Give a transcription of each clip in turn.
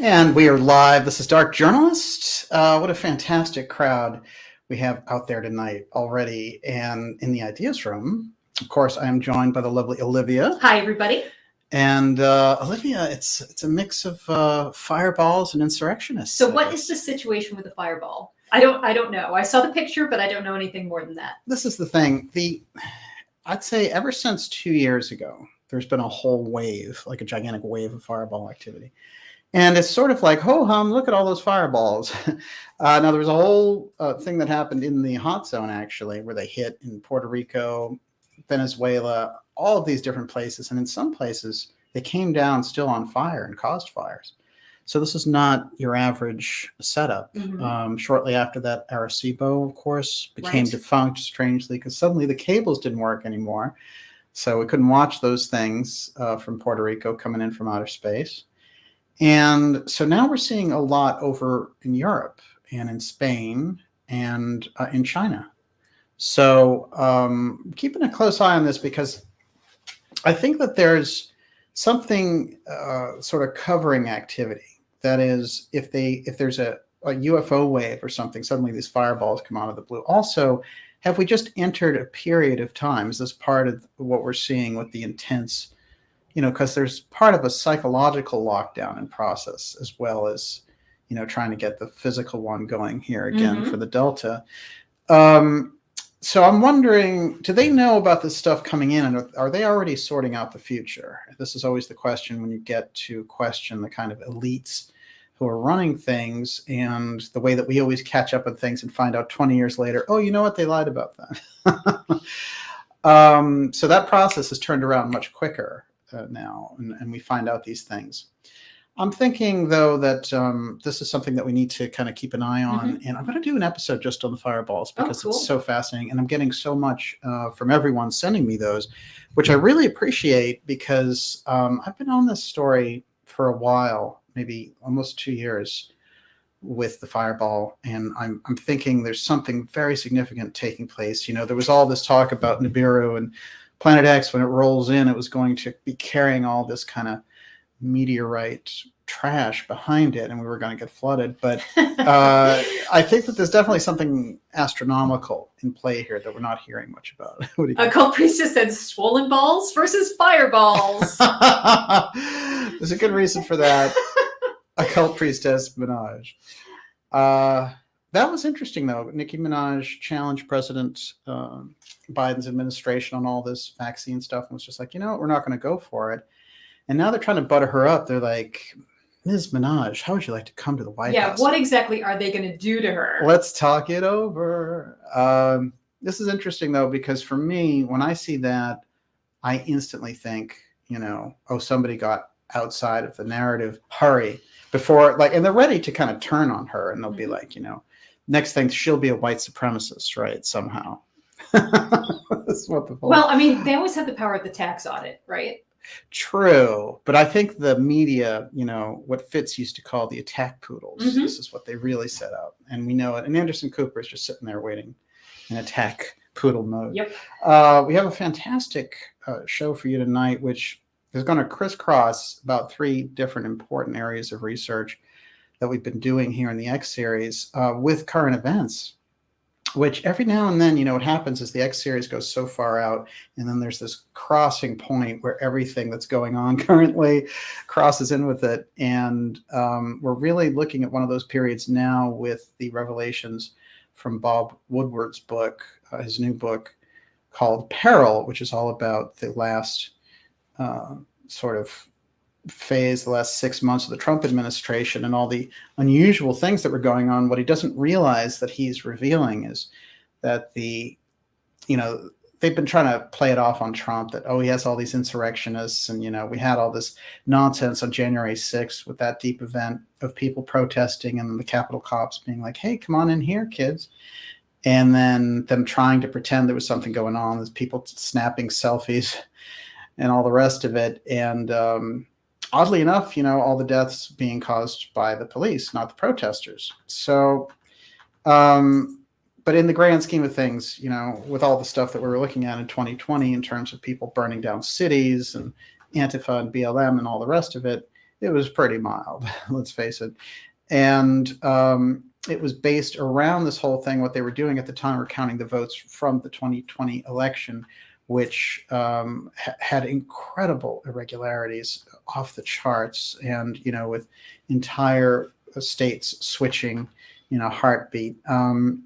And we are live. This is Dark Journalist. What a fantastic crowd we have out there tonight already. And in the Ideas Room, of course, I am joined by the lovely Olivia. Hi, everybody. And Olivia, it's a mix of fireballs and insurrectionists. So what is the situation with the fireball? I don't know. I saw the picture, but I don't know anything more than that. This is the thing. I'd say ever since 2 years ago, there's been a whole wave, like a gigantic wave of fireball activity. And it's sort of like, ho-hum, look at all those fireballs. Now, there was a whole thing that happened in the hot zone, actually, where they hit in Puerto Rico, Venezuela, all of these different places. And in some places, they came down still on fire and caused fires. So this is not your average setup. Mm-hmm. Shortly after that, Arecibo, of course, became defunct, strangely, because suddenly the cables didn't work anymore. So we couldn't watch those things from Puerto Rico coming in from outer space. And so now we're seeing a lot over in Europe and in Spain and in China. So keeping a close eye on this, because I think that there's something sort of covering activity. That is, if there's a UFO wave or something, suddenly these fireballs come out of the blue. Also, have we just entered a period of time? Is this part of what we're seeing with the intense, because there's part of a psychological lockdown in process, as well as, trying to get the physical one going here again for the Delta. So I'm wondering, do they know about this stuff coming in, and are they already sorting out the future? This is always the question when you get to question the kind of elites who are running things, and the way that we always catch up on things and find out 20 years later, oh, you know what, they lied about that. So that process has turned around much quicker now, and we find out these things. I'm thinking, though, that this is something that we need to kind of keep an eye on. And I'm going to do an episode just on the fireballs because it's so fascinating. And I'm getting so much from everyone sending me those, which I really appreciate, because I've been on this story for a while, maybe almost 2 years with the fireball. And I'm thinking there's something very significant taking place. There was all this talk about Nibiru and Planet X. When it rolls in, it was going to be carrying all this kind of meteorite trash behind it, and we were going to get flooded. But I think that there's definitely something astronomical in play here that we're not hearing much about. A cult priestess said swollen balls versus fireballs. There's a good reason for that. A cult priestess Minaj. That was interesting, though. Nicki Minaj challenged President Biden's administration on all this vaccine stuff and was just like, we're not going to go for it. And now they're trying to butter her up. They're like, Ms. Minaj, how would you like to come to the White House? Yeah, what exactly are they going to do to her? Let's talk it over. This is interesting, though, because for me, when I see that, I instantly think, somebody got outside of the narrative. Hurry. Before, and they're ready to kind of turn on her, and they'll be like, next thing, she'll be a white supremacist, right? Somehow. That's what the Well, I mean, they always had the power of the tax audit, right? True, but I think the media, what Fitz used to call the attack poodles, this is what they really set up, and we know it. And Anderson Cooper is just sitting there waiting in attack poodle mode. Yep. We have a fantastic show for you tonight, which is going to crisscross about 3 different important areas of research that we've been doing here in the X series with current events. Which every now and then, what happens is the X series goes so far out, and then there's this crossing point where everything that's going on currently crosses in with it. And we're really looking at one of those periods now with the revelations from Bob Woodward's book, his new book called Peril, which is all about the last sort of phase, the last 6 months of the Trump administration and all the unusual things that were going on. What he doesn't realize that he's revealing is that they've been trying to play it off on Trump that, he has all these insurrectionists, and, we had all this nonsense on January 6th with that deep event of people protesting and the Capitol cops being like, hey, come on in here, kids. And then them trying to pretend there was something going on. There's people snapping selfies and all the rest of it. And oddly enough, all the deaths being caused by the police, not the protesters. So, but in the grand scheme of things, with all the stuff that we were looking at in 2020 in terms of people burning down cities and Antifa and BLM and all the rest of it, it was pretty mild, let's face it. And it was based around this whole thing. What they were doing at the time were counting the votes from the 2020 election, which had incredible irregularities off the charts, and with entire states switching, heartbeat.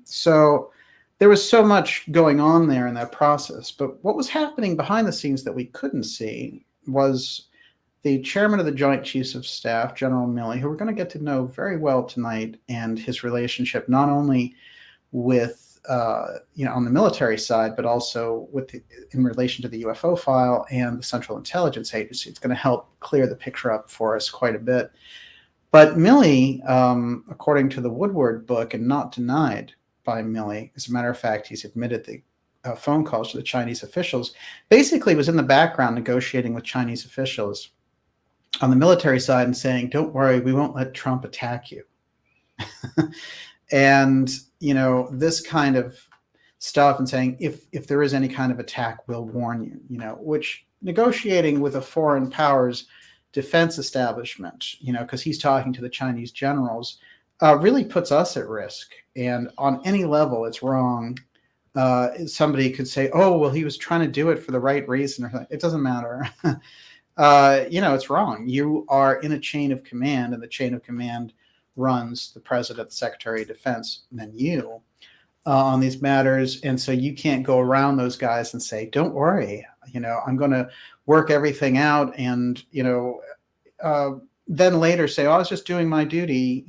So there was so much going on there in that process. But what was happening behind the scenes that we couldn't see was the chairman of the Joint Chiefs of Staff, General Milley, who we're going to get to know very well tonight, and his relationship not only with, on the military side, but also in relation to the UFO file and the Central Intelligence Agency. It's going to help clear the picture up for us quite a bit. But Milley, according to the Woodward book, and not denied by Milley, as a matter of fact, he's admitted the phone calls to the Chinese officials, basically was in the background negotiating with Chinese officials on the military side and saying, don't worry, we won't let Trump attack you. And, this kind of stuff, and saying, if there is any kind of attack, we'll warn you, which negotiating with a foreign powers defense establishment, because he's talking to the Chinese generals, really puts us at risk. And on any level, it's wrong. Somebody could say, oh, well, he was trying to do it for the right reason. It doesn't matter. It's wrong. You are in a chain of command, and the chain of command runs the president, the secretary of defense, and then you on these matters. And so you can't go around those guys and say, don't worry, I'm going to work everything out. And, then later say, oh, I was just doing my duty,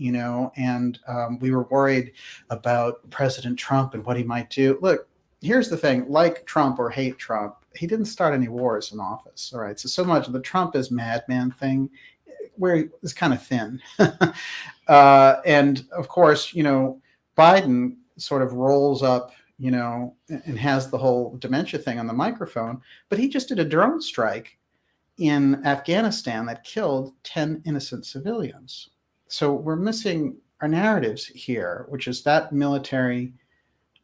and we were worried about President Trump and what he might do. Look, here's the thing, like Trump or hate Trump, he didn't start any wars in office. All right. So much of the Trump is madman thing, where it's kind of thin. And of course, Biden sort of rolls up, and has the whole dementia thing on the microphone, but he just did a drone strike in Afghanistan that killed 10 innocent civilians. So we're missing our narratives here, which is that military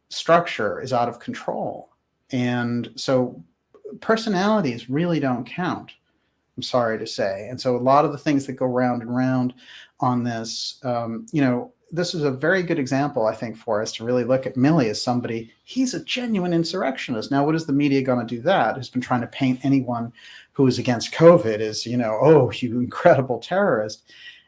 structure is out of control. And so personalities really don't count, I'm sorry to say. And so a lot of the things that go round and round on this, this is a very good example, I think, for us to really look at Milley as somebody, he's a genuine insurrectionist. Now, what is the media going to do that? Who's been trying to paint anyone who is against COVID as, oh, you incredible terrorist.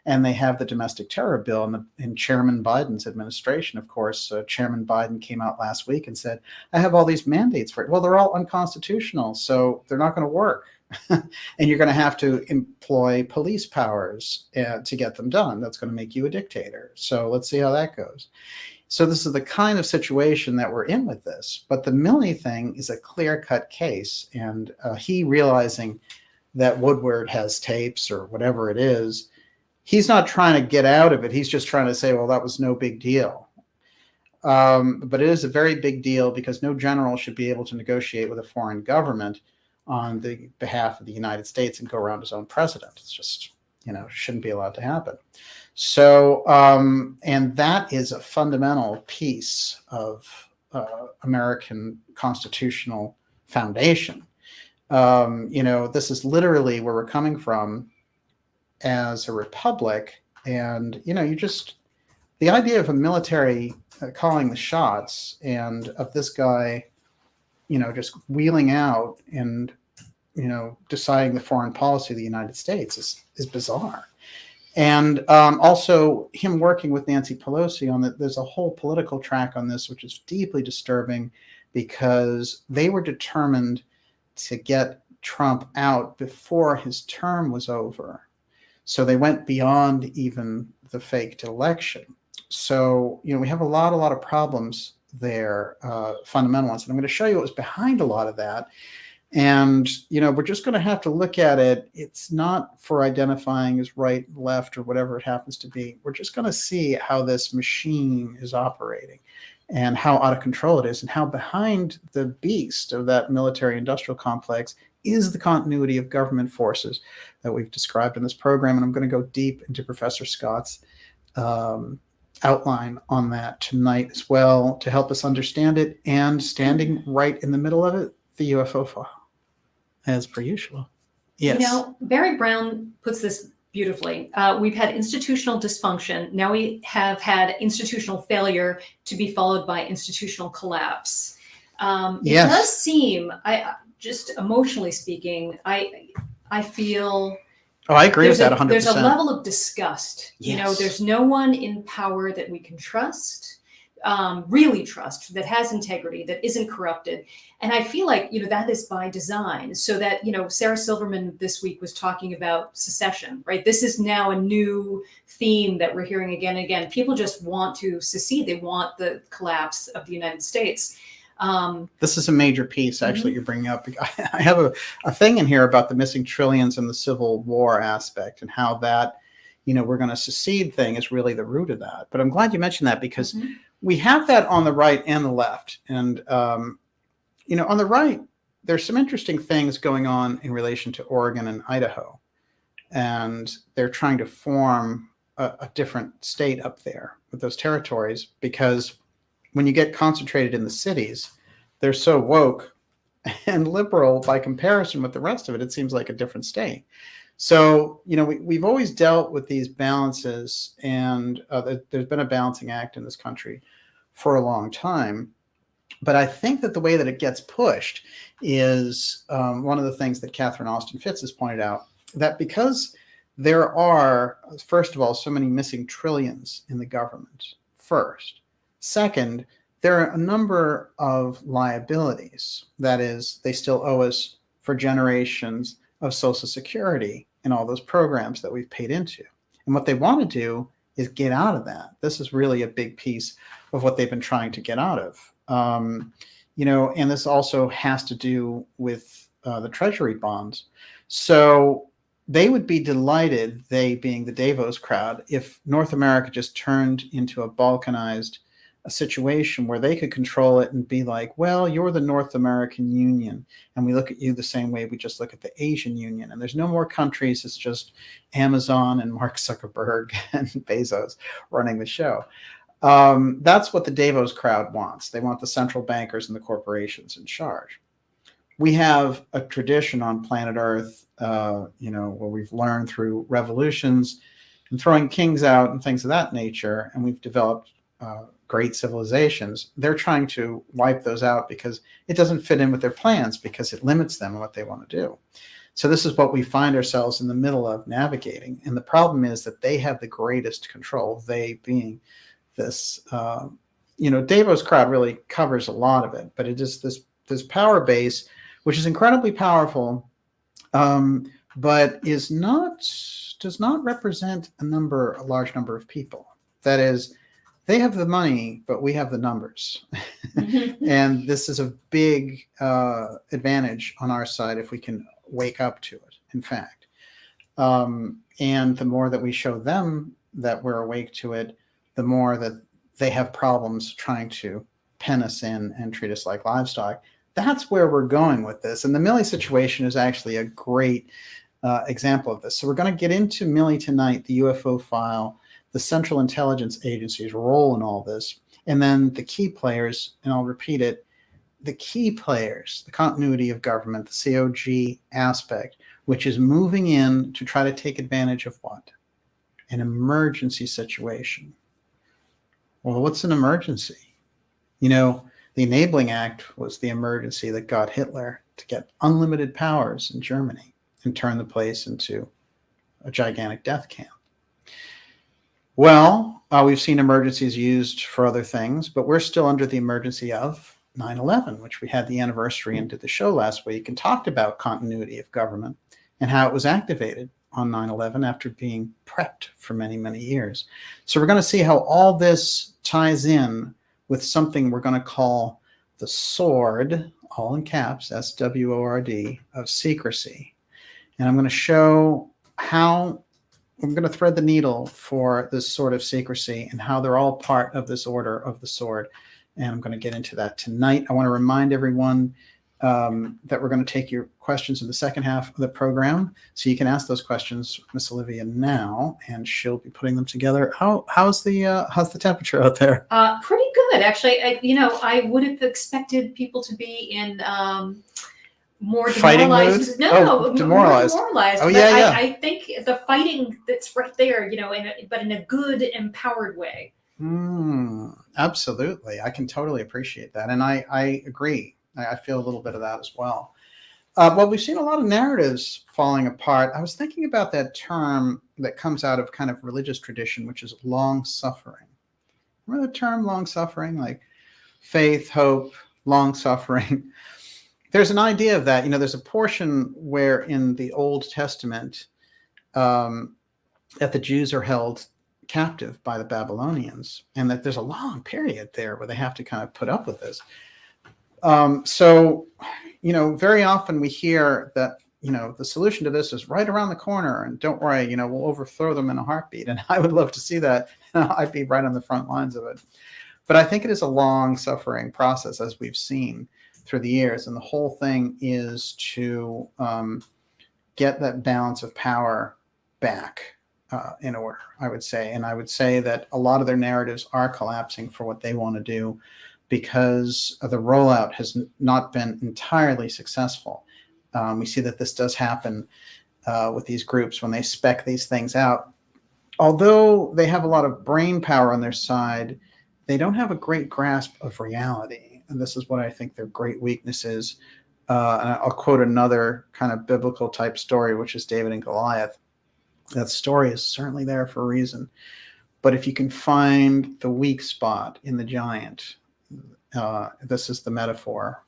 And they have the domestic terror bill in Chairman Biden's administration. Of course, Chairman Biden came out last week and said, I have all these mandates for it. Well, they're all unconstitutional, so they're not going to work. And you're going to have to employ police powers to get them done. That's going to make you a dictator. So let's see how that goes. So this is the kind of situation that we're in with this. But the Milley thing is a clear-cut case. And he realizing that Woodward has tapes or whatever it is, he's not trying to get out of it. He's just trying to say, well, that was no big deal. But it is a very big deal, because no general should be able to negotiate with a foreign government on the behalf of the United States and go around his own president. It's just, shouldn't be allowed to happen. So, and that is a fundamental piece of American constitutional foundation. This is literally where we're coming from as a republic. And, the idea of a military calling the shots, and of this guy, just wheeling out and, deciding the foreign policy of the United States is bizarre. And also him working with Nancy Pelosi on there's a whole political track on this, which is deeply disturbing, because they were determined to get Trump out before his term was over. So they went beyond even the faked election. So, we have a lot of problems there, fundamental ones. And I'm going to show you what was behind a lot of that. And, we're just going to have to look at it. It's not for identifying as right, left, or whatever it happens to be. We're just going to see how this machine is operating and how out of control it is, and how behind the beast of that military industrial complex is the continuity of government forces that we've described in this program. And I'm going to go deep into Professor Scott's outline on that tonight as well, to help us understand it. And standing right in the middle of it, the UFO file, as per usual. Yes. Barry Brown puts this beautifully. We've had institutional dysfunction. Now we have had institutional failure to be followed by institutional collapse. It does seem, just emotionally speaking, I feel. Oh, I agree with that 100%. There's a level of disgust. Yes. You know, there's no one in power that we can trust, really trust, that has integrity, that isn't corrupted. And I feel like, that is by design, so that, Sarah Silverman this week was talking about secession, right? This is now a new theme that we're hearing again and again. People just want to secede. They want the collapse of the United States. This is a major piece, actually, you're bringing up. I have a thing in here about the missing trillions and the Civil War aspect, and how that, we're going to secede thing is really the root of that. But I'm glad you mentioned that, because we have that on the right and the left. And, on the right, there's some interesting things going on in relation to Oregon and Idaho. And they're trying to form a different state up there with those territories, because when you get concentrated in the cities, they're so woke and liberal by comparison with the rest of it. It seems like a different state. So, we've always dealt with these balances, and there's been a balancing act in this country for a long time. But I think that the way that it gets pushed is one of the things that Catherine Austin Fitts has pointed out, that because there are, first of all, so many missing trillions in the government, first. Second, there are a number of liabilities. That is, they still owe us for generations of Social Security and all those programs that we've paid into. And what they want to do is get out of that. This is really a big piece of what they've been trying to get out of. And this also has to do with the Treasury bonds. So they would be delighted, they being the Davos crowd, if North America just turned into a balkanized situation where they could control it and be like, well, you're the North American Union, and we look at you the same way we just look at the Asian Union, and there's no more countries. It's just Amazon and Mark Zuckerberg and Bezos running the show. That's what the Davos crowd wants. They want the central bankers and the corporations in charge. We have a tradition on planet Earth, where we've learned through revolutions and throwing kings out and things of that nature, and we've developed great civilizations. They're trying to wipe those out because it doesn't fit in with their plans, because it limits them and what they want to do. So this is what we find ourselves in the middle of navigating. And the problem is that they have the greatest control, they being this, Davos crowd really covers a lot of it, but it is this power base, which is incredibly powerful, but does not represent a large number of people. That is, they have the money, but we have the numbers. And this is a big advantage on our side if we can wake up to it, in fact. And the more that we show them that we're awake to it, the more that they have problems trying to pen us in and treat us like livestock. That's where we're going with this. And the Milley situation is actually a great example of this. So we're going to get into Milley tonight, the UFO file, the Central Intelligence Agency's role in all this, and then the key players, and I'll repeat it, the key players, the continuity of government, the COG aspect, which is moving in to try to take advantage of what? An emergency situation. Well, what's an emergency? The Enabling Act was the emergency that got Hitler to get unlimited powers in Germany and turn the place into a gigantic death camp. Well, we've seen emergencies used for other things, but we're still under the emergency of 9/11, which we had the anniversary and did the show last week and talked about continuity of government and how it was activated on 9/11 after being prepped for many, many years. So we're going to see how all this ties in with something we're going to call the sword, all in caps, SWORD, of secrecy. And I'm going to show how I'm going to thread the needle for this sword of secrecy and how they're all part of this order of the sword. And I'm going to get into that tonight. I want to remind everyone that we're going to take your questions in the second half of the program. So you can ask those questions, Miss Olivia, now, and she'll be putting them together. How's the temperature out there? Pretty good, actually. I would have expected people to be in more fighting demoralized. mood? No, Demoralized. more demoralized. Oh, But yeah, yeah. I think the fighting that's right there, but in a good, empowered way. Absolutely. I can totally appreciate that. And I agree. I feel a little bit of that as well. Well, we've seen a lot of narratives falling apart. I was thinking about that term that comes out of kind of religious tradition, which is long suffering. Remember the term long suffering? Like faith, hope, long suffering. There's an idea of that. There's a portion where in the Old Testament that the Jews are held captive by the Babylonians, and that there's a long period there where they have to kind of put up with this. So, very often we hear that, the solution to this is right around the corner, and don't worry, we'll overthrow them in a heartbeat. And I would love to see that. I'd be right on the front lines of it. But I think it is a long suffering process, as we've seen through the years. And the whole thing is to get that balance of power back in order, I would say. And I would say that a lot of their narratives are collapsing for what they want to do, because the rollout has not been entirely successful. We see that this does happen with these groups when they spec these things out. Although they have a lot of brain power on their side, they don't have a great grasp of reality. And this is what I think their great weakness is. And I'll quote another kind of biblical type story, which is David and Goliath. That story is certainly there for a reason. But if you can find the weak spot in the giant, this is the metaphor.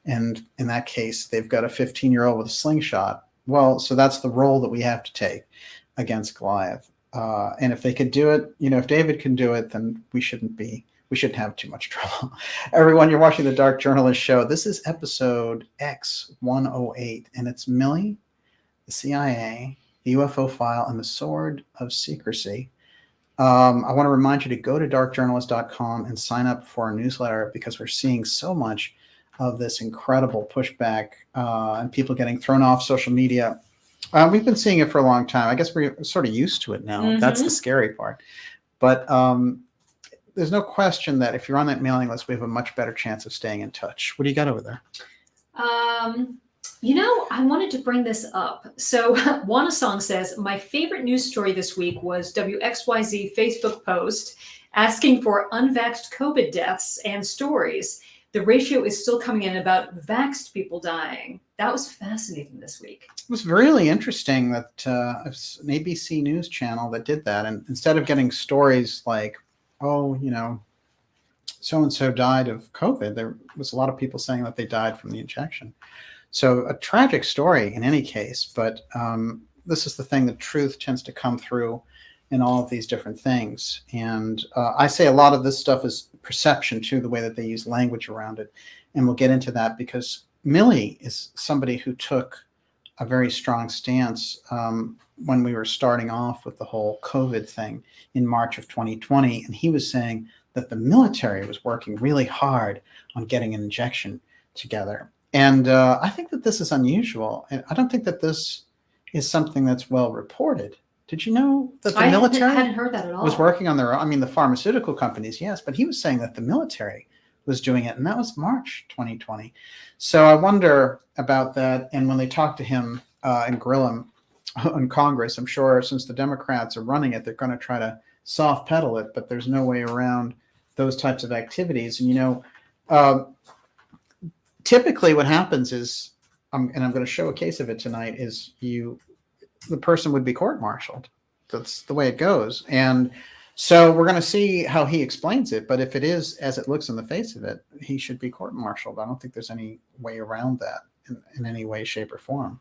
And in that case, they've got a 15-year-old with a slingshot. Well, so that's the role that we have to take against Goliath. And if they could do it, if David can do it, then we shouldn't have too much trouble. Everyone, you're watching the Dark Journalist Show. This is episode X-108, and it's Milley, the CIA, the UFO file, and the Sword of Secrecy. I want to remind you to go to darkjournalist.com and sign up for our newsletter, because we're seeing so much of this incredible pushback and people getting thrown off social media. We've been seeing it for a long time. I guess we're sort of used to it now. Mm-hmm. That's the scary part. But there's no question that if you're on that mailing list, we have a much better chance of staying in touch. What do you got over there? I wanted to bring this up. So Wanasong says, my favorite news story this week was WXYZ Facebook post asking for unvaxxed COVID deaths and stories. The ratio is still coming in about vaxxed people dying. That was fascinating this week. It was really interesting that an ABC News channel that did that. And instead of getting stories like, so-and-so died of COVID, there was a lot of people saying that they died from the injection. So a tragic story in any case, but this is the thing, that truth tends to come through in all of these different things. And I say a lot of this stuff is perception too, the way that they use language around it. And we'll get into that, because Milley is somebody who took a very strong stance when we were starting off with the whole COVID thing in March of 2020. And he was saying that the military was working really hard on getting an injection together. And I think that this is unusual. And I don't think that this is something that's well reported. Did you know that the military hadn't heard that at all. Was working on their own? I mean, the pharmaceutical companies, yes, but he was saying that the military was doing it, and that was March 2020. So I wonder about that. And when they talk to him and grill him on Congress, I'm sure since the Democrats are running it, they're going to try to soft pedal it, but there's no way around those types of activities. And, typically what happens is, and I'm going to show a case of it tonight, is the person would be court-martialed. That's the way it goes. And so we're going to see how he explains it. But if it is as it looks on the face of it, he should be court-martialed. I don't think there's any way around that in any way, shape, or form.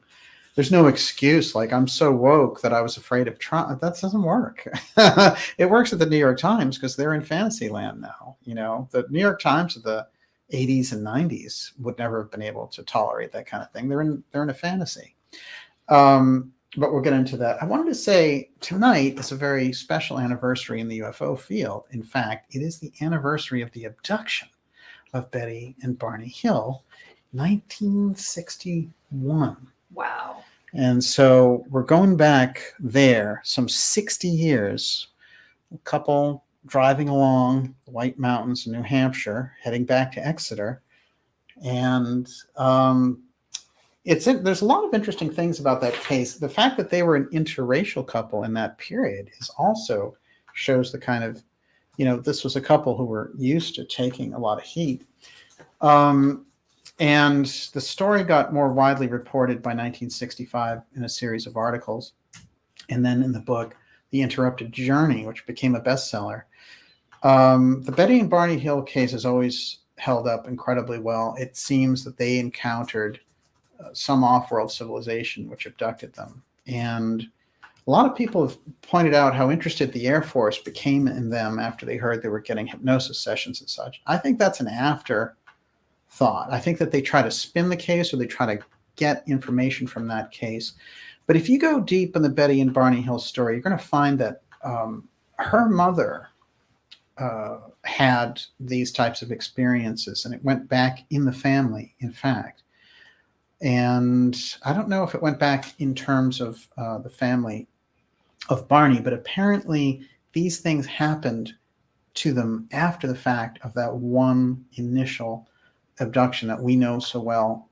There's no excuse like, I'm so woke that I was afraid of Trump. That doesn't work. It works at the New York Times because they're in fantasy land now. The New York Times of the 80s and 90s would never have been able to tolerate that kind of thing. They're in a fantasy. But we'll get into that. I wanted to say tonight is a very special anniversary in the UFO field. In fact, it is the anniversary of the abduction of Betty and Barney Hill, 1961. Wow. And so we're going back there some 60 years, a couple driving along the White Mountains in New Hampshire, heading back to Exeter. And There's a lot of interesting things about that case. The fact that they were an interracial couple in that period is also shows the kind of, this was a couple who were used to taking a lot of heat. And the story got more widely reported by 1965 in a series of articles. And then in the book, The Interrupted Journey, which became a bestseller. The Betty and Barney Hill case has always held up incredibly well. It seems that they encountered some off-world civilization which abducted them. And a lot of people have pointed out how interested the Air Force became in them after they heard they were getting hypnosis sessions and such. I think that's an afterthought. I think that they try to spin the case, or they try to get information from that case. But if you go deep in the Betty and Barney Hill story, you're going to find that her mother had these types of experiences, and it went back in the family, in fact. And I don't know if it went back in terms of the family of Barney, but apparently these things happened to them after the fact of that one initial abduction that we know so well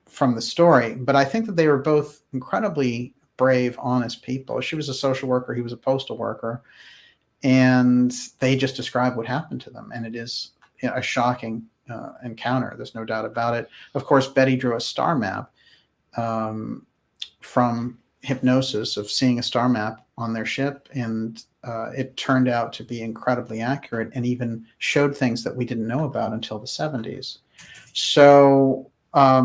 from the story. But I think that they were both incredibly brave, honest people. She was a social worker, he was a postal worker, and they just described what happened to them. And it is a shocking encounter. There's no doubt about it. Of course, Betty drew a star map from hypnosis of seeing a star map on their ship, and it turned out to be incredibly accurate and even showed things that we didn't know about until the 70s. So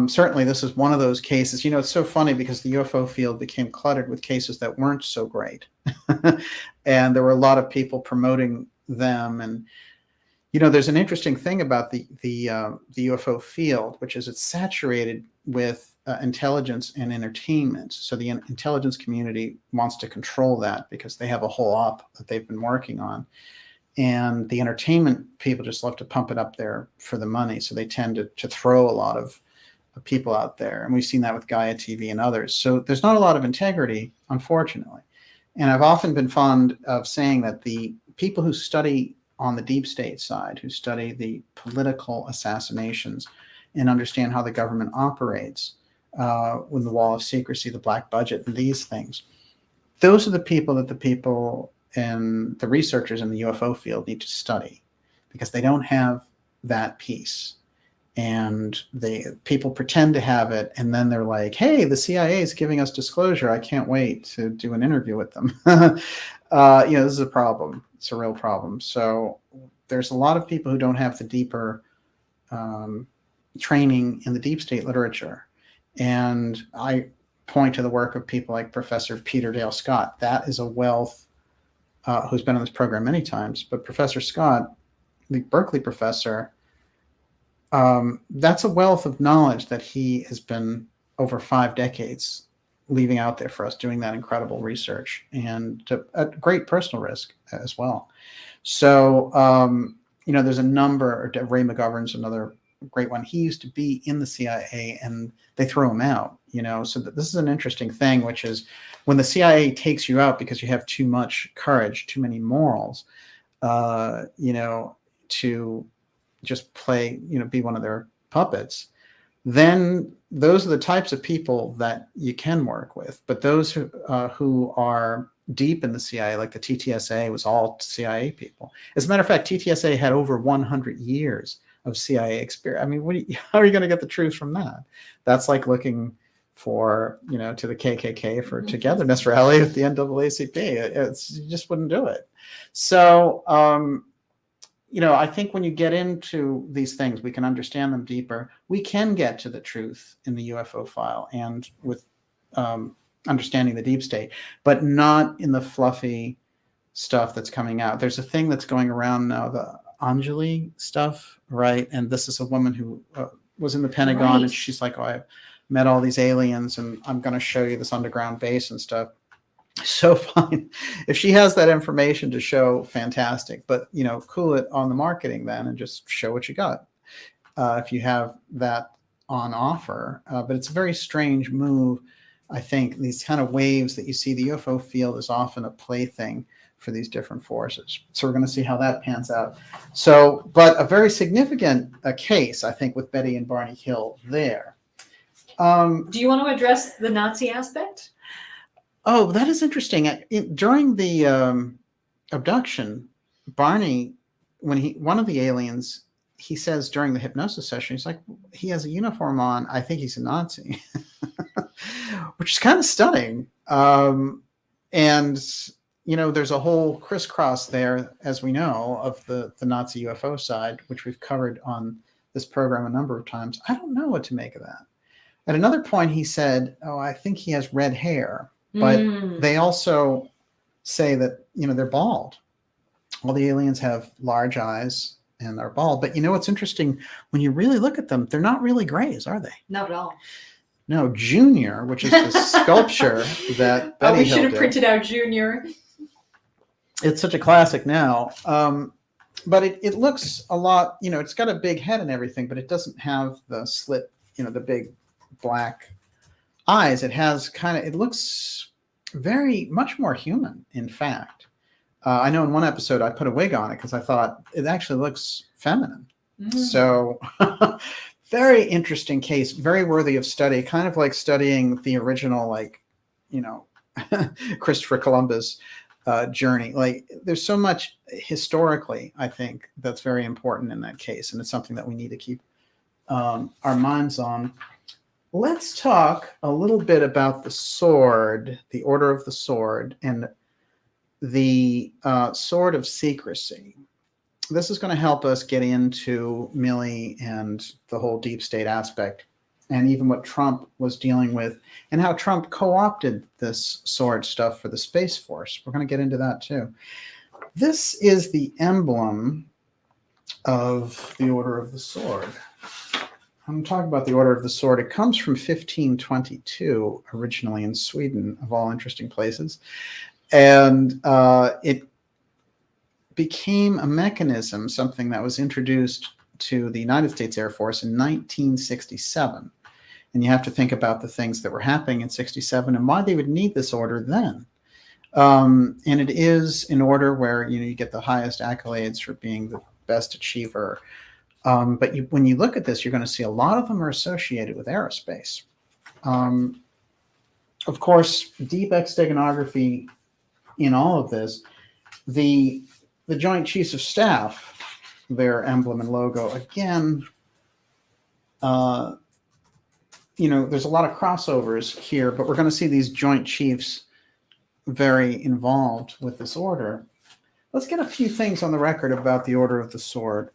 certainly this is one of those cases. It's so funny because the UFO field became cluttered with cases that weren't so great. And there were a lot of people promoting them. And there's an interesting thing about the UFO field, which is it's saturated with intelligence and entertainment. So the intelligence community wants to control that because they have a whole op that they've been working on. And the entertainment people just love to pump it up there for the money. So they tend to throw a lot of people out there. And we've seen that with Gaia TV and others. So there's not a lot of integrity, unfortunately. And I've often been fond of saying that the people who study on the deep state side, who study the political assassinations and understand how the government operates, with the wall of secrecy, the black budget, and these things, those are the people that the people and the researchers in the UFO field need to study, because they don't have that piece. And people pretend to have it, and then they're like, hey, the CIA is giving us disclosure. I can't wait to do an interview with them. This is a problem. It's a real problem. So there's a lot of people who don't have the deeper training in the deep state literature. And I point to the work of people like Professor Peter Dale Scott. That is a wealth, who's been on this program many times. But Professor Scott, the Berkeley professor, that's a wealth of knowledge that he has been over 5 decades leaving out there for us, doing that incredible research, and at great personal risk as well. So, there's a number. Ray McGovern's another great one. He used to be in the CIA, and they threw him out. So this is an interesting thing, which is when the CIA takes you out because you have too much courage, too many morals, to just play, be one of their puppets, then those are the types of people that you can work with. But those who are deep in the CIA, like the TTSA was all CIA people. As a matter of fact, TTSA had over 100 years of CIA experience. I mean, how are you going to get the truth from that? That's like looking for, to the KKK for togetherness rally at the NAACP. You just wouldn't do it. So, I think when you get into these things, we can understand them deeper. We can get to the truth in the UFO file and with understanding the deep state, but not in the fluffy stuff that's coming out. There's a thing that's going around now, the Anjali stuff, right? And this is a woman who was in the Pentagon, right. And she's like, oh, I met all these aliens, and I'm going to show you this underground base and stuff. So fine. If she has that information to show, fantastic. But, cool it on the marketing then and just show what you got if you have that on offer. But it's a very strange move. I think these kind of waves that you see, the UFO field is often a plaything for these different forces. So we're going to see how that pans out. So, but a very significant case, I think, with Betty and Barney Hill there. Do you want to address the Nazi aspect? Oh, that is interesting. During the abduction, Barney, one of the aliens, he says during the hypnosis session, he's like, he has a uniform on. I think he's a Nazi, which is kind of stunning. And there's a whole crisscross there, as we know, of the Nazi UFO side, which we've covered on this program a number of times. I don't know what to make of that. At another point, he said, "Oh, I think he has red hair," but they also say that they're bald. All the aliens have large eyes and are bald. But what's interesting, when you really look at them, they're not really grays, are they? Not at all. No, Junior, which is the sculpture that Betty we should Hill have did. printed out Junior. It's such a classic now. But it looks a lot, it's got a big head and everything, but it doesn't have the slit, the big black eyes. It looks very much more human, in fact. I know in one episode I put a wig on it because I thought it actually looks feminine. So very interesting case, very worthy of study, kind of like studying the original, Christopher Columbus journey. Like, there's so much historically, I think, that's very important in that case, and it's something that we need to keep our minds on. Let's talk a little bit about the sword, the Order of the Sword, and the Sword of Secrecy. This is going to help us get into Milley and the whole deep state aspect, and even what Trump was dealing with, and how Trump co-opted this sword stuff for the Space Force. We're going to get into that too. This is the emblem of the Order of the Sword. I'm talking about the Order of the Sword. It comes from 1522, originally in Sweden, of all interesting places. And it became a mechanism, something that was introduced to the United States Air Force in 1967. And you have to think about the things that were happening in 67 and why they would need this order then. And it is an order where you get the highest accolades for being the best achiever. But when you look at this, you're going to see a lot of them are associated with aerospace. Of course, deep steganography in all of this. The Joint Chiefs of Staff, their emblem and logo, again, there's a lot of crossovers here, but we're going to see these Joint Chiefs very involved with this order. Let's get a few things on the record about the Order of the Sword.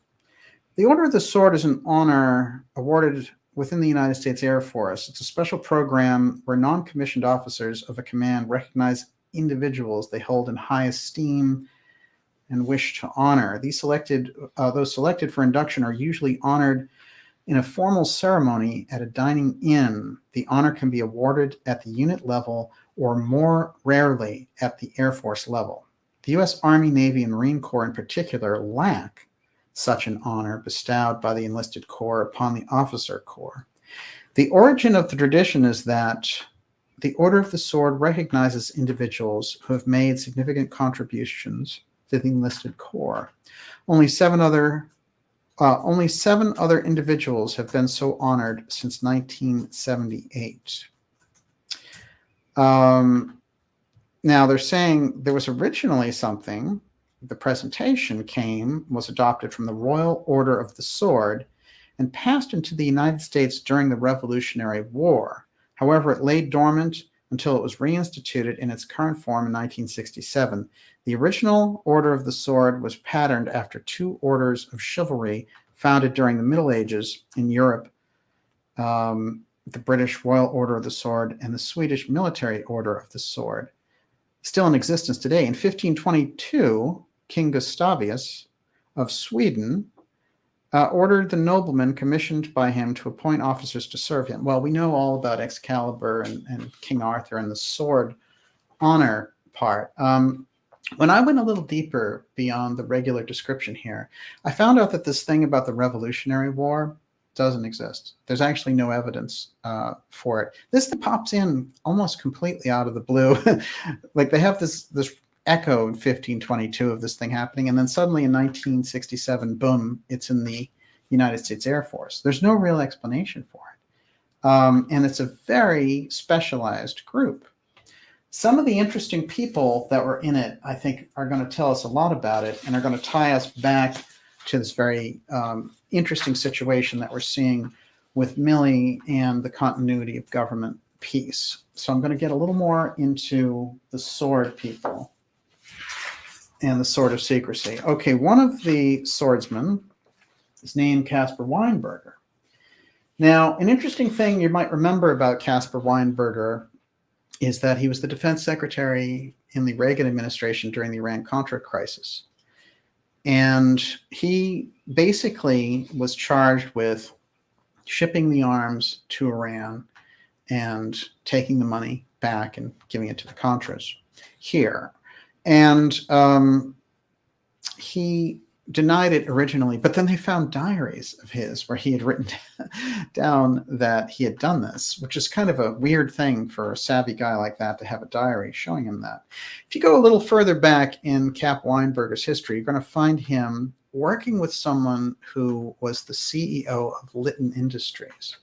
The Order of the Sword is an honor awarded within the United States Air Force. It's a special program where non-commissioned officers of a command recognize individuals they hold in high esteem and wish to honor. Those selected for induction are usually honored in a formal ceremony at a dining inn. The honor can be awarded at the unit level or more rarely at the Air Force level. The U.S. Army, Navy, and Marine Corps in particular lack such an honor bestowed by the enlisted corps upon the officer corps. The origin of the tradition is that the Order of the Sword recognizes individuals who have made significant contributions to the enlisted corps. Only seven other individuals have been so honored since 1978. Now they're saying there was originally something. The presentation was adopted from the Royal Order of the Sword and passed into the United States during the Revolutionary War. However, it lay dormant until it was reinstituted in its current form in 1967. The original Order of the Sword was patterned after two orders of chivalry founded during the Middle Ages in Europe, the British Royal Order of the Sword and the Swedish Military Order of the Sword, still in existence today. In 1522, King Gustavus of Sweden ordered the noblemen commissioned by him to appoint officers to serve him. Well, we know all about Excalibur and King Arthur and the sword honor part. When I went a little deeper beyond the regular description here, I found out that this thing about the Revolutionary War doesn't exist. There's actually no evidence for it. This thing pops in almost completely out of the blue. Like they have this echo in 1522 of this thing happening, and then suddenly in 1967, boom, it's in the United States Air Force. There's no real explanation for it. And it's a very specialized group. Some of the interesting people that were in it, I think, are going to tell us a lot about it and are going to tie us back to this very interesting situation that we're seeing with Milley and the continuity of government peace. So I'm going to get a little more into the Sword people and the Sword of Secrecy. Okay, one of the swordsmen is named Casper Weinberger. Now, an interesting thing you might remember about Casper Weinberger is that he was the defense secretary in the Reagan administration during the Iran-Contra crisis. And he basically was charged with shipping the arms to Iran and taking the money back and giving it to the Contras here. And he denied it originally, but then they found diaries of his where he had written down that he had done this, which is kind of a weird thing for a savvy guy like that to have a diary showing him that. If you go a little further back in Cap Weinberger's history, you're going to find him working with someone who was the CEO of Litton Industries.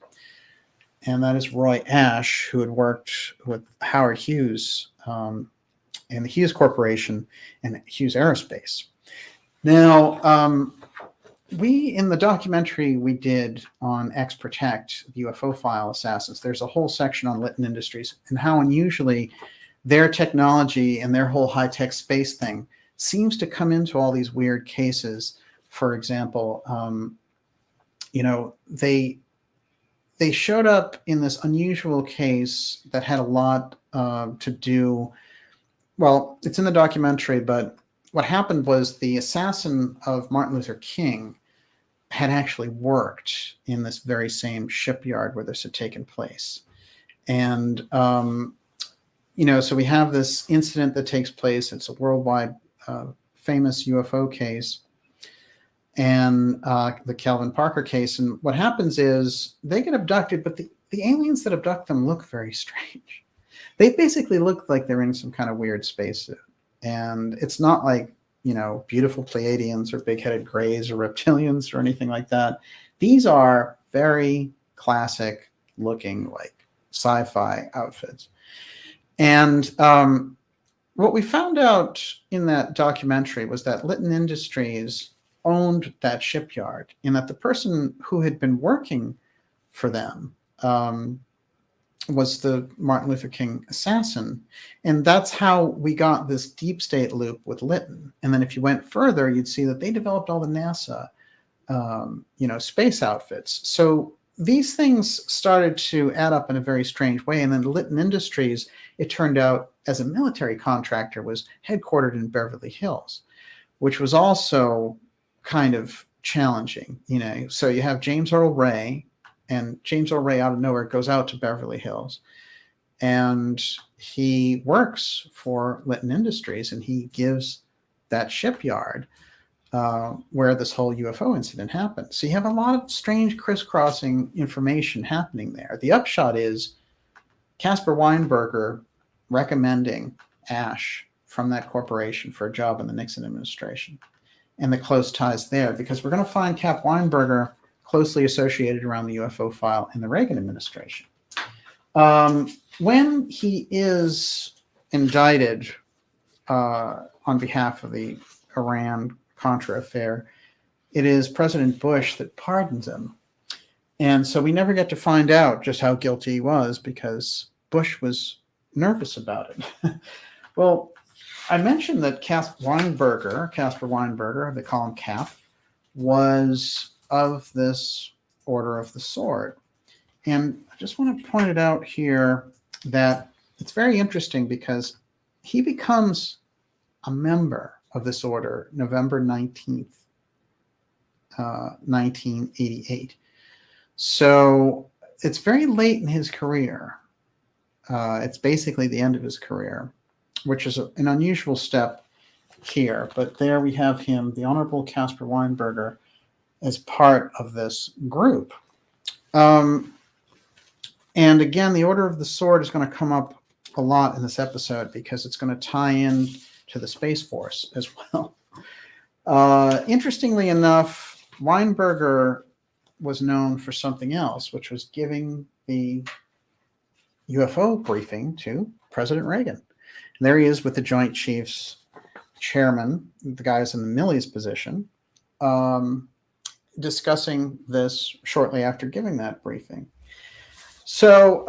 And that is Roy Ash, who had worked with Howard Hughes and the Hughes Corporation and Hughes Aerospace. Now, we, in the documentary we did on X Protect, the UFO file assassins, there's a whole section on Litton Industries and how unusually their technology and their whole high-tech space thing seems to come into all these weird cases. For example, they showed up in this unusual case that had a lot to do, well, it's in the documentary, but what happened was the assassin of Martin Luther King had actually worked in this very same shipyard where this had taken place. And, so we have this incident that takes place. It's a worldwide famous UFO case, and the Kelvin Parker case. And what happens is they get abducted, but the aliens that abduct them look very strange. They basically look like they're in some kind of weird spacesuit. And it's not like, beautiful Pleiadians or big-headed grays or reptilians or anything like that. These are very classic looking, like sci-fi outfits. And what we found out in that documentary was that Litton Industries owned that shipyard, and that the person who had been working for them was the Martin Luther King assassin. And that's how we got this deep state loop with Litton. And then if you went further, you'd see that they developed all the NASA, space outfits. So these things started to add up in a very strange way. And then Litton Industries, it turned out, as a military contractor, was headquartered in Beverly Hills, which was also kind of challenging. So you have James Earl Ray, and James Earl Ray out of nowhere goes out to Beverly Hills, and he works for Litton Industries, and he gives that shipyard where this whole UFO incident happened. So you have a lot of strange crisscrossing information happening there. The upshot is Casper Weinberger recommending Ash from that corporation for a job in the Nixon administration, and the close ties there, because we're going to find Cap Weinberger closely associated around the UFO file in the Reagan administration. When he is indicted on behalf of the Iran-Contra affair, it is President Bush that pardons him. And so we never get to find out just how guilty he was, because Bush was nervous about it. Well, I mentioned that Casper Weinberger, they call him Cap, was of this Order of the Sword. And I just want to point it out here that it's very interesting, because he becomes a member of this order November 19th, 1988. So it's very late in his career. It's basically the end of his career, which is an unusual step here. But there we have him, the Honorable Casper Weinberger, as part of this group. And again, the Order of the Sword is going to come up a lot in this episode, because it's going to tie in to the Space Force as well. Interestingly enough, Weinberger was known for something else, which was giving the UFO briefing to President Reagan. And there he is with the Joint Chiefs chairman, the guys in the Milley's position, discussing this shortly after giving that briefing. So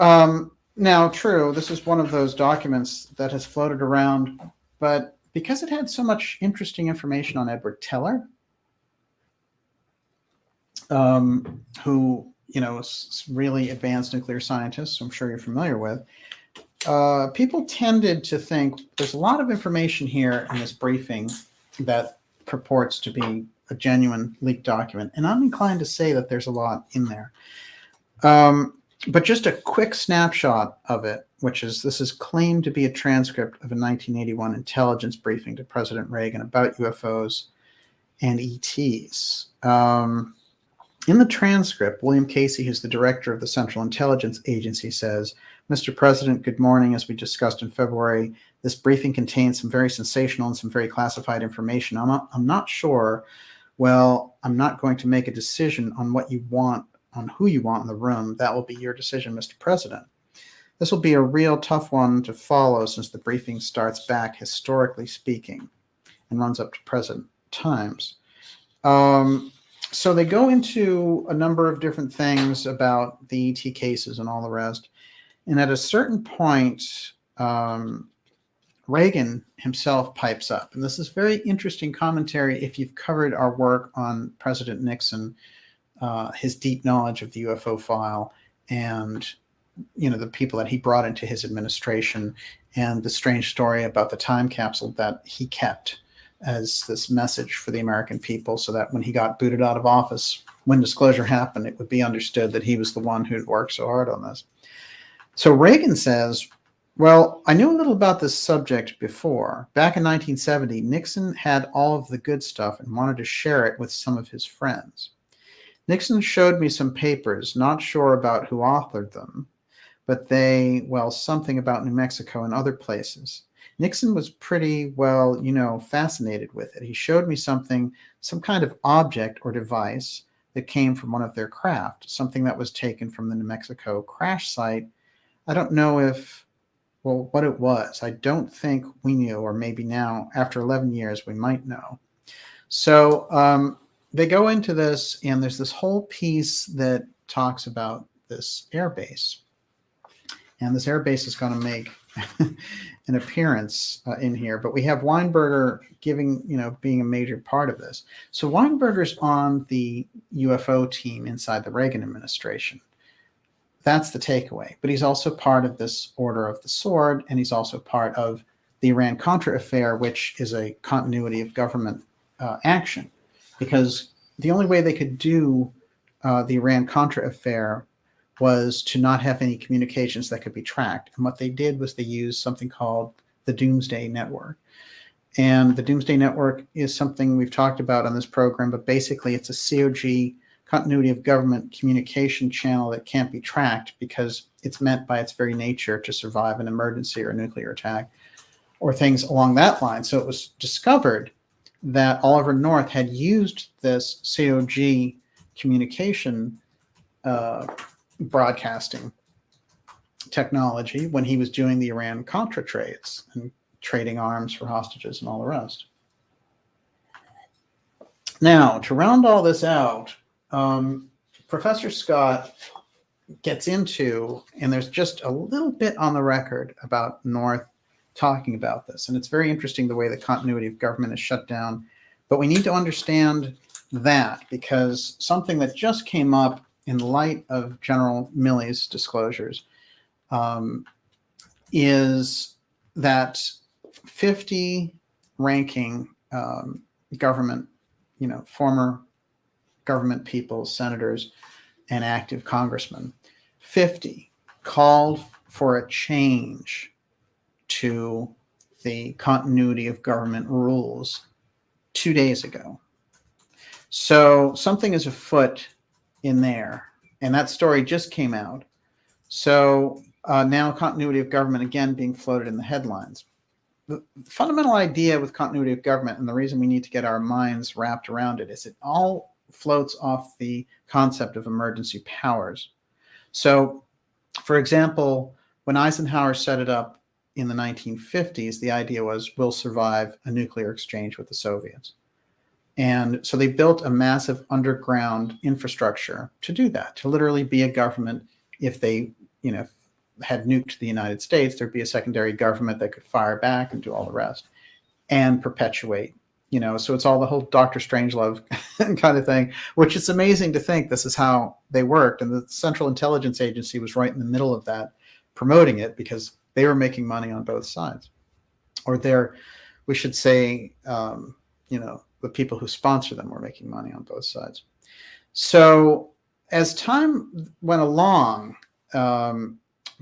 now, true, this is one of those documents that has floated around, but because it had so much interesting information on Edward Teller, who, you know, is really advanced nuclear scientist, I'm sure you're familiar with, people tended to think there's a lot of information here in this briefing that purports to be a genuine leaked document. And I'm inclined to say that there's a lot in there. But just a quick snapshot of it, which is this is claimed to be a transcript of a 1981 intelligence briefing to President Reagan about UFOs and ETs. In the transcript, William Casey, who's the director of the Central Intelligence Agency, says, "Mr. President, good morning. As we discussed in February, this briefing contains some very sensational and some very classified information. I'm not sure. Well, I'm not going to make a decision on what you want, on who you want in the room. That will be your decision, Mr. President. This will be a real tough one to follow since the briefing starts back, historically speaking, and runs up to present times." So they go into a number of different things about the ET cases and all the rest. And at a certain point, Reagan himself pipes up. And this is very interesting commentary if you've covered our work on President Nixon, his deep knowledge of the UFO file, and, you know, the people that he brought into his administration, and the strange story about the time capsule that he kept as this message for the American people, so that when he got booted out of office, when disclosure happened, it would be understood that he was the one who'd worked so hard on this. So Reagan says, well, I knew a little about this subject before. Back in 1970, Nixon had all of the good stuff and wanted to share it with some of his friends. Nixon showed me some papers, not sure about who authored them, but they, well, something about New Mexico and other places. Nixon was pretty, well, you know, fascinated with it. He showed me something, some kind of object or device that came from one of their craft, something that was taken from the New Mexico crash site. I don't know if, well, what it was. I don't think we knew, or maybe now, after 11 years, we might know. So they go into this, and there's this whole piece that talks about this airbase. And this airbase is going to make an appearance in here, but we have Weinberger giving, you know, being a major part of this. So Weinberger's on the UFO team inside the Reagan administration. That's the takeaway. But he's also part of this Order of the Sword, and he's also part of the Iran-Contra affair, which is a continuity of government action, because the only way they could do the Iran-Contra affair was to not have any communications that could be tracked. And what they did was they used something called the Doomsday Network. And the Doomsday Network is something we've talked about on this program, but basically it's a COG, continuity of government communication channel that can't be tracked because it's meant by its very nature to survive an emergency or a nuclear attack or things along that line. So it was discovered that Oliver North had used this COG communication broadcasting technology when he was doing the Iran-Contra trades and trading arms for hostages and all the rest. Now, to round all this out, Professor Scott gets into, and there's just a little bit on the record about North talking about this, and it's very interesting the way the continuity of government is shut down, but we need to understand that, because something that just came up in light of General Milley's disclosures is that 50 ranking government, you know, former government people, senators, and active congressmen, 50 called for a change to the continuity of government rules 2 days ago. So something is afoot in there, and that story just came out. So now continuity of government again being floated in the headlines. The fundamental idea with continuity of government, and the reason we need to get our minds wrapped around it, is it all floats off the concept of emergency powers. So For example, when Eisenhower set it up in the 1950s, the idea was we'll survive a nuclear exchange with the Soviets. And so they built a massive underground infrastructure to do that, to literally be a government. If they, had nuked the United States, there'd be a secondary government that could fire back and do all the rest and perpetuate, so it's all the whole Dr. Strangelove kind of thing, which is amazing to think this is how they worked. And the Central Intelligence Agency was right in the middle of that, promoting it because they were making money on both sides. Or we should say, the people who sponsor them were making money on both sides. So as time went along,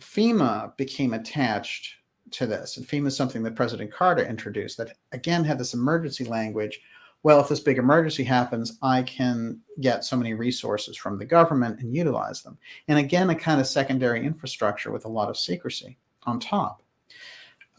FEMA became attached to this. And FEMA is something that President Carter introduced that, again, had this emergency language. Well, if this big emergency happens, I can get so many resources from the government and utilize them. And again, a kind of secondary infrastructure with a lot of secrecy on top.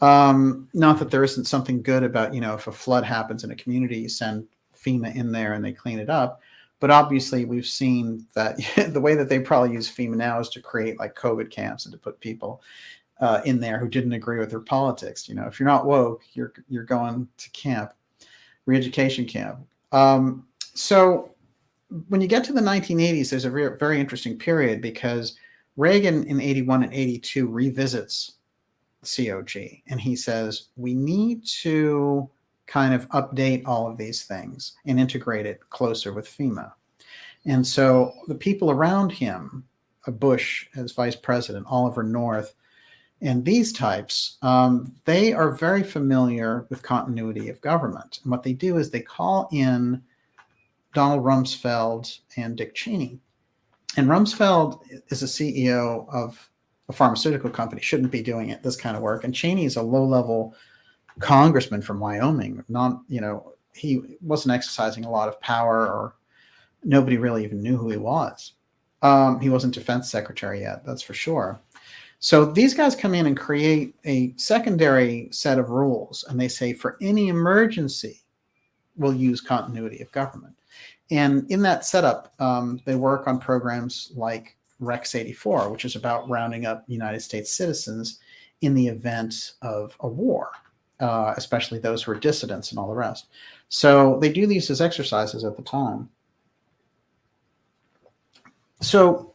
Not that there isn't something good about, if a flood happens in a community, you send FEMA in there and they clean it up. But obviously, we've seen that the way that they probably use FEMA now is to create like COVID camps and to put people in there who didn't agree with their politics. If you're not woke, you're going to camp, re-education camp. So when you get to the 1980s, there's a very interesting period because Reagan in 81 and 82 revisits COG, and he says, we need to kind of update all of these things and integrate it closer with FEMA. And so the people around him, Bush as vice president, Oliver North, and these types, they are very familiar with continuity of government. And what they do is they call in Donald Rumsfeld and Dick Cheney. And Rumsfeld is a CEO of a pharmaceutical company, shouldn't be doing this kind of work. And Cheney is a low-level congressman from Wyoming. He wasn't exercising a lot of power, or nobody really even knew who he was. He wasn't defense secretary yet, that's for sure. So these guys come in and create a secondary set of rules, and they say for any emergency, we'll use continuity of government. And in that setup, they work on programs like Rex 84, which is about rounding up United States citizens in the event of a war, especially those who are dissidents and all the rest. So they do these as exercises at the time. So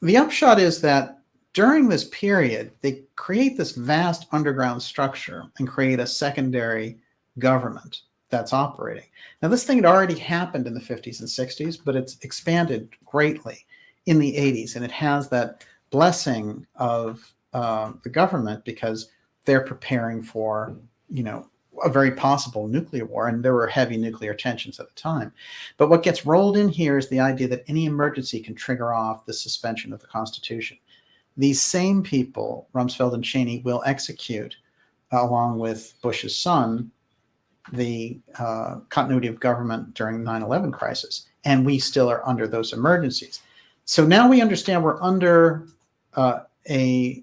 the upshot is that during this period, they create this vast underground structure and create a secondary government that's operating. Now, this thing had already happened in the 50s and 60s, but it's expanded greatly in the 80s. And it has that blessing of the government because they're preparing for, a very possible nuclear war. And there were heavy nuclear tensions at the time. But what gets rolled in here is the idea that any emergency can trigger off the suspension of the Constitution. These same people, Rumsfeld and Cheney, will execute, along with Bush's son, the continuity of government during the 9/11 crisis. And we still are under those emergencies. So now we understand we're under a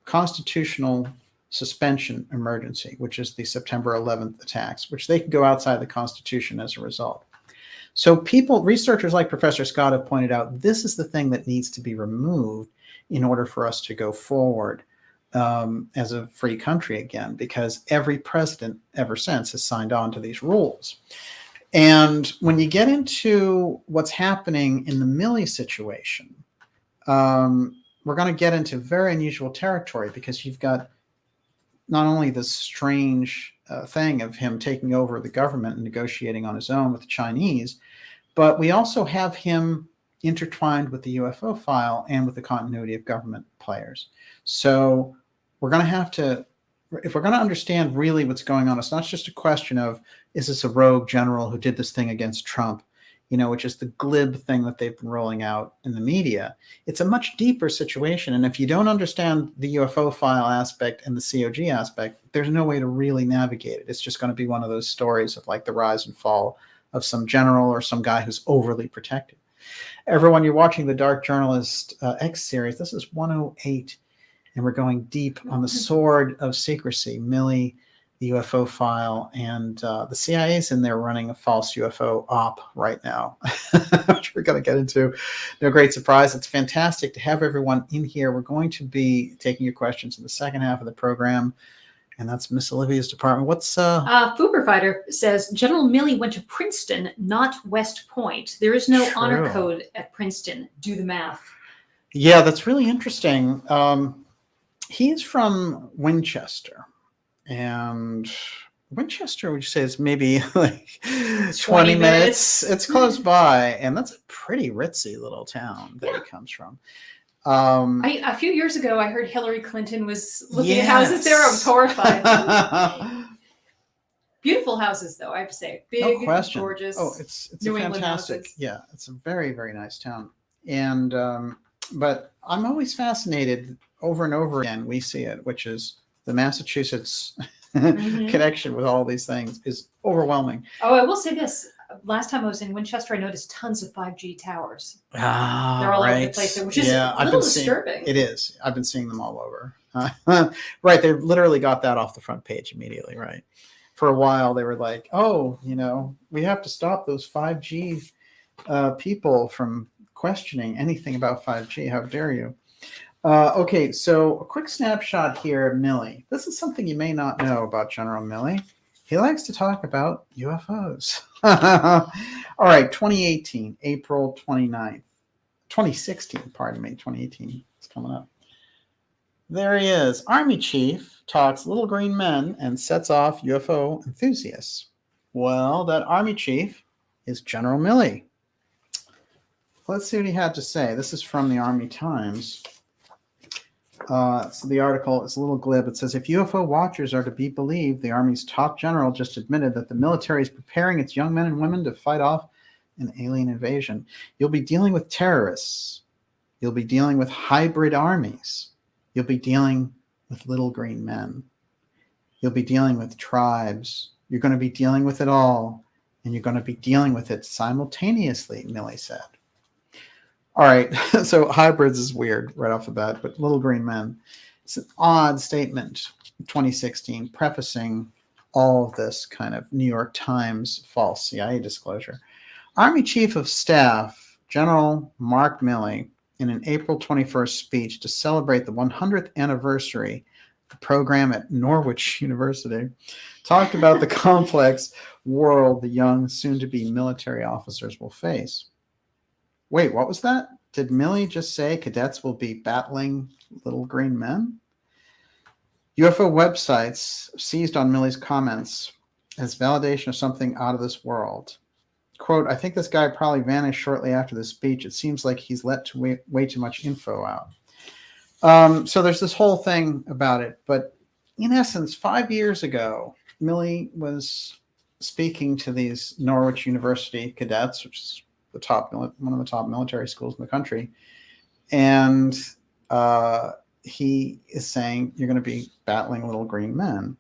constitutional suspension emergency, which is the September 11th attacks, which they can go outside the Constitution as a result. So researchers like Professor Scott have pointed out, this is the thing that needs to be removed in order for us to go forward as a free country again, because every president ever since has signed on to these rules. And when you get into what's happening in the Milley situation, we're going to get into very unusual territory because you've got not only this strange thing of him taking over the government and negotiating on his own with the Chinese, but we also have him intertwined with the UFO file and with the continuity of government players. So we're going to have to, if we're going to understand really what's going on, it's not just a question of, is this a rogue general who did this thing against Trump, which is the glib thing that they've been rolling out in the media. It's a much deeper situation. And if you don't understand the UFO file aspect and the COG aspect, there's no way to really navigate it. It's just going to be one of those stories of like the rise and fall of some general or some guy who's overly protected. Everyone, you're watching the Dark Journalist X series. This is 108, and we're going deep on the Sword of Secrecy, Milley the UFO file, and the CIA is in there running a false UFO op right now, which we're going to get into. No great surprise. It's fantastic to have everyone in here. We're going to be taking your questions in the second half of the program, and that's Miss Olivia's department. What's Fooper Fighter says General Milley went to Princeton, not West Point. There is no honor code at Princeton. Do the math. Yeah, that's really interesting. He's from Winchester. And Winchester, would you say, is maybe like 20 minutes? It's close by, and that's a pretty ritzy little town that he comes from. A few years ago, I heard Hillary Clinton was looking at houses there. I was horrified. Beautiful houses, though, I have to say. Big, no question. Gorgeous. Oh, it's New a fantastic. Houses. Yeah, it's a very, very nice town. And but I'm always fascinated over and over again. We see it, which is the Massachusetts connection with all these things is overwhelming. Oh, I will say this. Last time I was in Winchester, I noticed tons of 5G towers. They're all over the place, which is a little disturbing. It is. I've been seeing them all over. Right. They literally got that off the front page immediately, right? For a while, they were like, oh, we have to stop those 5G people from questioning anything about 5G. How dare you? Okay, so a quick snapshot here of Milley. This is something you may not know about General Milley. He likes to talk about UFOs. All right, 2018, April 29th. 2016, pardon me, 2018. It's coming up. There he is. Army chief talks little green men and sets off UFO enthusiasts. Well, that Army chief is General Milley. Let's see what he had to say. This is from the Army Times. So the article is a little glib. It says, if UFO watchers are to be believed, the Army's top general just admitted that the military is preparing its young men and women to fight off an alien invasion. You'll be dealing with terrorists. You'll be dealing with hybrid armies. You'll be dealing with little green men. You'll be dealing with tribes. You're going to be dealing with it all, and you're going to be dealing with it simultaneously, Milley said. All right, so hybrids is weird right off the bat, but little green men. It's an odd statement, 2016, prefacing all of this kind of New York Times false CIA disclosure. Army Chief of Staff, General Mark Milley, in an April 21st speech to celebrate the 100th anniversary of the program at Norwich University, talked about the complex world the young, soon-to-be military officers will face. Wait, what was that? Did Milley just say cadets will be battling little green men? UFO websites seized on Milley's comments as validation of something out of this world. Quote, I think this guy probably vanished shortly after the speech. It seems like he's let way too much info out. So there's this whole thing about it. But in essence, 5 years ago, Milley was speaking to these Norwich University cadets, which is one of the top military schools in the country. And he is saying, you're going to be battling little green men.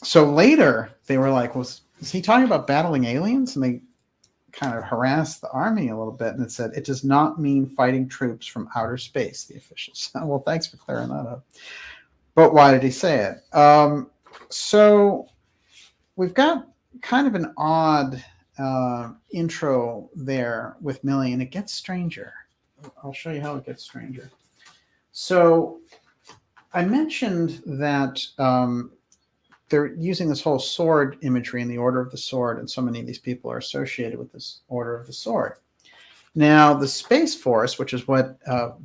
So later they were like, is he talking about battling aliens? And they kind of harassed the Army a little bit. And it said, it does not mean fighting troops from outer space, the officials. Well, thanks for clearing that up. But why did he say it? So we've got kind of an odd intro there with Milley, and it gets stranger. I'll show you how it gets stranger. So I mentioned that they're using this whole sword imagery in the Order of the Sword, and so many of these people are associated with this Order of the Sword. Now, the Space Force, which is what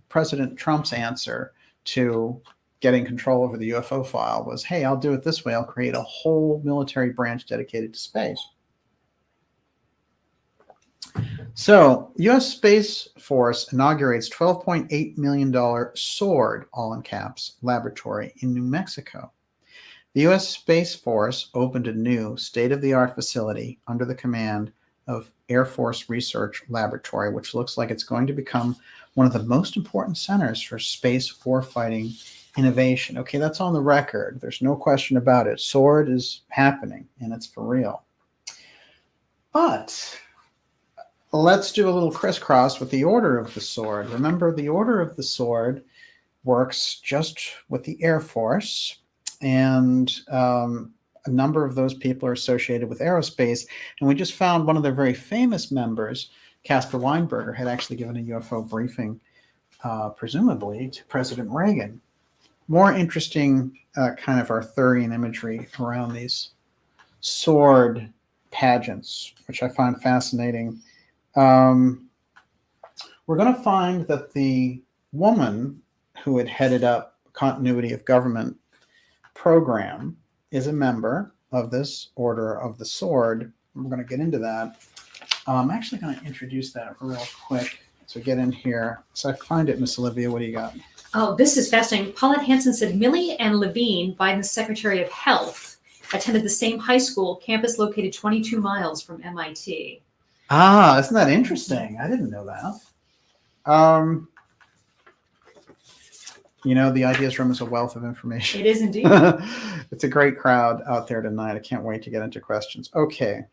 President Trump's answer to getting control over the UFO file was, hey, I'll do it this way. I'll create a whole military branch dedicated to space. So, U.S. Space Force inaugurates $12.8 million SWORD, all in caps, laboratory in New Mexico. The U.S. Space Force opened a new state-of-the-art facility under the command of Air Force Research Laboratory, which looks like it's going to become one of the most important centers for space warfighting innovation. Okay, that's on the record. There's no question about it. SWORD is happening, and it's for real. But let's do a little crisscross with the Order of the Sword. Remember, the Order of the Sword works just with the Air Force. and a number of those people are associated with aerospace. And we just found one of their very famous members, Casper Weinberger, had actually given a UFO briefing, presumably to President Reagan. More interesting kind of Arthurian imagery around these sword pageants, which I find fascinating. We're going to find that the woman who had headed up continuity of government program is a member of this Order of the Sword. We're going to get into that. I'm actually going to introduce that real quick. So get in here. So I find it, Miss Olivia. What do you got? Oh, this is fascinating. Paulette Hansen said Milley and Levine, Biden's Secretary of Health, attended the same high school campus located 22 miles from MIT. Ah, isn't that interesting? I didn't know that. You know, the Ideas Room is a wealth of information. It is indeed. It's a great crowd out there tonight. I can't wait to get into questions. Okay.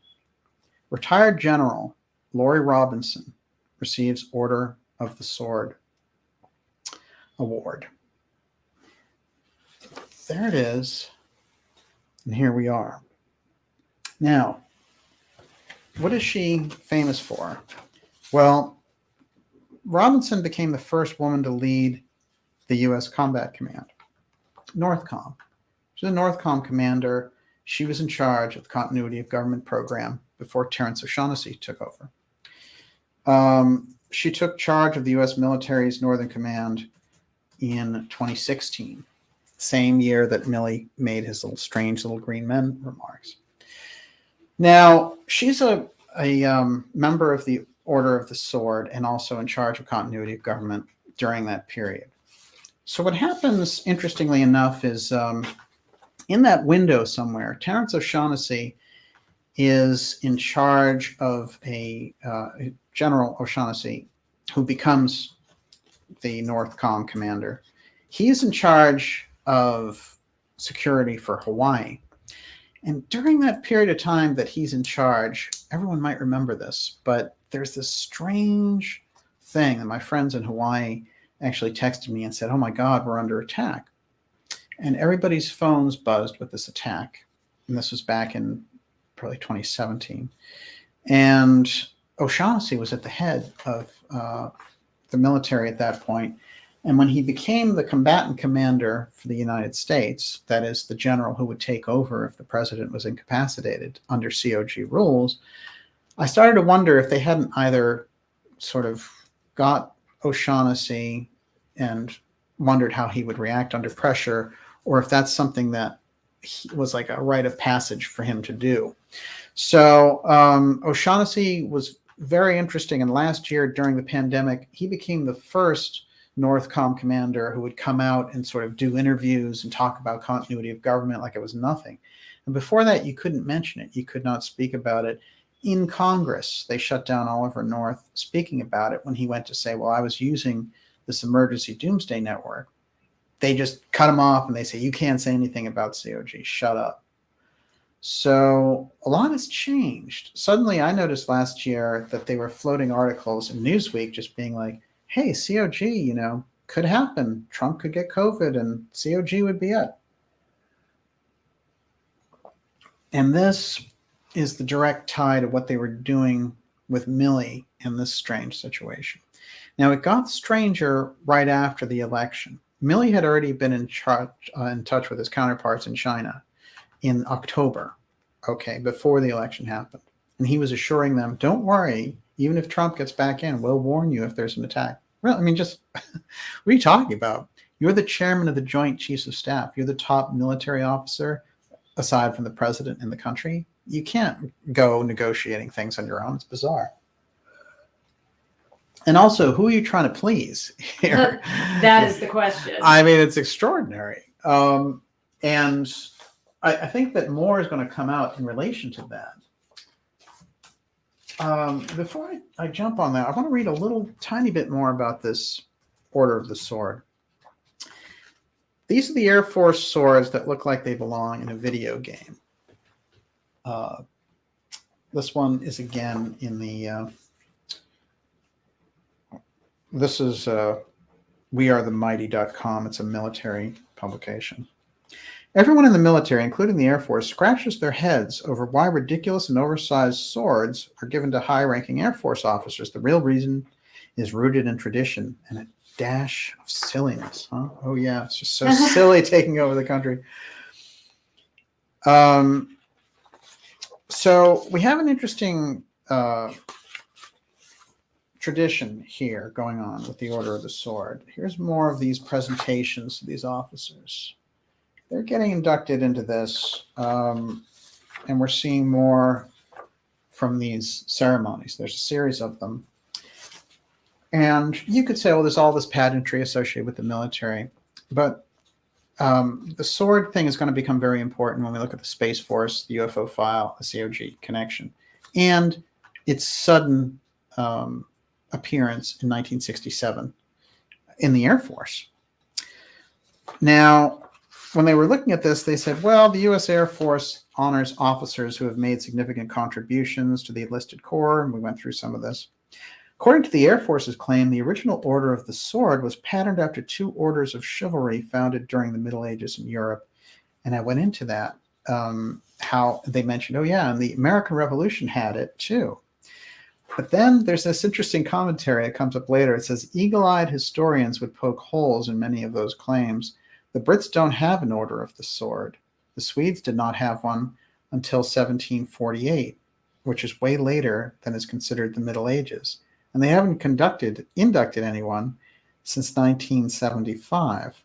Retired General Lori Robinson receives Order of the Sword Award. There it is. And here we are. Now, what is she famous for? Well, Robinson became the first woman to lead the U.S. Combat Command, NORTHCOM. She's a NORTHCOM commander. She was in charge of the continuity of government program before Terence O'Shaughnessy took over. She took charge of the U.S. military's Northern Command in 2016, same year that Milley made his little strange little green men remarks. Now, she's a member of the Order of the Sword and also in charge of continuity of government during that period. So what happens, interestingly enough, is in that window somewhere, Terence O'Shaughnessy is in charge of a General O'Shaughnessy, who becomes the NORTHCOM commander. He's in charge of security for Hawaii. And during that period of time that he's in charge, everyone might remember this, but there's this strange thing that my friends in Hawaii actually texted me and said, oh my God, we're under attack. And everybody's phones buzzed with this attack. And this was back in probably 2017. And O'Shaughnessy was at the head of the military at that point. And when he became the combatant commander for the United States, that is the general who would take over if the president was incapacitated under COG rules, I started to wonder if they hadn't either sort of got O'Shaughnessy and wondered how he would react under pressure, or if that's something that was like a rite of passage for him to do. So O'Shaughnessy was very interesting. And last year during the pandemic, he became the first NORTHCOM commander who would come out and sort of do interviews and talk about continuity of government like it was nothing. And before that, you couldn't mention it. You could not speak about it. In Congress, they shut down Oliver North speaking about it when he went to say, well, I was using this emergency doomsday network. They just cut him off and they say, you can't say anything about COG. Shut up. So a lot has changed. Suddenly, I noticed last year that they were floating articles in Newsweek just being like, hey, COG, you know, could happen. Trump could get COVID and COG would be it. And this is the direct tie to what they were doing with Milley in this strange situation. Now, it got stranger right after the election. Milley had already been in touch with his counterparts in China in October, okay, before the election happened. And he was assuring them, don't worry, even if Trump gets back in, we'll warn you if there's an attack. Well, I mean, just what are you talking about? You're the chairman of the Joint Chiefs of Staff. You're the top military officer, aside from the president in the country. You can't go negotiating things on your own. It's bizarre. And also, who are you trying to please here? That is the question. I mean, it's extraordinary. And I think that more is going to come out in relation to that. Before I jump on that, I want to read a little tiny bit more about this Order of the Sword. These are the Air Force swords that look like they belong in a video game. This one is again in the... this is wearethemighty.com. It's a military publication. Everyone in the military, including the Air Force, scratches their heads over why ridiculous and oversized swords are given to high-ranking Air Force officers. The real reason is rooted in tradition and a dash of silliness. Huh? Oh, yeah, it's just so silly taking over the country. So we have an interesting tradition here going on with the Order of the Sword. Here's more of these presentations to these officers. They're getting inducted into this, and we're seeing more from these ceremonies. There's a series of them. And you could say, oh, there's all this pageantry associated with the military. But the sword thing is going to become very important when we look at the Space Force, the UFO file, the COG connection, and its sudden appearance in 1967 in the Air Force. Now, when they were looking at this, they said, well, the U.S. Air Force honors officers who have made significant contributions to the enlisted corps, and we went through some of this. According to the Air Force's claim, the original Order of the Sword was patterned after two orders of chivalry founded during the Middle Ages in Europe. And I went into that, how they mentioned, oh yeah, and the American Revolution had it too. But then there's this interesting commentary that comes up later. It says, eagle-eyed historians would poke holes in many of those claims. The Brits don't have an Order of the Sword. The Swedes did not have one until 1748, which is way later than is considered the Middle Ages. And they haven't inducted anyone since 1975.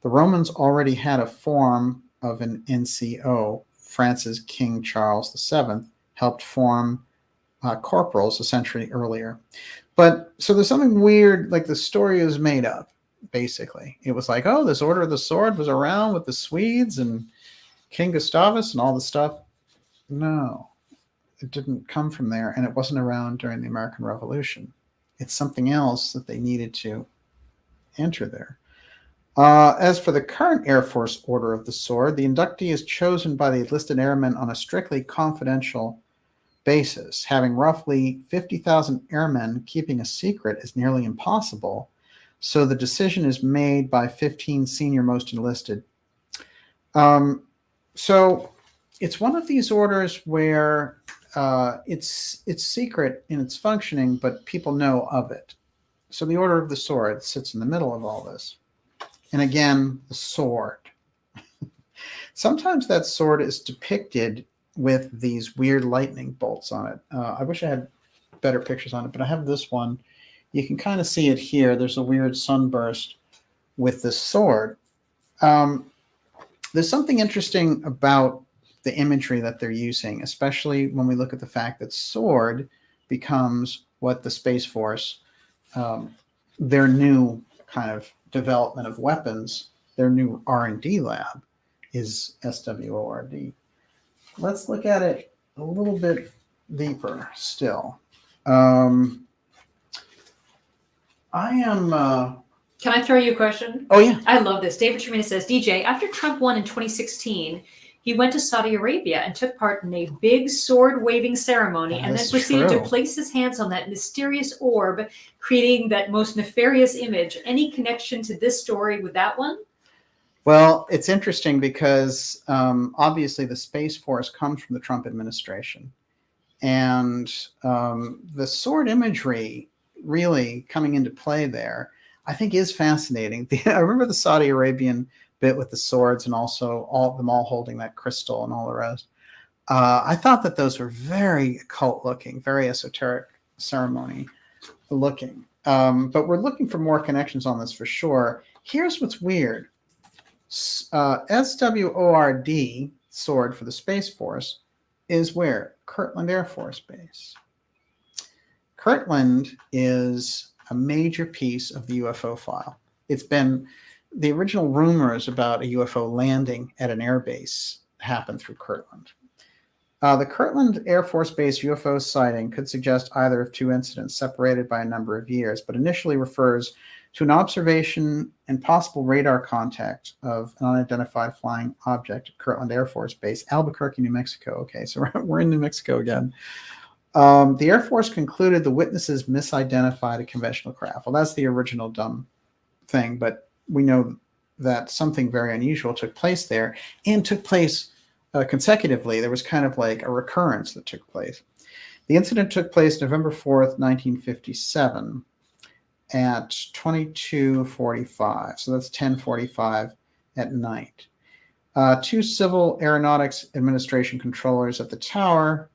The Romans already had a form of an NCO. France's King Charles VII helped form corporals a century earlier. But so there's something weird, like the story is made up, basically. It was like, oh, this Order of the Sword was around with the Swedes and King Gustavus and all the stuff. No. It didn't come from there, and it wasn't around during the American Revolution. It's something else that they needed to enter there. As for the current Air Force Order of the Sword, the inductee is chosen by the enlisted airmen on a strictly confidential basis. Having roughly 50,000 airmen, keeping a secret is nearly impossible, so the decision is made by 15 senior most enlisted. So it's one of these orders where it's secret in its functioning, but people know of it. So the Order of the Sword sits in the middle of all this. And again, the sword. Sometimes that sword is depicted with these weird lightning bolts on it. I wish I had better pictures on it, but I have this one. You can kind of see it here. There's a weird sunburst with this sword. There's something interesting about the imagery that they're using, especially when we look at the fact that sword becomes what the Space Force, their new kind of development of weapons, their new R&D lab is SWORD. Let's look at it a little bit deeper still. Can I throw you a question? Oh, yeah. I love this. David Tremina says, DJ, after Trump won in 2016, he went to Saudi Arabia and took part in a big sword-waving ceremony and then proceeded to place his hands on that mysterious orb, creating that most nefarious image. Any connection to this story with that one? Well, it's interesting because obviously the Space Force comes from the Trump administration. And the sword imagery really coming into play there, I think is fascinating. I remember the Saudi Arabian bit with the swords and also them all holding that crystal and all the rest. I thought that those were very occult looking, very esoteric ceremony looking. But we're looking for more connections on this for sure. Here's what's weird. SWORD, sword for the Space Force, is where? Kirtland Air Force Base. Kirtland is a major piece of the UFO file. It's been the original rumors about a UFO landing at an air base happened through Kirtland. The Kirtland Air Force Base UFO sighting could suggest either of two incidents separated by a number of years, but initially refers to an observation and possible radar contact of an unidentified flying object at Kirtland Air Force Base, Albuquerque, New Mexico. Okay, so we're in New Mexico again. The Air Force concluded the witnesses misidentified a conventional craft. Well, that's the original dumb thing, but we know that something very unusual took place there, and took place consecutively. There was kind of like a recurrence that took place. The incident took place November 4th, 1957 at 22:45. So that's 10:45 at night. Two Civil Aeronautics Administration controllers at the tower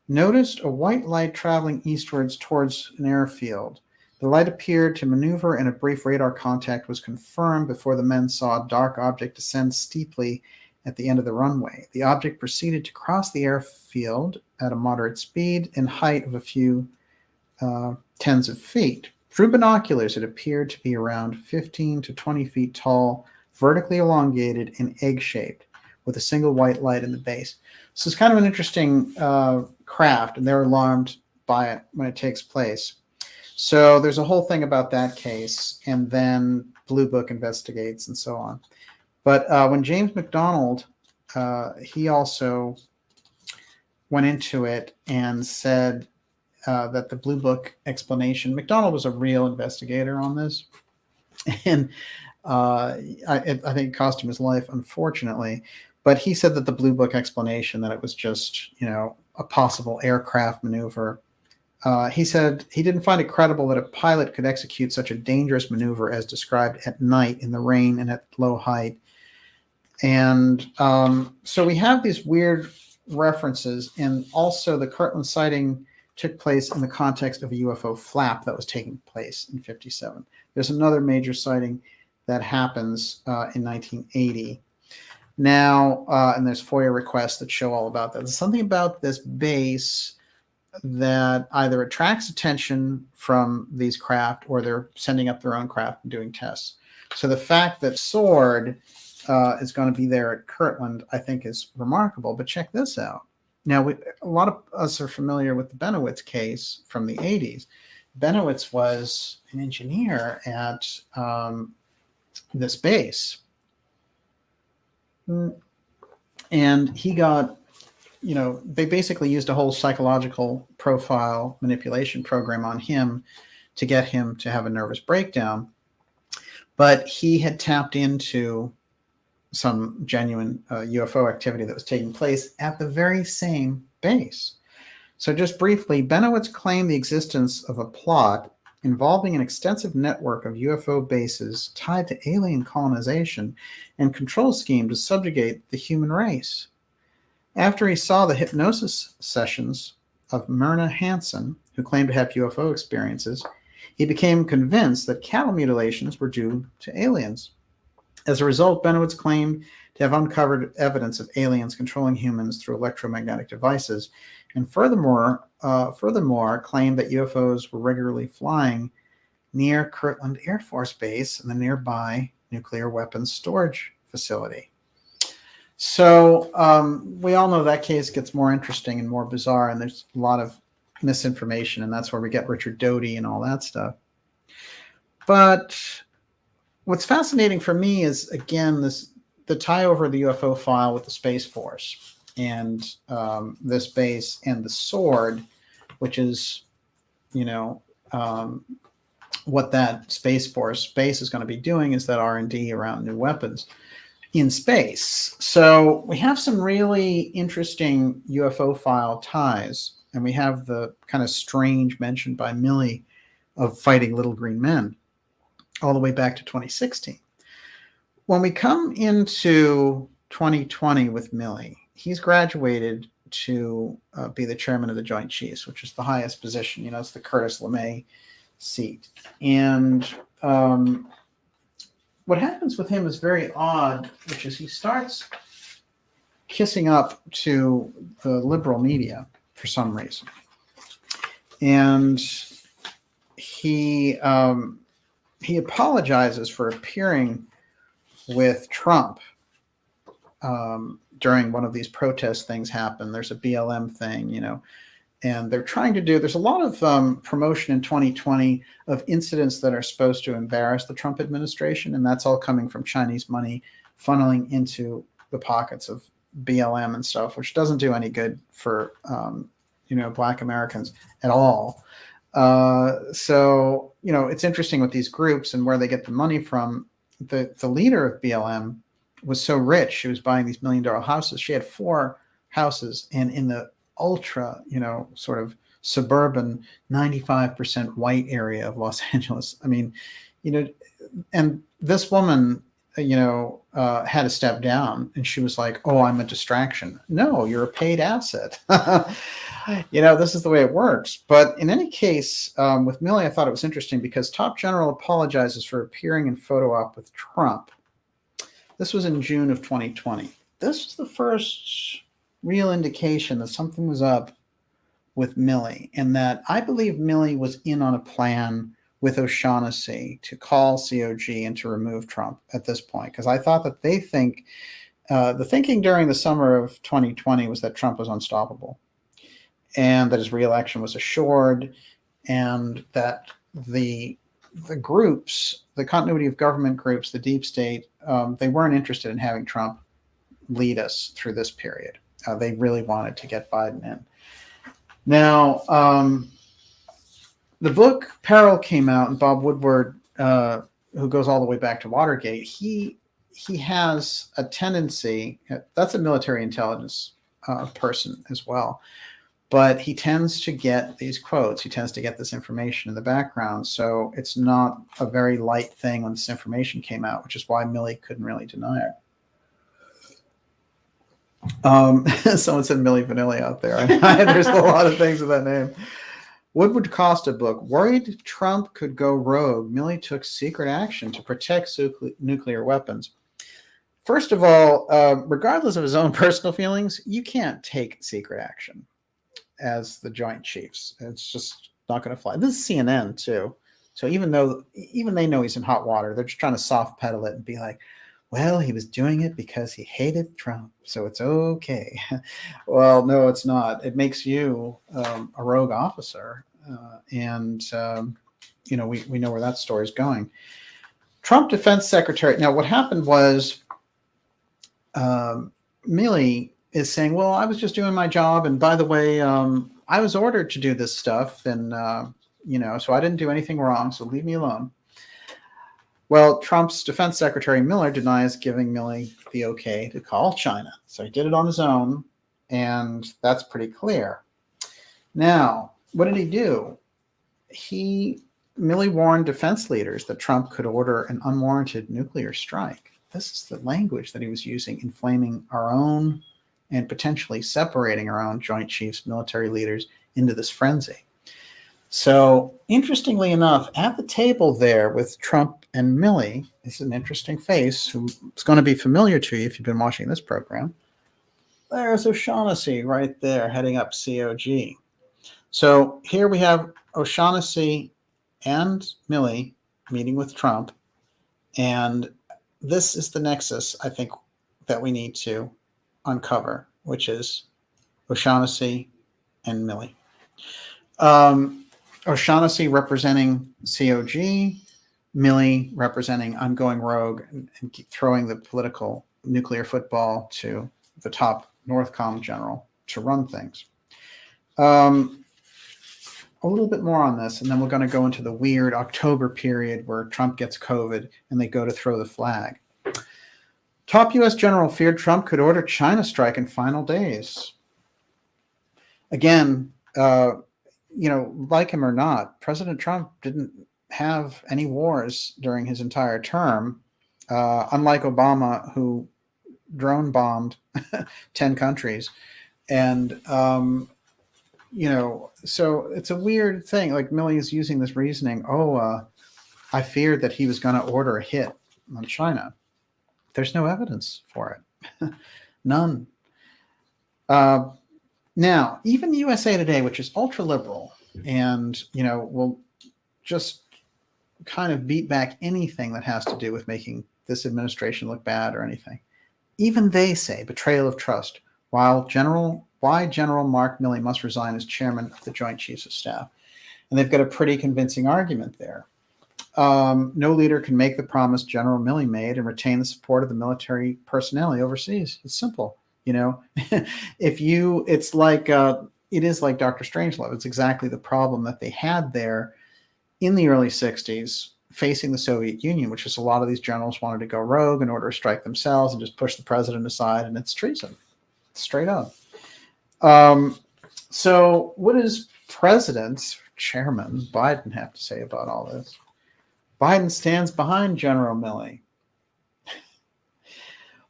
noticed a white light traveling eastwards towards an airfield. The light appeared to maneuver, and a brief radar contact was confirmed before the men saw a dark object descend steeply at the end of the runway. The object proceeded to cross the airfield at a moderate speed and height of a few tens of feet. Through binoculars, it appeared to be around 15 to 20 feet tall, vertically elongated and egg-shaped, with a single white light in the base. So it's kind of an interesting craft, and they're alarmed by it when it takes place. So there's a whole thing about that case, and then Blue Book investigates and so on. But when James McDonald, he also went into it and said that the Blue Book explanation, McDonald was a real investigator on this, and I think it cost him his life, unfortunately. But he said that the Blue Book explanation, that it was just, a possible aircraft maneuver. He said he didn't find it credible that a pilot could execute such a dangerous maneuver as described at night in the rain and at low height. And so we have these weird references, and also the Kirtland sighting took place in the context of a UFO flap that was taking place in 57. There's another major sighting that happens in 1980. Now, and there's FOIA requests that show all about that. There's something about this base that either attracts attention from these craft, or they're sending up their own craft and doing tests. So the fact that Sword is going to be there at Kirtland, I think, is remarkable. But check this out. Now, a lot of us are familiar with the Benowitz case from the 80s. Benowitz was an engineer at this base. And he got, they basically used a whole psychological profile manipulation program on him to get him to have a nervous breakdown. But he had tapped into some genuine UFO activity that was taking place at the very same base. So just briefly, Benowitz claimed the existence of a plot involving an extensive network of UFO bases tied to alien colonization and control scheme to subjugate the human race. After he saw the hypnosis sessions of Myrna Hansen, who claimed to have UFO experiences, he became convinced that cattle mutilations were due to aliens. As a result, Benowitz claimed to have uncovered evidence of aliens controlling humans through electromagnetic devices, and furthermore claimed that UFOs were regularly flying near Kirtland Air Force Base and the nearby nuclear weapons storage facility. So we all know that case gets more interesting and more bizarre, and there's a lot of misinformation, and that's where we get Richard Doty and all that stuff. But what's fascinating for me is, again, the tie over the UFO file with the Space Force and this base and the Sword, which is, what that Space Force base is going to be doing is that R&D around new weapons in space. So we have some really interesting UFO file ties, and we have the kind of strange mention by Milley of fighting little green men all the way back to 2016. When we come into 2020 with Milley, he's graduated to be the chairman of the Joint Chiefs, which is the highest position. It's the Curtis LeMay seat. And what happens with him is very odd, which is he starts kissing up to the liberal media for some reason. And he apologizes for appearing with Trump during one of these protest things happen. There's a BLM thing, and they're trying to do, there's a lot of promotion in 2020 of incidents that are supposed to embarrass the Trump administration, and that's all coming from Chinese money funneling into the pockets of BLM and stuff, which doesn't do any good for, Black Americans at all. So, it's interesting with these groups and where they get the money from. the leader of BLM was so rich, she was buying these $1 million houses. She had 4 houses, and in the ultra, sort of suburban, 95% white area of Los Angeles. I mean, and this woman, had to step down, and she was like, "Oh, I'm a distraction." No, you're a paid asset. This is the way it works. But in any case, with Milley, I thought it was interesting because Top General apologizes for appearing in photo op with Trump. This was in June of 2020. This was the first real indication that something was up with Milley, and that I believe Milley was in on a plan with O'Shaughnessy to call COG and to remove Trump at this point, because I thought that they think the thinking during the summer of 2020 was that Trump was unstoppable and that his reelection was assured, and that the groups, the continuity of government groups, the deep state, they weren't interested in having Trump lead us through this period. They really wanted to get Biden in. Now, the book Peril came out, and Bob Woodward, who goes all the way back to Watergate, he has a tendency, that's a military intelligence person as well, but he tends to get these quotes, he tends to get this information in the background, so it's not a very light thing when this information came out, which is why Milley couldn't really deny it. Someone said Milli Vanilli out there. There's a lot of things with that name. Woodward Costa book, worried Trump could go rogue, Milley took secret action to protect nuclear weapons. First of all, regardless of his own personal feelings, you can't take secret action as the Joint Chiefs. It's just not going to fly. This is CNN too. So even they know he's in hot water, they're just trying to soft pedal it and be like, well, he was doing it because he hated Trump, so it's okay. Well, no, it's not. It makes you a rogue officer, and we know where that story is going. Trump Defense Secretary. Now, what happened was Milley is saying, well, I was just doing my job, and by the way, I was ordered to do this stuff, and so I didn't do anything wrong, so leave me alone. Well, Trump's Defense Secretary Miller denies giving Milley the okay to call China. So he did it on his own, and that's pretty clear. Now, what did he do? Milley warned defense leaders that Trump could order an unwarranted nuclear strike. This is the language that he was using, inflaming our own and potentially separating our own Joint Chiefs, military leaders, into this frenzy. So, interestingly enough, at the table there with Trump and Milley, this is an interesting face who's going to be familiar to you if you've been watching this program. There's O'Shaughnessy right there heading up COG. So here we have O'Shaughnessy and Milley meeting with Trump. And this is the nexus, I think, that we need to uncover, which is O'Shaughnessy and Milley. O'Shaughnessy representing COG, Milley representing I'm going rogue and throwing the political nuclear football to the top Northcom general to run things. A little bit more on this, and then we're going to go into the weird October period where Trump gets COVID and they go to throw the flag. Top U.S. general feared Trump could order China strike in final days. Again, like him or not, President Trump didn't have any wars during his entire term, unlike Obama, who drone bombed 10 countries. And, so it's a weird thing. Like Milley is using this reasoning. I feared that he was going to order a hit on China. There's no evidence for it. None. Now, even USA Today, which is ultra liberal and, will just kind of beat back anything that has to do with making this administration look bad or anything. Even they say betrayal of trust, why General Mark Milley must resign as chairman of the Joint Chiefs of Staff. And they've got a pretty convincing argument there. No leader can make the promise General Milley made and retain the support of the military personnel he oversees. It's simple. It is like Dr. Strangelove. It's exactly the problem that they had there in the early 60s facing the Soviet Union, which is a lot of these generals wanted to go rogue in order to strike themselves and just push the president aside, and it's treason, straight up. So what does Chairman Biden have to say about all this? Biden stands behind General Milley.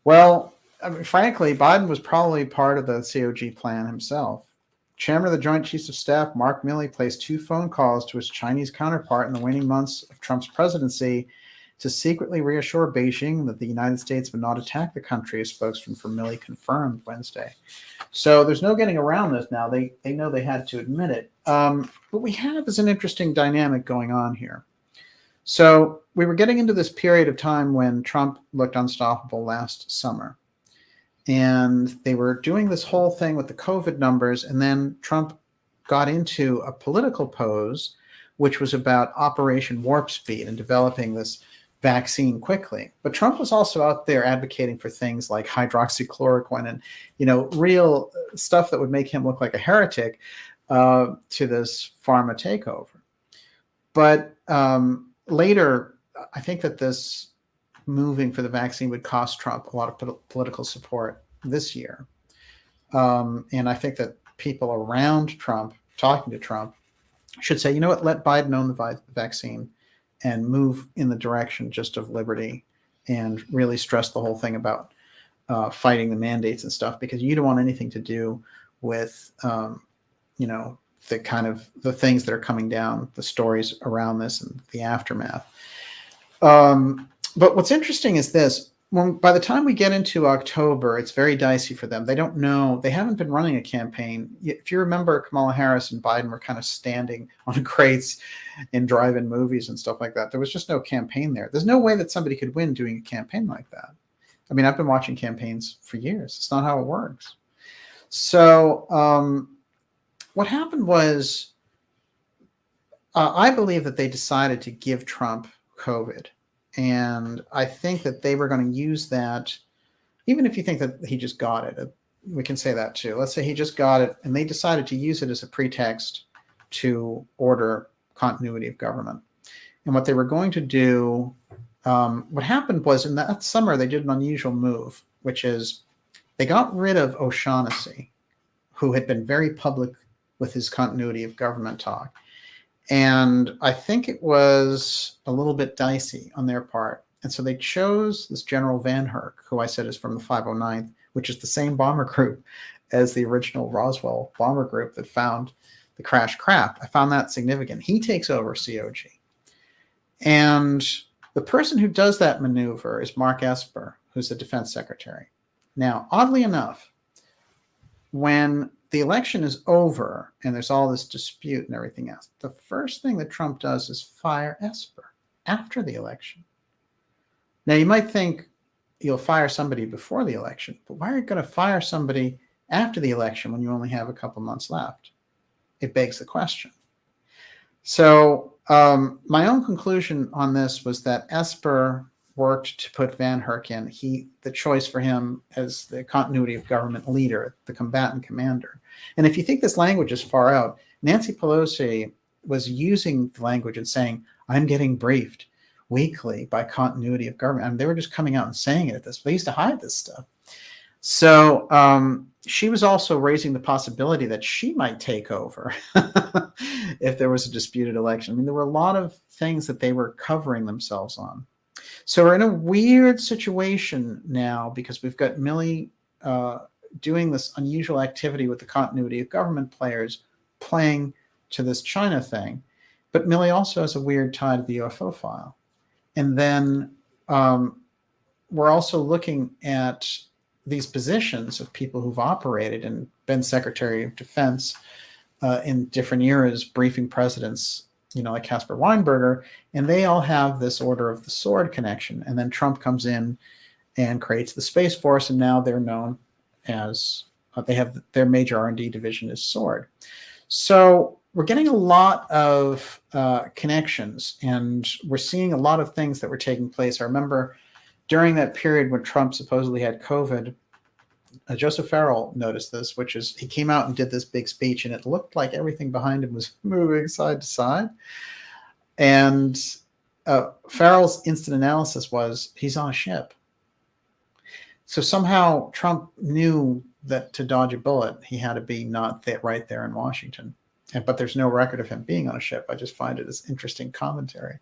Well, I mean, frankly, Biden was probably part of the COG plan himself. Chairman of the Joint Chiefs of Staff, Mark Milley, placed 2 phone calls to his Chinese counterpart in the waning months of Trump's presidency to secretly reassure Beijing that the United States would not attack the country, a spokesman for Milley confirmed Wednesday. So there's no getting around this now. They know they had to admit it. What we have is an interesting dynamic going on here. So we were getting into this period of time when Trump looked unstoppable last summer. And they were doing this whole thing with the COVID numbers. And then Trump got into a political pose, which was about Operation Warp Speed and developing this vaccine quickly. But Trump was also out there advocating for things like hydroxychloroquine and, real stuff that would make him look like a heretic to this pharma takeover. But later, I think that this moving for the vaccine would cost Trump a lot of political support this year. And I think that people around Trump, talking to Trump, should say, you know what, let Biden own the vaccine and move in the direction just of liberty and really stress the whole thing about fighting the mandates and stuff, because you don't want anything to do with, the kind of the things that are coming down, the stories around this and the aftermath. But what's interesting is this. By the time we get into October, it's very dicey for them. They don't know. They haven't been running a campaign. If you remember, Kamala Harris and Biden were kind of standing on crates in drive-in movies and stuff like that. There was just no campaign there. There's no way that somebody could win doing a campaign like that. I mean, I've been watching campaigns for years. It's not how it works. So what happened was, I believe that they decided to give Trump COVID. And I think that they were going to use that, even if you think that he just got it, we can say that too. Let's say he just got it and they decided to use it as a pretext to order continuity of government. And what they were going to do, what happened was in that summer, they did an unusual move, which is they got rid of O'Shaughnessy, who had been very public with his continuity of government talk. And I think it was a little bit dicey on their part. And so they chose this General Van Herk, who I said is from the 509th, which is the same bomber group as the original Roswell bomber group that found the crashed craft. I found that significant. He takes over COG. And the person who does that maneuver is Mark Esper, who's the defense secretary. Now, oddly enough, when the election is over and there's all this dispute and everything else, the first thing that Trump does is fire Esper after the election. Now, you might think you'll fire somebody before the election, but why are you going to fire somebody after the election when you only have a couple months left? It begs the question. So my own conclusion on this was that Esper worked to put Van Herk in. The choice for him as the continuity of government leader, the combatant commander. And if you think this language is far out, Nancy Pelosi was using the language and saying, I'm getting briefed weekly by continuity of government. I mean, they were just coming out and saying it at this. They used to hide this stuff. So she was also raising the possibility that she might take over if there was a disputed election. I mean, there were a lot of things that they were covering themselves on. So we're in a weird situation now because we've got Milley doing this unusual activity with the continuity of government players playing to this China thing. But Milley also has a weird tie to the UFO file. And then we're also looking at these positions of people who've operated and been Secretary of Defense in different eras, briefing presidents, like Casper Weinberger, and they all have this Order of the Sword connection. And then Trump comes in and creates the Space Force, and now they're known as, they have their major R&D division is Sword. So we're getting a lot of connections, and we're seeing a lot of things that were taking place. I remember during that period when Trump supposedly had COVID, Joseph Farrell noticed this, which is he came out and did this big speech, and it looked like everything behind him was moving side to side. And Farrell's instant analysis was he's on a ship. So somehow Trump knew that to dodge a bullet, he had to be not right there in Washington. But there's no record of him being on a ship. I just find it as interesting commentary.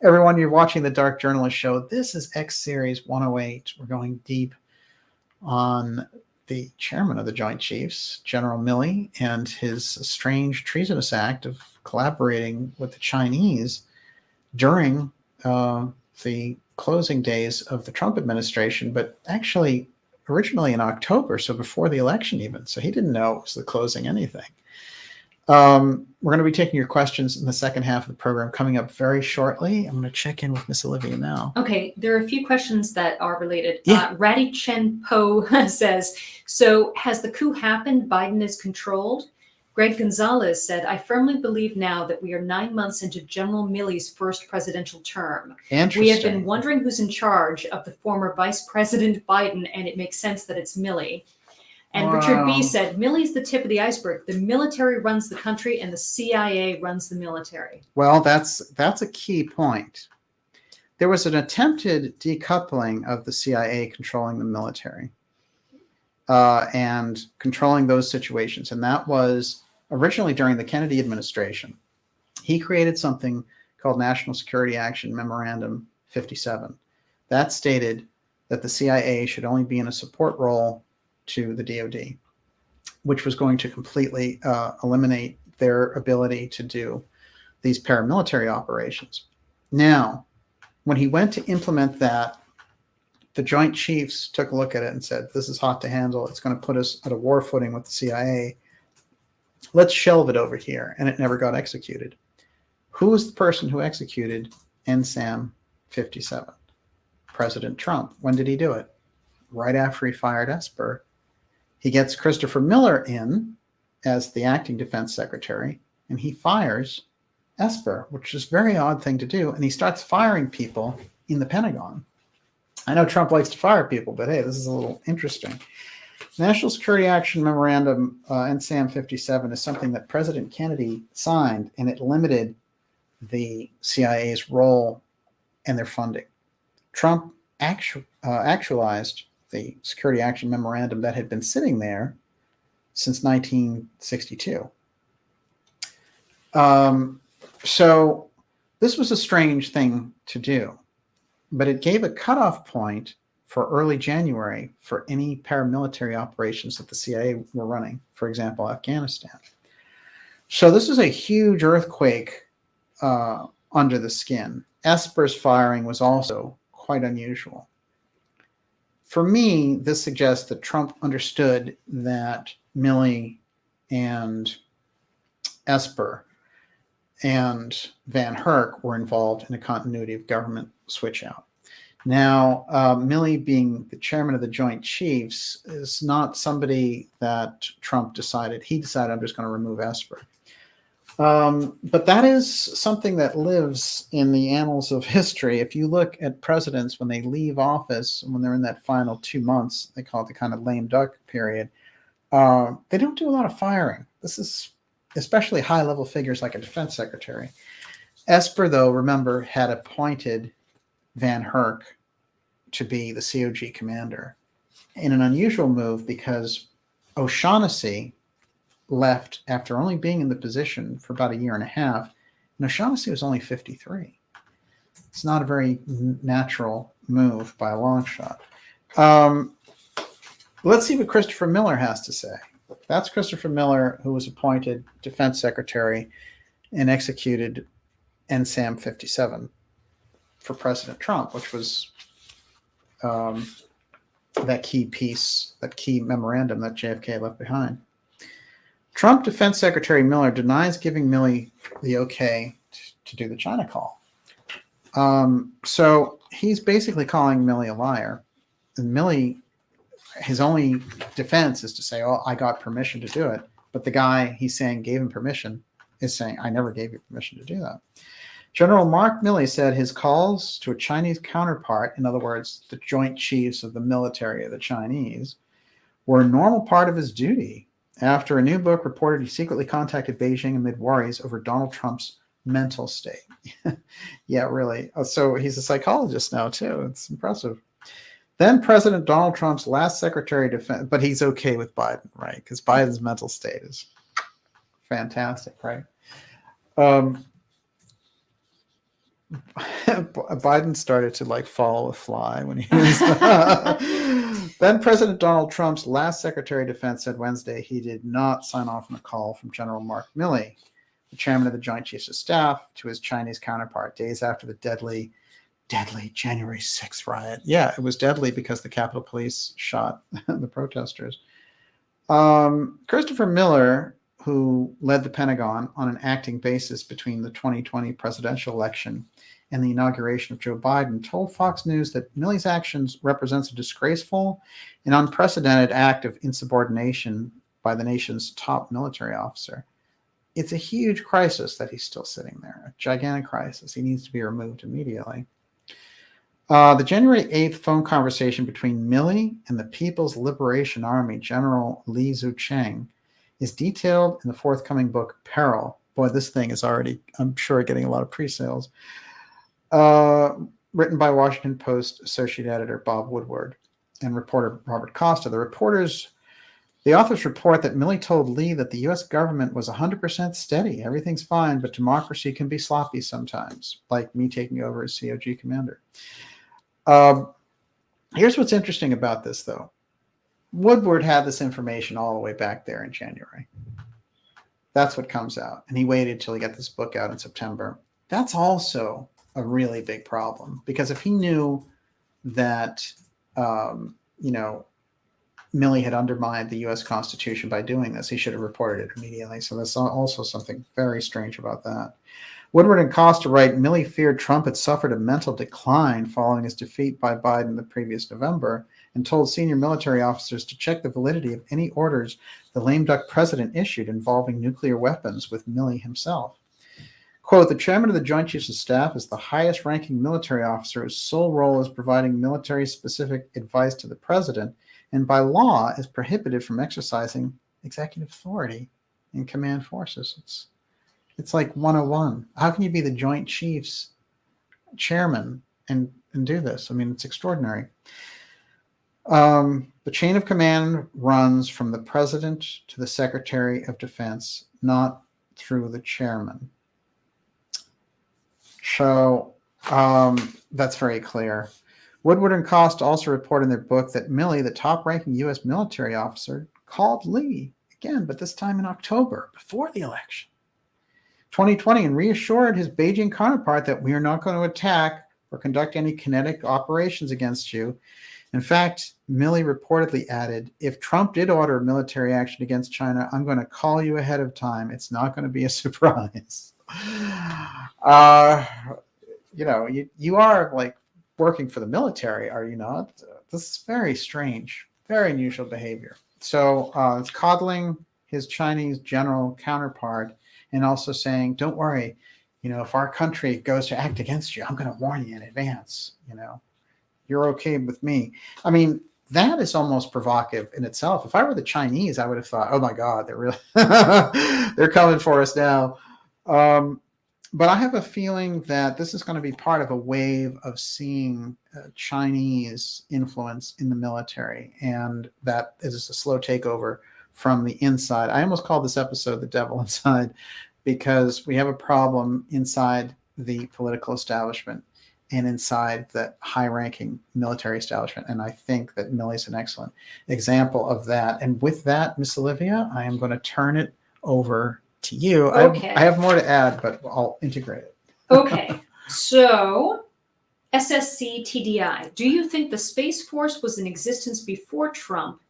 Everyone, you're watching the Dark Journalist Show. This is X Series 108. We're going deep on the chairman of the Joint Chiefs, General Milley, and his strange treasonous act of collaborating with the Chinese during the closing days of the Trump administration, but actually originally in October, so before the election even. So he didn't know it was the closing anything. We're going to be taking your questions in the second half of the program coming up very shortly. I'm going to check in with Miss Olivia now. Okay, there are a few questions that are related. Yeah. Ratty Chen Po says, so has the coup happened? Biden is controlled? Greg Gonzalez said, I firmly believe now that we are 9 months into General Milley's first presidential term. We have been wondering who's in charge of the former Vice President Biden, and it makes sense that it's Milley. And wow. Richard B. said, Milley's the tip of the iceberg. The military runs the country and the CIA runs the military. Well, that's a key point. There was an attempted decoupling of the CIA controlling the military and controlling those situations. And that was originally during the Kennedy administration. He created something called National Security Action Memorandum 57. That stated that the CIA should only be in a support role to the DoD, which was going to completely eliminate their ability to do these paramilitary operations. Now, when he went to implement that, the Joint Chiefs took a look at it and said, this is hot to handle. It's going to put us at a war footing with the CIA. Let's shelve it over here. And it never got executed. Who was the person who executed NSAM 57? President Trump. When did he do it? Right after he fired Esper. He gets Christopher Miller in as the acting defense secretary, and he fires Esper, which is a very odd thing to do. And he starts firing people in the Pentagon. I know Trump likes to fire people, but hey, this is a little interesting. National Security Action Memorandum, NSAM 57, is something that President Kennedy signed, and it limited the CIA's role and their funding. Trump actualized the Security Action Memorandum that had been sitting there since 1962. So this was a strange thing to do, but it gave a cutoff point for early January for any paramilitary operations that the CIA were running, for example, Afghanistan. So this is a huge earthquake under the skin. Esper's firing was also quite unusual. For me, this suggests that Trump understood that Milley and Esper and Van Herk were involved in a continuity of government switch out. Now, Milley, being the chairman of the Joint Chiefs, is not somebody that Trump decided. He decided, I'm just going to remove Esper. But that is something that lives in the annals of history. If you look at presidents when they leave office, when they're in that final 2 months, they call it the kind of lame duck period, they don't do a lot of firing. This is especially high-level figures like a defense secretary. Esper, though, remember, had appointed Van Herk to be the COG commander in an unusual move because O'Shaughnessy left after only being in the position for about 1.5 years, and O'Shaughnessy was only 53. It's not a very natural move by a long shot. Let's see what Christopher Miller has to say. That's Christopher Miller, who was appointed defense secretary and executed NSAM 57 for President Trump, which was that key piece, that key memorandum that JFK left behind. Trump Defense Secretary Miller denies giving Milley the okay to do the China call. So he's basically calling Milley a liar. And Milley, his only defense is to say, oh, I got permission to do it. But the guy he's saying gave him permission is saying, I never gave you permission to do that. General Mark Milley said his calls to a Chinese counterpart, in other words, the Joint Chiefs of the military of the Chinese, were a normal part of his duty. After a new book reported he secretly contacted Beijing amid worries over Donald Trump's mental state. Yeah, really. So he's a psychologist now, too. It's impressive. Then President Donald Trump's last Secretary of Defense, but he's okay with Biden, right? Because Biden's mental state is fantastic, right? Biden started to like follow a fly when he was. Then President Donald Trump's last Secretary of Defense said Wednesday he did not sign off on a call from General Mark Milley, the chairman of the Joint Chiefs of Staff, to his Chinese counterpart days after the deadly January 6th riot. Yeah, it was deadly because the Capitol Police shot the protesters. Christopher Miller, who led the Pentagon on an acting basis between the 2020 presidential election and the inauguration of Joe Biden, told Fox News that Milley's actions represents a disgraceful and unprecedented act of insubordination by the nation's top military officer. It's a huge crisis that he's still sitting there, a gigantic crisis. He needs to be removed immediately. The January 8th phone conversation between Milley and the People's Liberation Army General Li Zucheng is detailed in the forthcoming book, Peril. Boy, this thing is already, I'm sure, getting a lot of pre-sales. Written by Washington Post Associate Editor Bob Woodward and reporter Robert Costa. The authors report that Milley told Lee that the U.S. government was 100% steady. Everything's fine, but democracy can be sloppy sometimes, like me taking over as COG commander. Here's what's interesting about this, though. Woodward had this information all the way back there in January. That's what comes out. And he waited till he got this book out in September. That's also a really big problem, because if he knew that, Milley had undermined the U.S. Constitution by doing this, he should have reported it immediately. So there's also something very strange about that. Woodward and Costa write, Milley feared Trump had suffered a mental decline following his defeat by Biden the previous November and told senior military officers to check the validity of any orders the lame duck president issued involving nuclear weapons with Milley himself. Quote, the chairman of the Joint Chiefs of Staff is the highest ranking military officer whose sole role is providing military specific advice to the president and by law is prohibited from exercising executive authority in command forces. It's like 101. How can you be the Joint Chiefs chairman and do this? I mean, it's extraordinary. The chain of command runs from the president to the Secretary of Defense, not through the chairman. So that's very clear. Woodward and Costa also report in their book that Milley, the top-ranking U.S. military officer, called Lee again, but this time in October, before the election, 2020, and reassured his Beijing counterpart that we are not going to attack or conduct any kinetic operations against you. In fact, Milley reportedly added, if Trump did order military action against China, I'm going to call you ahead of time. It's not going to be a surprise. You are like working for the military, are you not? This is very strange, very unusual behavior. So it's coddling his Chinese general counterpart and also saying, don't worry, if our country goes to act against you, I'm going to warn you in advance, you're okay with me. I mean, that is almost provocative in itself. If I were the Chinese, I would have thought, oh my God, they're really, they're coming for us now. But I have a feeling that this is going to be part of a wave of seeing Chinese influence in the military, and that is a slow takeover from the inside. I almost called this episode The Devil Inside, because we have a problem inside the political establishment and inside the high-ranking military establishment. And I think that Milley's an excellent example of that. And with that, Miss Olivia, I am going to turn it over to you. Okay. I have more to add, but I'll integrate it. Okay. So, SSC TDI. Do you think the Space Force was in existence before Trump?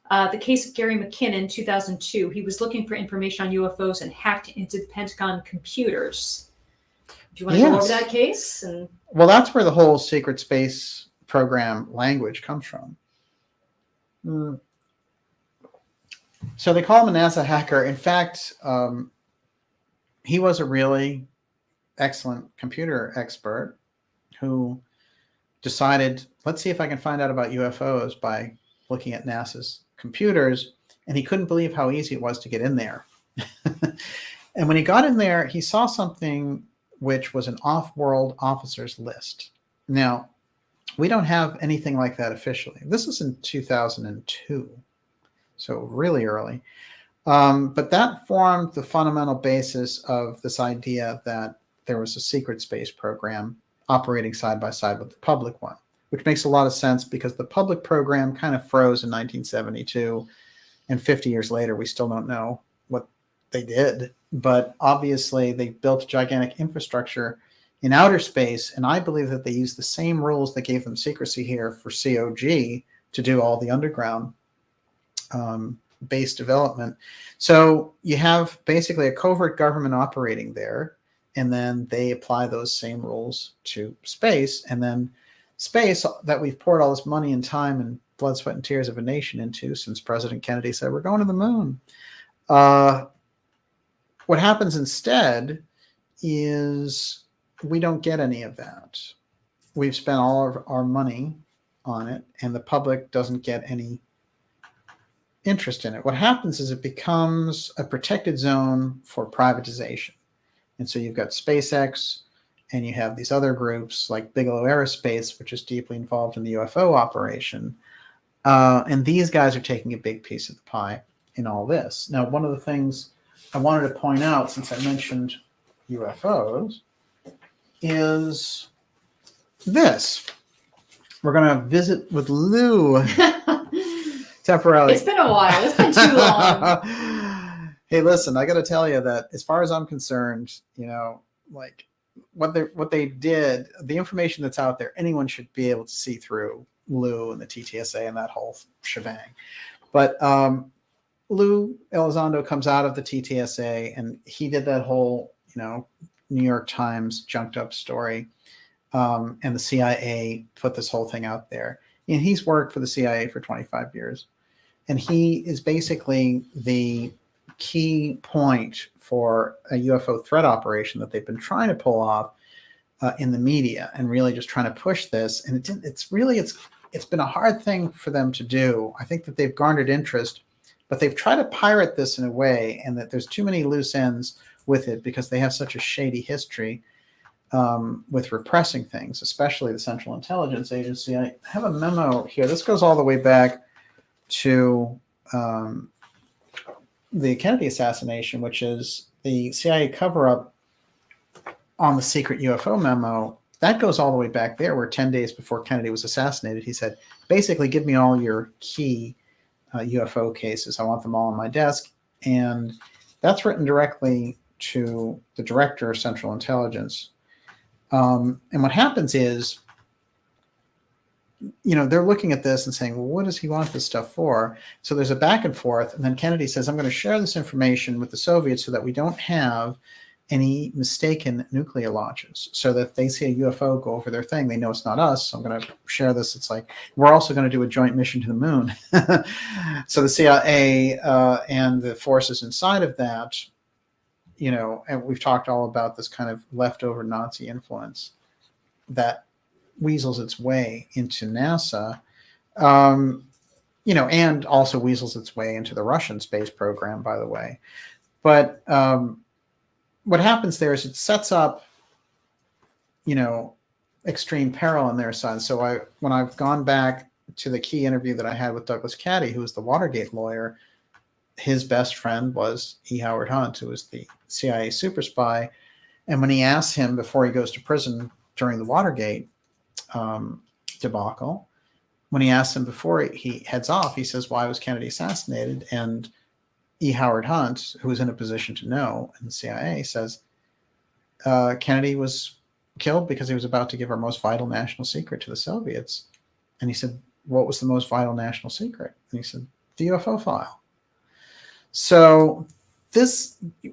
The case of Gary McKinnon, 2002, he was looking for information on UFOs and hacked into the Pentagon computers. Do you want to go over that case? Well, that's where the whole secret space program language comes from. So they call him a NASA hacker. In fact, he was a really excellent computer expert who decided, let's see if I can find out about UFOs by looking at NASA's computers. And he couldn't believe how easy it was to get in there. And when he got in there, he saw something which was an off-world officers list. Now, we don't have anything like that officially. This is in 2002, so really early. But that formed the fundamental basis of this idea that there was a secret space program operating side by side with the public one, which makes a lot of sense because the public program kind of froze in 1972, and 50 years later, we still don't know what they did. But obviously, they built a gigantic infrastructure in outer space, and I believe that they used the same rules that gave them secrecy here for COG to do all the underground base development. So you have basically a covert government operating there, and then they apply those same rules to space, and then space that we've poured all this money and time and blood, sweat, and tears of a nation into since President Kennedy said we're going to the moon. What happens instead is we don't get any of that. We've spent all of our money on it, and the public doesn't get any interest in it. What happens is it becomes a protected zone for privatization. And so you've got SpaceX, and you have these other groups like Bigelow Aerospace, which is deeply involved in the UFO operation. And these guys are taking a big piece of the pie in all this. Now, one of the things I wanted to point out, since I mentioned UFOs, is this. We're going to visit with Lou temporarily. It's been a while. It's been too long. Hey, listen, I got to tell you that as far as I'm concerned, like what they did, the information that's out there, anyone should be able to see through Lou and the TTSA and that whole shebang. But Lou Elizondo comes out of the TTSA, and he did that whole, New York Times junked up story. And the CIA put this whole thing out there. And he's worked for the CIA for 25 years. And he is basically the key point for a UFO threat operation that they've been trying to pull off in the media, and really just trying to push this. And it's been a hard thing for them to do. I think that they've garnered interest, but they've tried to pirate this in a way, and that there's too many loose ends with it because they have such a shady history with repressing things, especially the Central Intelligence Agency. I have a memo here. This goes all the way back to the Kennedy assassination, which is the CIA cover-up on the secret UFO memo. That goes all the way back there, where 10 days before Kennedy was assassinated, he said, basically, give me all your key UFO cases. I want them all on my desk. And that's written directly to the director of Central Intelligence. And what happens is, they're looking at this and saying, well, what does he want this stuff for? So there's a back and forth. And then Kennedy says, I'm going to share this information with the Soviets so that we don't have any mistaken nuclear launches, so that if they see a UFO go over their thing, they know it's not us. So I'm going to share this. It's like, we're also going to do a joint mission to the moon. So the CIA and the forces inside of that, and we've talked all about this kind of leftover Nazi influence that weasels its way into NASA, and also weasels its way into the Russian space program, by the way. But what happens there is it sets up, extreme peril on their side. So when I've gone back to the key interview that I had with Douglas Caddy, who was the Watergate lawyer, his best friend was E. Howard Hunt, who was the CIA super spy. And when he asked him before he goes to prison during the Watergate debacle, when he asked him before he heads off, he says, why was Kennedy assassinated? And E. Howard Hunt, who was in a position to know in the CIA, says, Kennedy was killed because he was about to give our most vital national secret to the Soviets. And he said, what was the most vital national secret? And he said, the UFO file. So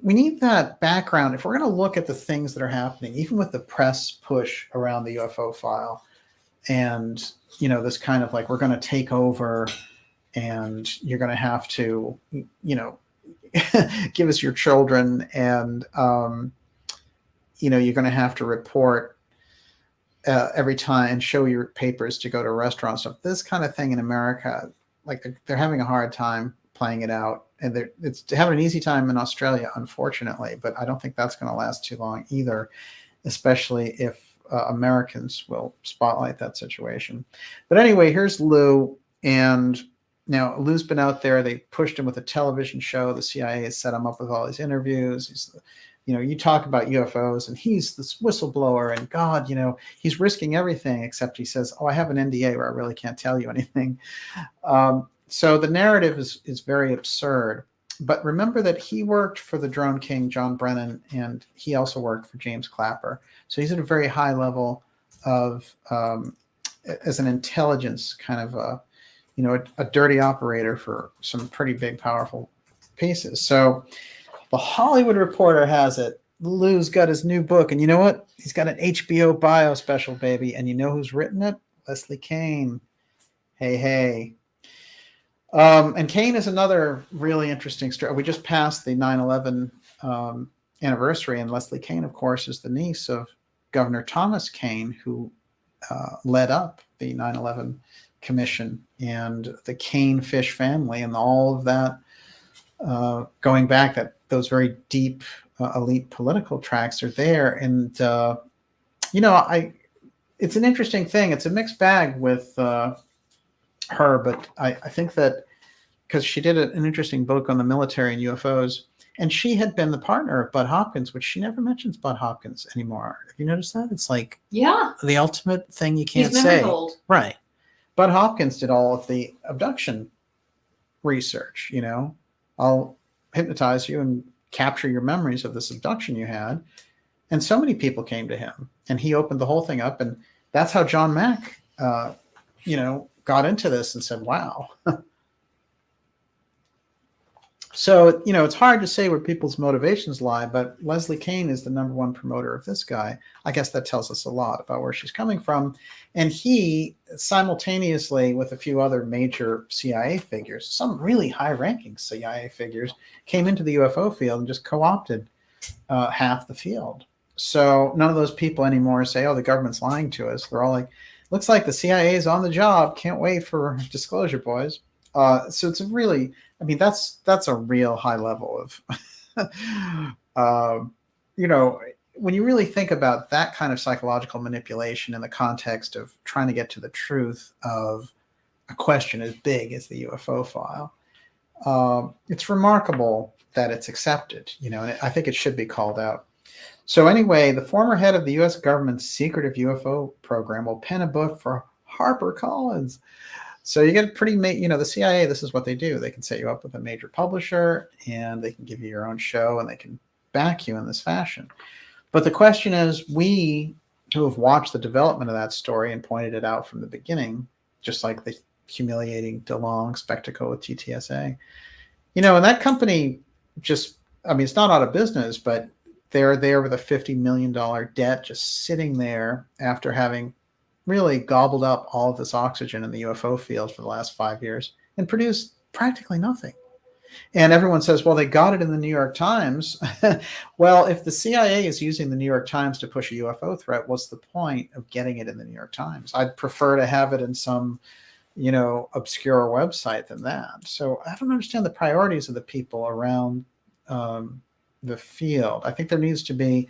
we need that background. If we're going to look at the things that are happening, even with the press push around the UFO file, and, this kind of like, we're going to take over, and you're going to have to, give us your children, and, you're going to have to report every time and show your papers to go to restaurants. Stuff. This kind of thing in America, like they're having a hard time playing it out. And it's having an easy time in Australia, unfortunately, but I don't think that's going to last too long either, especially if Americans will spotlight that situation. But anyway, here's Lou. And now Lou's been out there. They pushed him with a television show. The CIA has set him up with all these interviews. He's, you talk about UFOs and he's this whistleblower and God, he's risking everything, except he says, oh, I have an NDA where I really can't tell you anything. So the narrative is very absurd. But remember that he worked for the Drone King, John Brennan, and he also worked for James Clapper. So he's at a very high level of, as an intelligence kind of a dirty operator for some pretty big, powerful pieces. So the Hollywood Reporter has it. Lou's got his new book, and you know what? He's got an HBO bio special, baby. And you know who's written it? Leslie Kean. Hey. And Kean is another really interesting story. We just passed the 9/11 anniversary, and Leslie Kean, of course, is the niece of Governor Thomas Kean, who led up the 9/11 Commission and the Kean Fish family and all of that, going back, that those very deep elite political tracks are there. And it's an interesting thing. It's a mixed bag with her, but I think that because she did an interesting book on the military and UFOs, and she had been the partner of Bud Hopkins, which she never mentions Bud Hopkins anymore. Have you noticed that? It's like the ultimate thing you can't say. Right. Bud Hopkins did all of the abduction research. I'll hypnotize you and capture your memories of this abduction you had. And so many people came to him, and he opened the whole thing up. And that's how John Mack, got into this and said, wow. So, it's hard to say where people's motivations lie, but Leslie Kean is the #1 promoter of this guy. I guess that tells us a lot about where she's coming from. And he, simultaneously with a few other major CIA figures, some really high-ranking CIA figures, came into the UFO field and just co-opted half the field. So none of those people anymore say, oh, the government's lying to us. They're all like, looks like the CIA is on the job. Can't wait for disclosure, boys. So it's a really, that's a real high level of, when you really think about that kind of psychological manipulation in the context of trying to get to the truth of a question as big as the UFO file, it's remarkable that it's accepted, and I think it should be called out. So anyway, the former head of the U.S. government's secretive UFO program will pen a book for HarperCollins. So you get pretty, the CIA, this is what they do. They can set you up with a major publisher, and they can give you your own show, and they can back you in this fashion. But the question is, we who have watched the development of that story and pointed it out from the beginning, just like the humiliating DeLong spectacle with TTSA, and that company just, it's not out of business, but they're there with a $50 million debt just sitting there after having really gobbled up all of this oxygen in the UFO field for the last 5 years and produced practically nothing. And everyone says, well, they got it in the New York Times. Well, if the CIA is using the New York Times to push a UFO threat, what's the point of getting it in the New York Times? I'd prefer to have it in some, obscure website than that. So I don't understand the priorities of the people around the field. I think there needs to be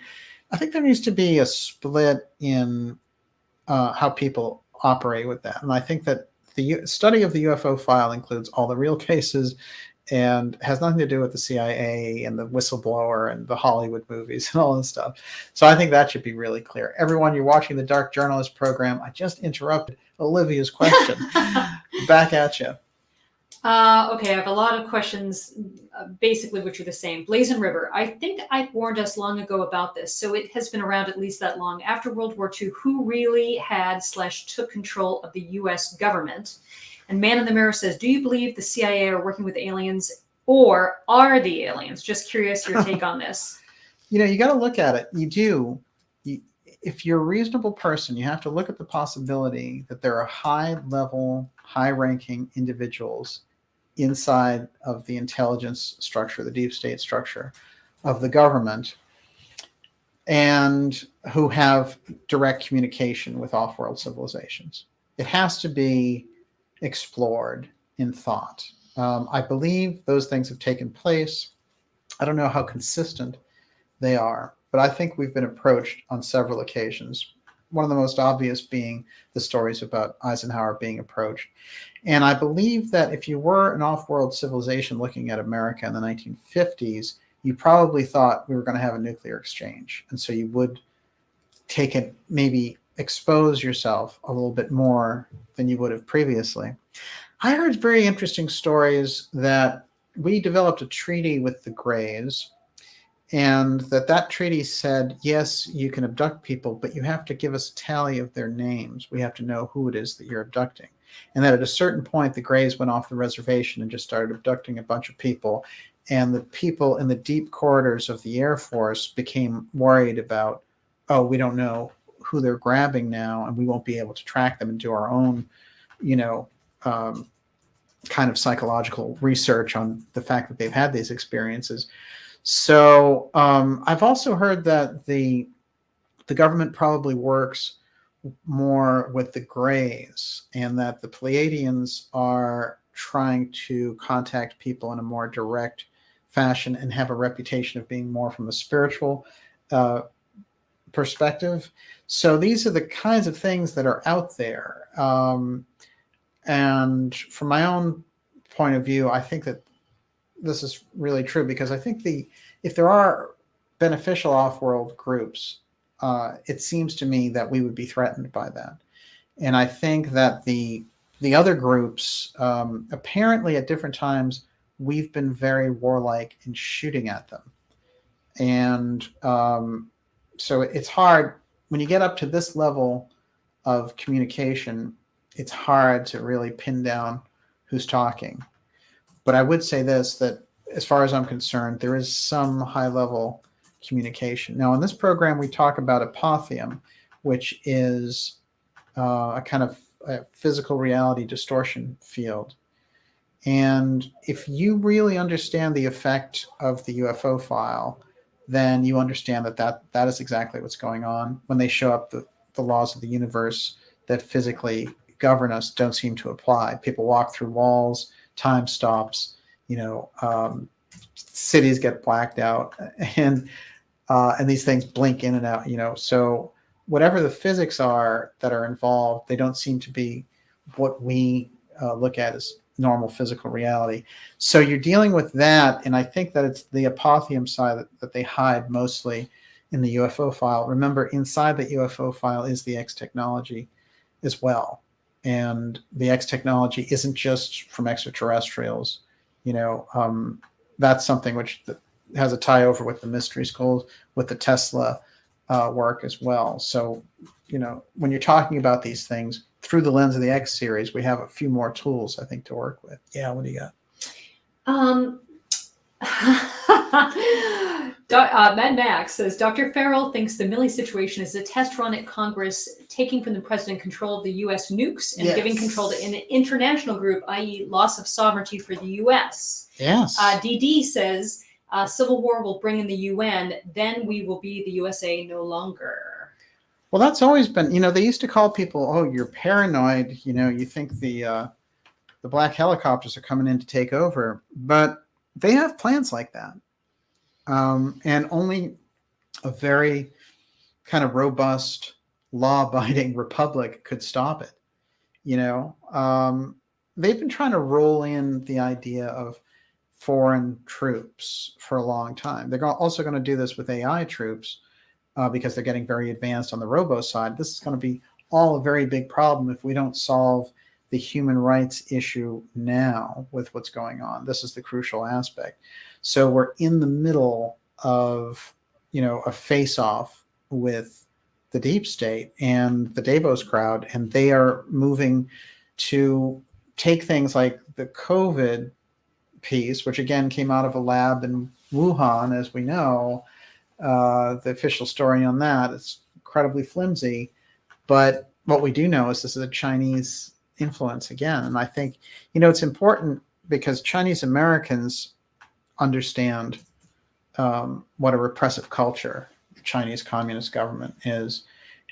a split in how people operate with that. And I think that the study of the UFO file includes all the real cases and has nothing to do with the CIA and the whistleblower and the Hollywood movies and all this stuff. So I think that should be really clear. Everyone, you're watching the Dark Journalist program. I just interrupted Olivia's question. Back at you. Okay, I have a lot of questions, basically, which are the same. Blazon River. I think I warned us long ago about this, so it has been around at least that long. After World War II, who really had/took control of the U.S. government? And Man in the Mirror says, do you believe the CIA are working with aliens, or are the aliens? Just curious your take on this. You got to look at it. You do. If you're a reasonable person, you have to look at the possibility that there are high-level, high-ranking individuals inside of the intelligence structure, the deep state structure of the government, and who have direct communication with off-world civilizations. It has to be explored in thought. I believe those things have taken place. I don't know how consistent they are, but I think we've been approached on several occasions. One of the most obvious being the stories about Eisenhower being approached. And I believe that if you were an off-world civilization looking at America in the 1950s, you probably thought we were going to have a nuclear exchange. And so you would take it, maybe expose yourself a little bit more than you would have previously. I heard very interesting stories that we developed a treaty with the Greys, and that treaty said, yes, you can abduct people, but you have to give us a tally of their names. We have to know who it is that you're abducting. And that at a certain point, the Greys went off the reservation and just started abducting a bunch of people. And the people in the deep corridors of the Air Force became worried about, oh, we don't know who they're grabbing now, and we won't be able to track them and do our own, kind of psychological research on the fact that they've had these experiences. So I've also heard that the government probably works more with the Greys, and that the Pleiadians are trying to contact people in a more direct fashion and have a reputation of being more from a spiritual perspective. So these are the kinds of things that are out there. And from my own point of view, I think that this is really true, because I think if there are beneficial off-world groups, it seems to me that we would be threatened by that. And I think that the other groups, apparently at different times, we've been very warlike in shooting at them. And so it's hard, when you get up to this level of communication, it's hard to really pin down who's talking. But I would say this, that as far as I'm concerned, there is some high-level communication. Now, in this program, we talk about apotheum, which is a kind of a physical reality distortion field. And if you really understand the effect of the UFO file, then you understand that is exactly what's going on. When they show up, the laws of the universe that physically govern us don't seem to apply. People walk through walls, time stops, cities get blacked out, and these things blink in and out, so whatever the physics are that are involved, they don't seem to be what we look at as normal physical reality. So you're dealing with that, and I think that it's the apotheum side that they hide mostly in the UFO file. Remember, inside the UFO file is the X technology as well. And the X technology isn't just from extraterrestrials. That's something which has a tie over with the mystery schools, with the Tesla work as well. So, when you're talking about these things through the lens of the X series, we have a few more tools, I think, to work with. Yeah, what do you got? Mad Max says, Dr. Farrell thinks the Milley situation is a test run at Congress taking from the president control of the U.S. nukes and giving control to an international group, i.e. loss of sovereignty for the U.S. Yes. DD says, civil war will bring in the UN, then we will be the USA no longer. Well, that's always been, they used to call people, oh, you're paranoid, you think the black helicopters are coming in to take over, but they have plans like that. And only a very kind of robust, law-abiding republic could stop it. They've been trying to roll in the idea of foreign troops for a long time. They're also going to do this with AI troops because they're getting very advanced on the robo side. This is going to be all a very big problem if we don't solve the human rights issue now with what's going on. This is the crucial aspect. So we're in the middle of, a face-off with the deep state and the Davos crowd, and they are moving to take things like the COVID piece, which again came out of a lab in Wuhan, as we know. The official story on that is incredibly flimsy, but what we do know is this is a Chinese influence again. And I think, it's important because Chinese Americans understand what a repressive culture the Chinese Communist government is.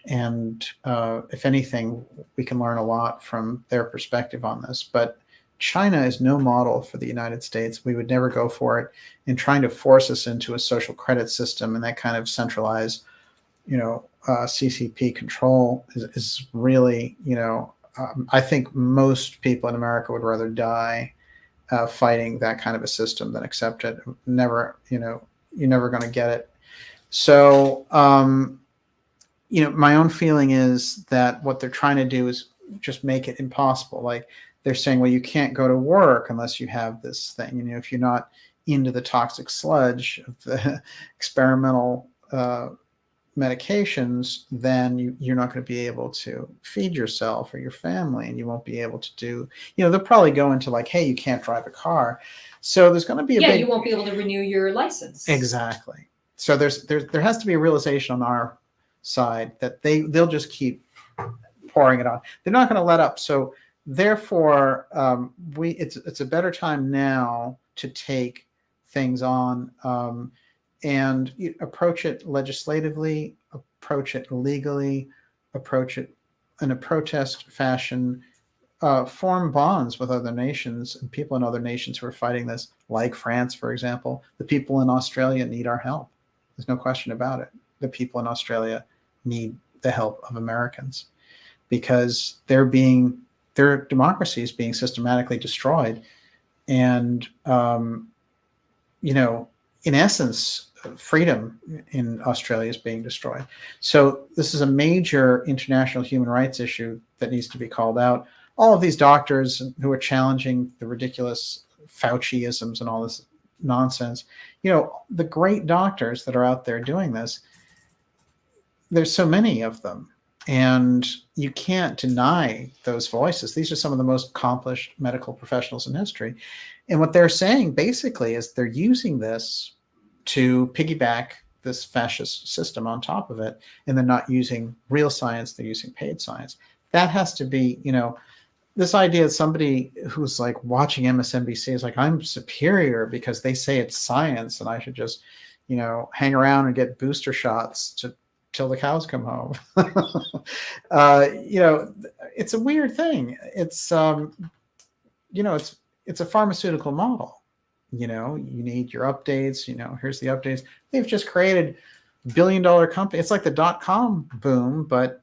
And if anything, we can learn a lot from their perspective on this. But China is no model for the United States. We would never go for it. In trying to force us into a social credit system and that kind of centralized, CCP control is really, I think most people in America would rather die fighting that kind of a system than accept it. Never, you're never going to get it. So, my own feeling is that what they're trying to do is just make it impossible. Like they're saying, well, you can't go to work unless you have this thing. If you're not into the toxic sludge of the experimental medications, then you're not going to be able to feed yourself or your family, and you won't be able to do, they'll probably go into like, hey, you can't drive a car. So there's going to be you won't be able to renew your license. Exactly. So there has to be a realization on our side that they'll just keep pouring it on. They're not going to let up. So therefore, it's a better time now to take things on and approach it legislatively, approach it legally, approach it in a protest fashion, form bonds with other nations and people in other nations who are fighting this, like France, for example. The people in Australia need our help. There's no question about it. The people in Australia need the help of Americans because their democracy is being systematically destroyed. And, in essence, freedom in Australia is being destroyed. So this is a major international human rights issue that needs to be called out. All of these doctors who are challenging the ridiculous Fauci-isms and all this nonsense, the great doctors that are out there doing this, there's so many of them, and you can't deny those voices. These are some of the most accomplished medical professionals in history. And what they're saying basically is they're using this to piggyback this fascist system on top of it, and they're not using real science, they're using paid science. That has to be, this idea that somebody who's like watching MSNBC is like, I'm superior because they say it's science and I should just, hang around and get booster shots till the cows come home. It's a weird thing. It's, it's a pharmaceutical model. You need your updates, here's the updates. They've just created billion-dollar company. It's like the .com boom, but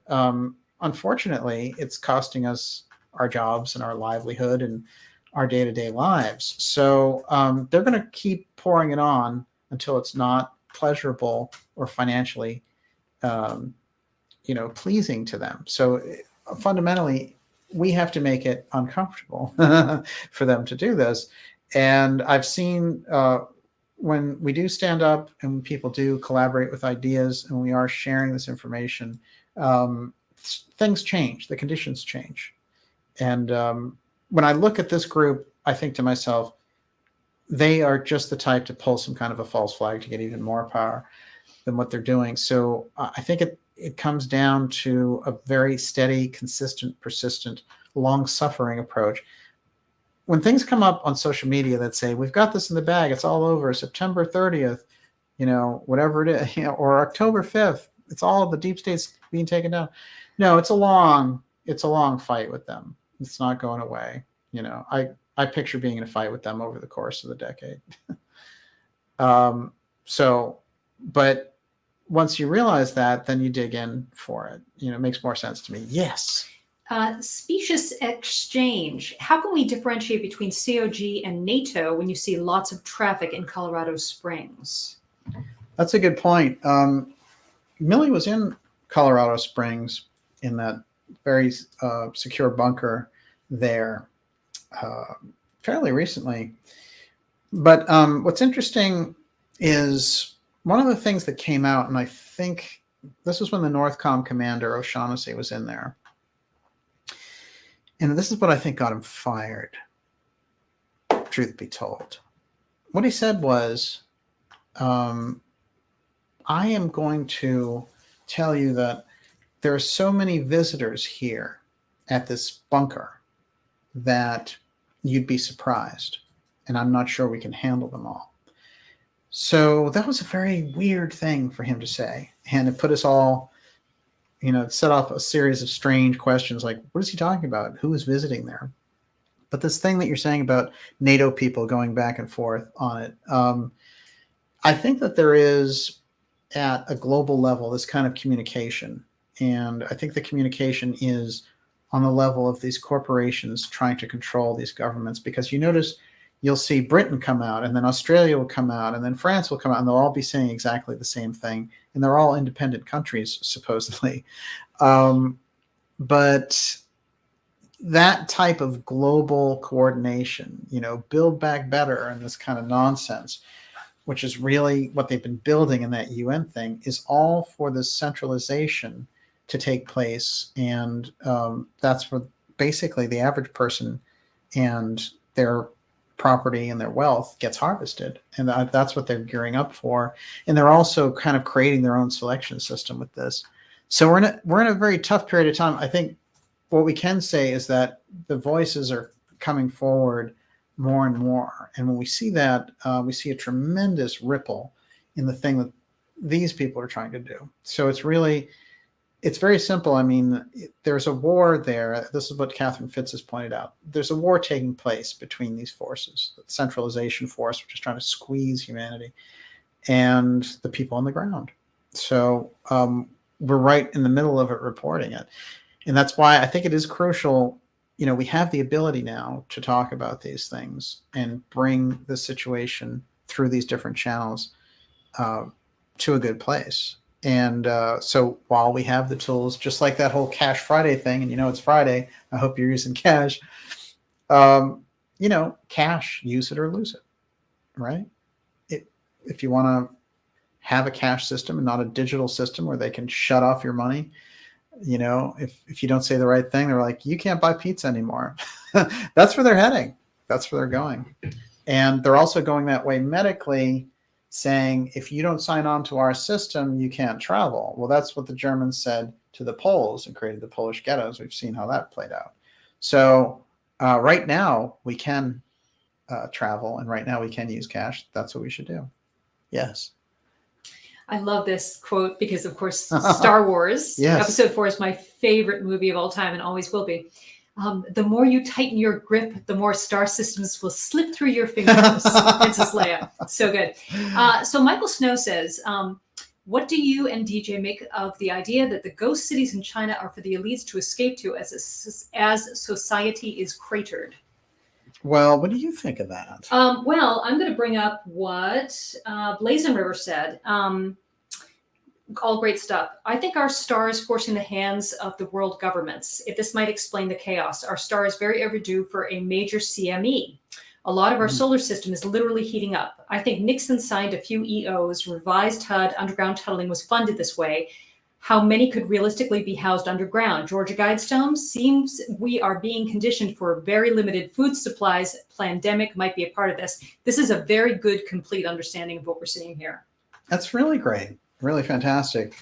unfortunately, it's costing us our jobs and our livelihood and our day-to-day lives. So they're going to keep pouring it on until it's not pleasurable or financially, pleasing to them. So fundamentally, we have to make it uncomfortable for them to do this. And I've seen when we do stand up and people do collaborate with ideas and we are sharing this information, things change, the conditions change. And when I look at this group, I think to myself, they are just the type to pull some kind of a false flag to get even more power than what they're doing. So I think it comes down to a very steady, consistent, persistent, long-suffering approach. When things come up on social media that say, we've got this in the bag, it's all over, September 30th, whatever it is, or October 5th, it's all of the deep states being taken down. No, it's a long fight with them. It's not going away. I picture being in a fight with them over the course of the decade. But once you realize that, then you dig in for it. It makes more sense to me. Yes. Specious exchange. How can we differentiate between COG and NATO when you see lots of traffic in Colorado Springs? That's a good point. Milley was in Colorado Springs in that very secure bunker there fairly recently. But what's interesting is one of the things that came out, and I think this was when the Northcom commander O'Shaughnessy was in there. And this is what I think got him fired, truth be told. What he said was, I am going to tell you that there are so many visitors here at this bunker that you'd be surprised. And I'm not sure we can handle them all. So that was a very weird thing for him to say. And it put us all, it set off a series of strange questions like, what is he talking about? Who is visiting there? But this thing that you're saying about NATO people going back and forth on it, I think that there is at a global level this kind of communication. And I think the communication is on the level of these corporations trying to control these governments, because you notice you'll see Britain come out, and then Australia will come out, and then France will come out, and they'll all be saying exactly the same thing. And they're all independent countries, supposedly. But that type of global coordination, build back better and this kind of nonsense, which is really what they've been building in that UN thing, is all for this centralization to take place. And that's where basically the average person and their property and their wealth gets harvested. And that's what they're gearing up for. And they're also kind of creating their own selection system with this. So we're in a very tough period of time. I think what we can say is that the voices are coming forward more and more. And when we see that, we see a tremendous ripple in the thing that these people are trying to do. So it's very simple. I mean, there's a war there. This is what Catherine Fitz has pointed out. There's a war taking place between these forces, the centralization force, which is trying to squeeze humanity, and the people on the ground. So we're right in the middle of it, reporting it. And that's why I think it is crucial. We have the ability now to talk about these things and bring the situation through these different channels to a good place. And so while we have the tools, just like that whole Cash Friday thing, and it's Friday, I hope you're using cash, cash, use it or lose it, right? If you want to have a cash system and not a digital system where they can shut off your money, if you don't say the right thing, they're like, you can't buy pizza anymore. That's where they're heading. That's where they're going. And they're also going that way medically, saying, if you don't sign on to our system, you can't travel. Well, that's what the Germans said to the Poles and created the Polish ghettos. We've seen how that played out. So right now we can travel, and right now we can use cash. That's what we should do. Yes. I love this quote because, of course, Star Wars, yes. Episode 4 is my favorite movie of all time and always will be. The more you tighten your grip, the more star systems will slip through your fingers. Princess Leia. So good. So Michael Snow says, what do you and DJ make of the idea that the ghost cities in China are for the elites to escape to as society is cratered? Well, what do you think of that? Well, I'm going to bring up what Blazon River said. All great stuff. I think our star is forcing the hands of the world governments. If this might explain the chaos, our star is very overdue for a major CME. A lot of our solar system is literally heating up. I think Nixon signed a few EOs, revised HUD, underground tunneling was funded this way. How many could realistically be housed underground? Georgia Guidestones seems we are being conditioned for very limited food supplies. Pandemic might be a part of this. This is a very good, complete understanding of what we're seeing here. That's really great. Really fantastic.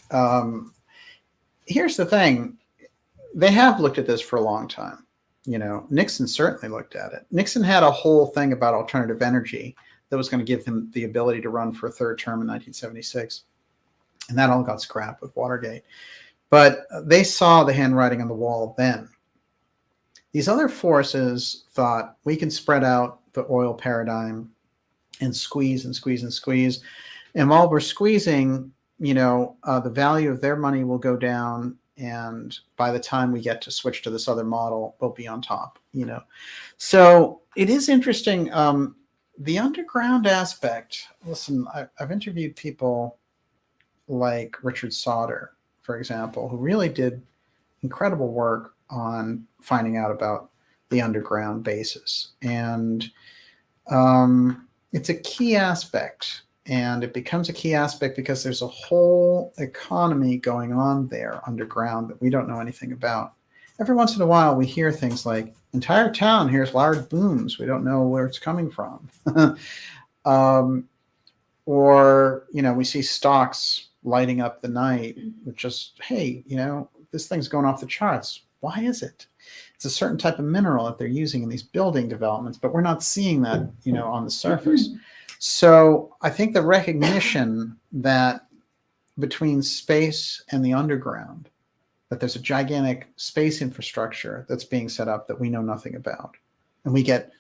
Here's the thing. They have looked at this for a long time. Nixon certainly looked at it. Nixon had a whole thing about alternative energy that was going to give him the ability to run for a third term in 1976. And that all got scrapped with Watergate. But they saw the handwriting on the wall then. These other forces thought, we can spread out the oil paradigm and squeeze and squeeze and squeeze. And while we're squeezing, the value of their money will go down. And by the time we get to switch to this other model, we'll be on top, So it is interesting. The underground aspect, listen, I've interviewed people like Richard Sauder, for example, who really did incredible work on finding out about the underground bases. And it's a key aspect. And it becomes a key aspect because there's a whole economy going on there underground that we don't know anything about. Every once in a while, we hear things like, entire town hears loud booms. We don't know where it's coming from. Or, we see stocks lighting up the night with just, hey, this thing's going off the charts. Why is it? It's a certain type of mineral that they're using in these building developments, but we're not seeing that, on the surface. So I think the recognition that between space and the underground, that there's a gigantic space infrastructure that's being set up that we know nothing about. And we get,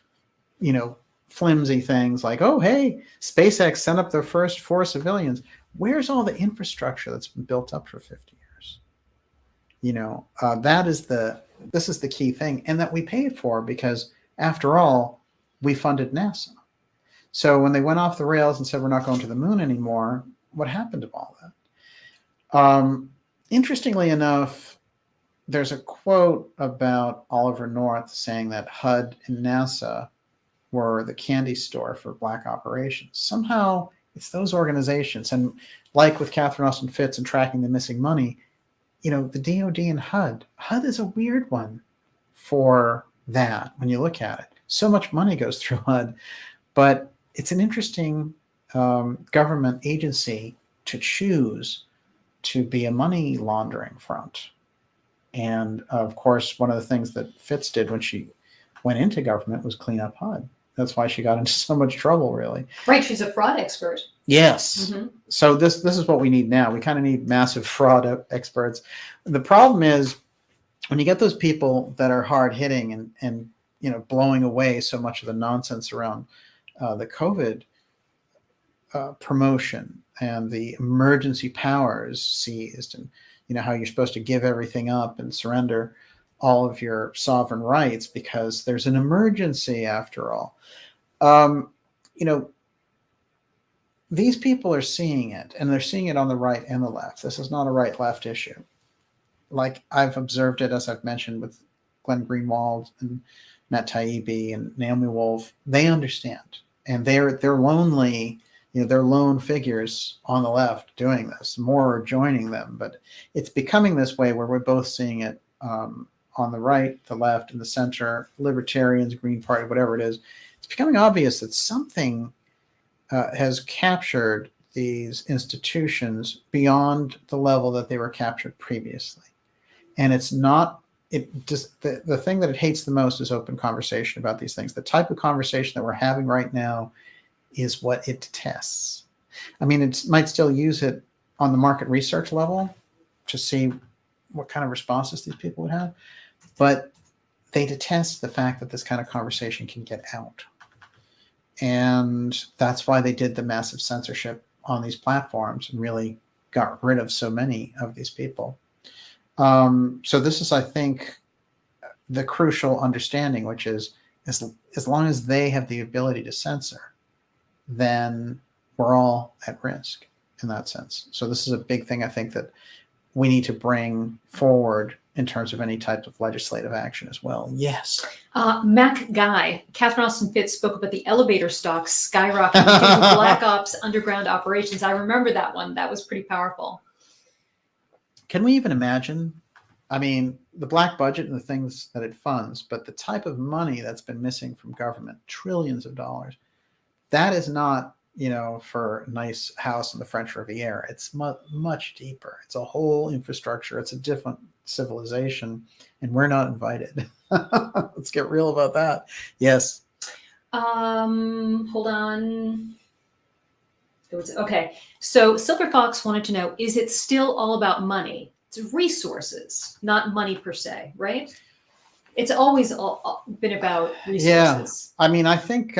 flimsy things like, oh, hey, SpaceX sent up their first 4 civilians. Where's all the infrastructure that's been built up for 50 years? This is the key thing, and that we paid for, because after all, we funded NASA. So when they went off the rails and said we're not going to the moon anymore, what happened to all that? Interestingly enough, there's a quote about Oliver North saying that HUD and NASA were the candy store for black operations. Somehow it's those organizations. And like with Catherine Austin Fitts and tracking the missing money, the DOD and HUD is a weird one for that when you look at it. So much money goes through HUD, but it's an interesting government agency to choose to be a money laundering front. And of course, one of the things that Fitts did when she went into government was clean up HUD. That's why she got into so much trouble, really. Right, she's a fraud expert. Yes. Mm-hmm. So this is what we need now. We kind of need massive fraud experts. The problem is when you get those people that are hard hitting and blowing away so much of the nonsense around the COVID promotion and the emergency powers seized, and how you're supposed to give everything up and surrender all of your sovereign rights because there's an emergency after all. These people are seeing it, and they're seeing it on the right and the left. This is not a right-left issue. Like I've observed it, as I've mentioned, with Glenn Greenwald and Matt Taibbi and Naomi Wolf. They understand, and they're lonely. They're lone figures on the left doing this. More are joining them, but it's becoming this way where we're both seeing it on the right, the left, and the center, libertarians, Green Party, whatever it is. It's becoming obvious that something has captured these institutions beyond the level that they were captured previously. And it's not, the thing that it hates the most is open conversation about these things. The type of conversation that we're having right now is what it detests. I mean, it might still use it on the market research level to see what kind of responses these people would have, but they detest the fact that this kind of conversation can get out. And that's why they did the massive censorship on these platforms and really got rid of so many of these people. So this is, I think, the crucial understanding, which is as long as they have the ability to censor, then we're all at risk in that sense. So this is a big thing I think that we need to bring forward in terms of any type of legislative action as well. Yes. Mac Guy, Catherine Austin Fitts spoke about the elevator stocks skyrocketing due to Black Ops underground operations. I remember that one. That was pretty powerful. Can we even imagine? I mean, the black budget and the things that it funds, but the type of money that's been missing from government, trillions of dollars, that is not, for a nice house in the French Riviera. It's much deeper. It's a whole infrastructure. It's a different civilization, and we're not invited. Let's get real about that. Yes. Hold on. Okay. So Silver Fox wanted to know, is it still all about money? It's resources, not money per se, right? It's always been about resources. Yeah. I mean, I think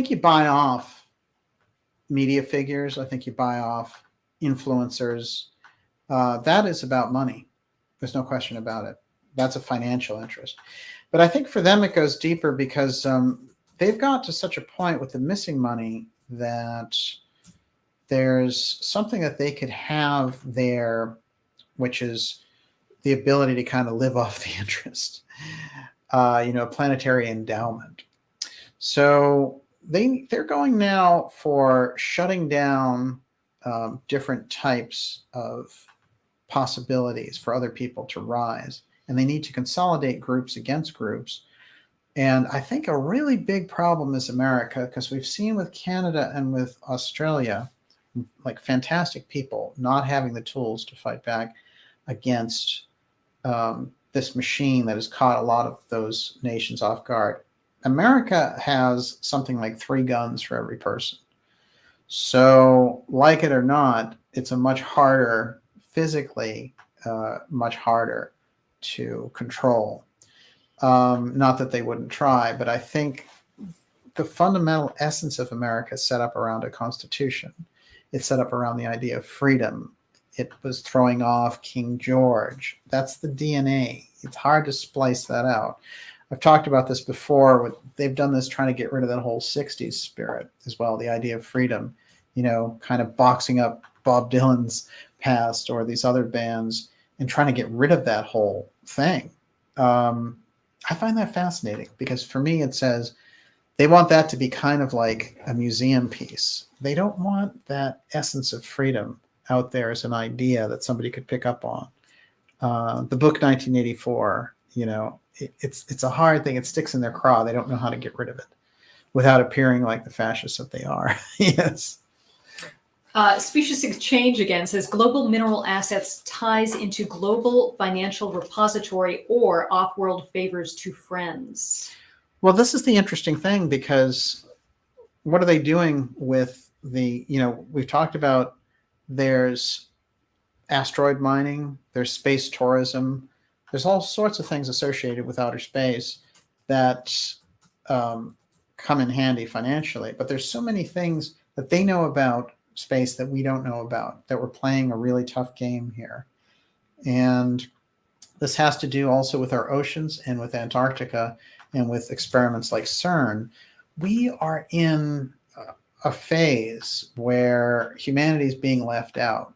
you buy off media figures. I think you buy off influencers. That is about money. There's no question about it. That's a financial interest. But I think for them it goes deeper because they've got to such a point with the missing money that there's something that they could have there, which is the ability to kind of live off the interest, a planetary endowment. So they're going now for shutting down different types of possibilities for other people to rise. And they need to consolidate groups against groups. And I think a really big problem is America, because we've seen with Canada and with Australia, like fantastic people not having the tools to fight back against this machine that has caught a lot of those nations off guard. America has something like 3 guns for every person. So like it or not, it's a much harder, physically much harder to control. Not that they wouldn't try, but I think the fundamental essence of America is set up around a constitution. It's set up around the idea of freedom. It was throwing off King George. That's the DNA. It's hard to splice that out. I've talked about this before. They've done this trying to get rid of that whole 60s spirit as well, the idea of freedom, kind of boxing up Bob Dylan's past or these other bands and trying to get rid of that whole thing. I find that fascinating because for me, it says they want that to be kind of like a museum piece. They don't want that essence of freedom out there as an idea that somebody could pick up on. The book 1984, it's a hard thing. It sticks in their craw. They don't know how to get rid of it without appearing like the fascists that they are. Yes. Specious Exchange again says global mineral assets ties into global financial repository or off-world favors to friends. Well, this is the interesting thing because what are they doing with we've talked about there's asteroid mining, there's space tourism, there's all sorts of things associated with outer space that come in handy financially. But there's so many things that they know about space that we don't know about, that we're playing a really tough game here. And this has to do also with our oceans and with Antarctica and with experiments like CERN. We are in a phase where humanity is being left out.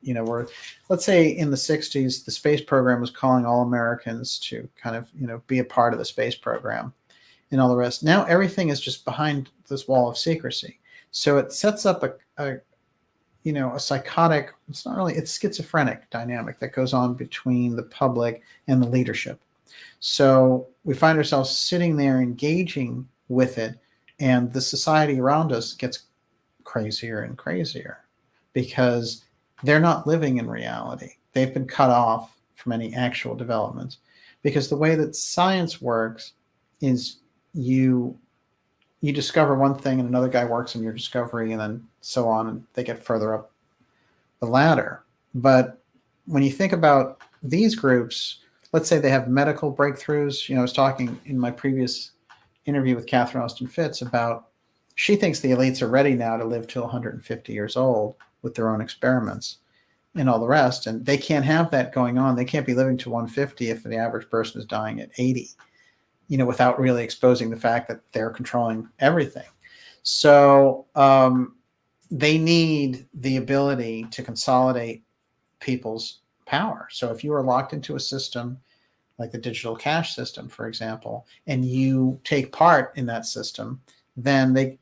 Let's say in the 60s, the space program was calling all Americans to kind of, be a part of the space program and all the rest. Now everything is just behind this wall of secrecy. So it sets up a psychotic, it's schizophrenic dynamic that goes on between the public and the leadership. So we find ourselves sitting there engaging with it, and the society around us gets crazier and crazier because they're not living in reality. They've been cut off from any actual developments because the way that science works is you discover one thing and another guy works on your discovery and then so on, and they get further up the ladder. But when you think about these groups, let's say they have medical breakthroughs. I was talking in my previous interview with Catherine Austin Fitz about she thinks the elites are ready now to live till 150 years old with their own experiments and all the rest. And they can't have that going on. They can't be living to 150 if the average person is dying at 80. Without really exposing the fact that they're controlling everything. So they need the ability to consolidate people's power. So if you are locked into a system like the digital cash system, for example, and you take part in that system, then they,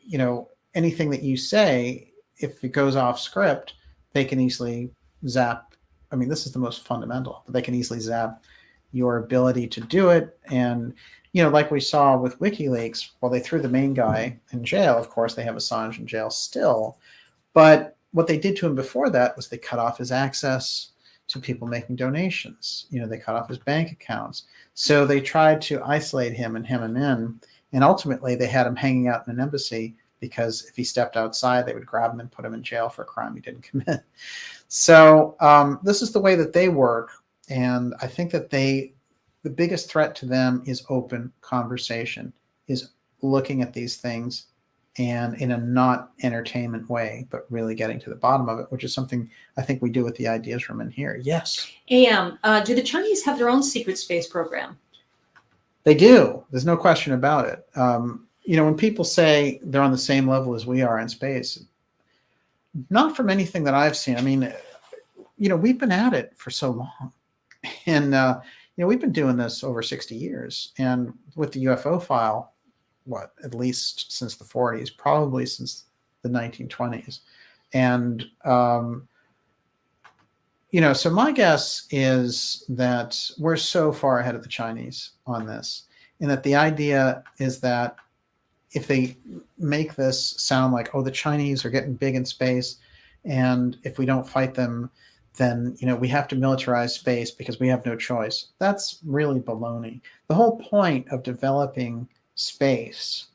anything that you say, if it goes off script, they can easily zap. I mean, this is the most fundamental, but they can easily zap your ability to do it. And like we saw with WikiLeaks, well, they threw the main guy in jail. Of course, they have Assange in jail still. But what they did to him before that was they cut off his access to people making donations. They cut off his bank accounts. So they tried to isolate him and hem him in. And ultimately, they had him hanging out in an embassy because if he stepped outside, they would grab him and put him in jail for a crime he didn't commit. So this is the way that they work. And I think that the biggest threat to them is open conversation, is looking at these things and in a not entertainment way, but really getting to the bottom of it, which is something I think we do with the ideas room in here. Yes. AM, do the Chinese have their own secret space program? They do. There's no question about it. When people say they're on the same level as we are in space, not from anything that I've seen. I mean, we've been at it for so long. And, we've been doing this over 60 years. And with the UFO file, at least since the 40s, probably since the 1920s. And, so my guess is that we're so far ahead of the Chinese on this. And that the idea is that if they make this sound like, the Chinese are getting big in space, and if we don't fight them, then we have to militarize space because we have no choice. That's really baloney. The whole point of developing space,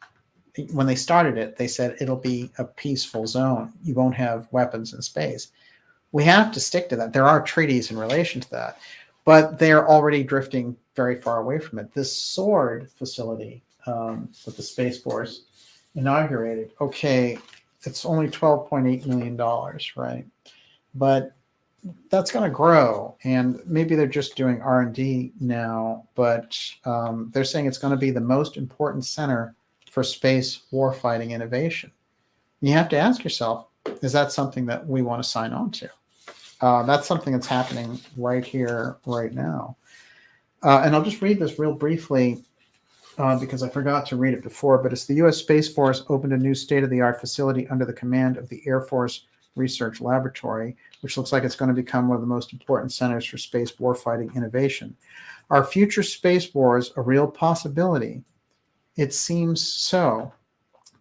when they started it, they said it'll be a peaceful zone. You won't have weapons in space. We have to stick to that. There are treaties in relation to that, but they're already drifting very far away from it. This Sword facility that the Space Force inaugurated, okay, it's only $12.8 million, right? But that's going to grow, and maybe they're just doing R&D now, but they're saying it's going to be the most important center for space warfighting innovation. You have to ask yourself, is that something that we want to sign on to? That's something that's happening right here, right now. And I'll just read this real briefly because I forgot to read it before, but it's the U.S. Space Force opened a new state-of-the-art facility under the command of the Air Force Research Laboratory, which looks like it's going to become one of the most important centers for space warfighting innovation. Are future space wars a real possibility? It seems so,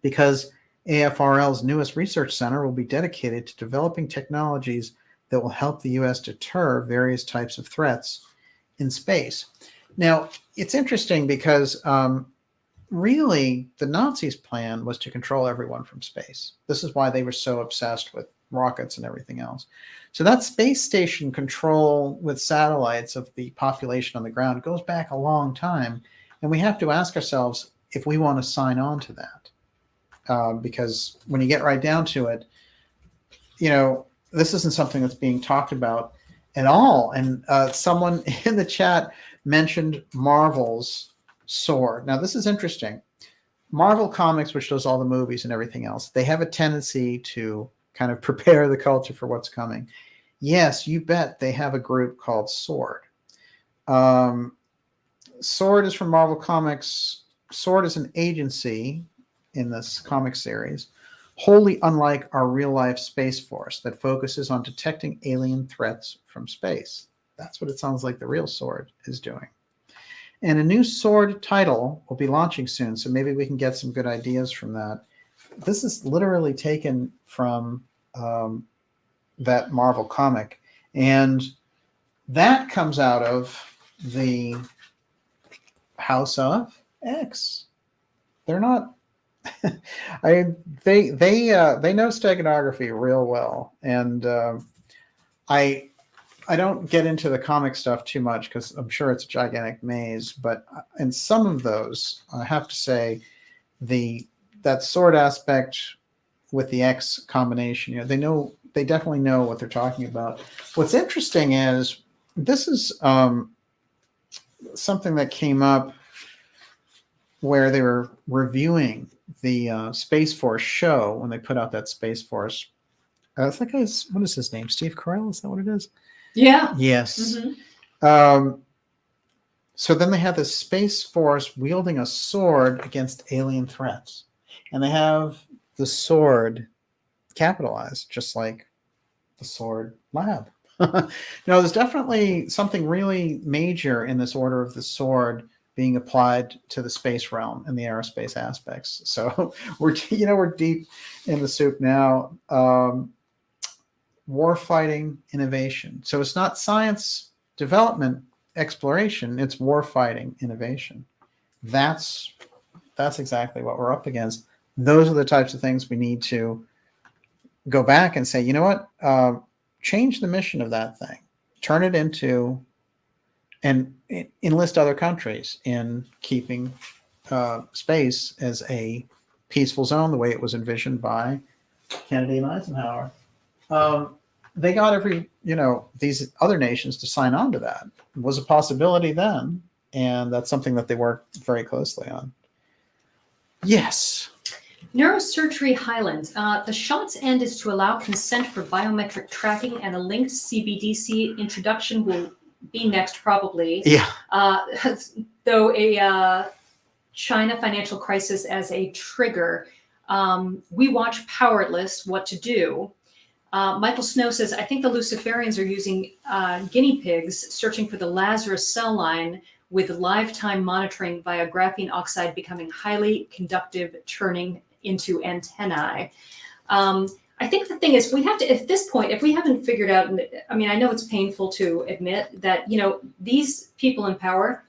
because AFRL's newest research center will be dedicated to developing technologies that will help the U.S. deter various types of threats in space. Now, it's interesting because really the Nazis' plan was to control everyone from space. This is why they were so obsessed with rockets and everything else. So that space station control with satellites of the population on the ground goes back a long time. And we have to ask ourselves if we want to sign on to that. Because when you get right down to it, you know, this isn't something that's being talked about at all. And someone in the chat mentioned Marvel's Sword. Now, this is interesting. Marvel Comics, which does all the movies and everything else, they have a tendency to kind of prepare the culture for what's coming. Yes, you bet they have a group called Sword. Sword is from Marvel Comics. Sword is an agency in this comic series, wholly unlike our real-life Space Force that focuses on detecting alien threats from space. That's what it sounds like the real Sword is doing. And a new Sword title will be launching soon, so maybe we can get some good ideas from that. This is literally taken from that Marvel comic, and that comes out of the House of X. They're not. they know steganography real well, and I don't get into the comic stuff too much because I'm sure it's a gigantic maze. But in some of those, I have to say, that Sword aspect with the X combination, you know, they definitely know what they're talking about. What's interesting is this is something that came up where they were reviewing the Space Force show when they put out that Space Force. It's like, what is his name? Steve Carell? Is that what it is? Yeah. Yes. Mm-hmm. So then they have this Space Force wielding a sword against alien threats. And they have the sword capitalized, just like the Sword Lab. No, there's definitely something really major in this Order of the Sword being applied to the space realm and the aerospace aspects. So we're deep in the soup now. Warfighting innovation. So it's not science development exploration, it's warfighting innovation. That's exactly what we're up against. Those are the types of things we need to go back and say, you know what, change the mission of that thing, turn it into, and enlist other countries in keeping space as a peaceful zone, the way it was envisioned by Kennedy and Eisenhower. They got these other nations to sign on to that. It was a possibility then, and that's something that they worked very closely on. Yes. Neurosurgery Highland. The shot's end is to allow consent for biometric tracking, and a linked CBDC introduction will be next, probably. Yeah. Though a China financial crisis as a trigger. We watch Powerless, What to Do. Michael Snow says, I think the Luciferians are using guinea pigs searching for the Lazarus cell line with lifetime monitoring via graphene oxide becoming highly conductive, turning into antennae. I think the thing is, we have to, at this point, if we haven't figured out, I mean, I know it's painful to admit that, these people in power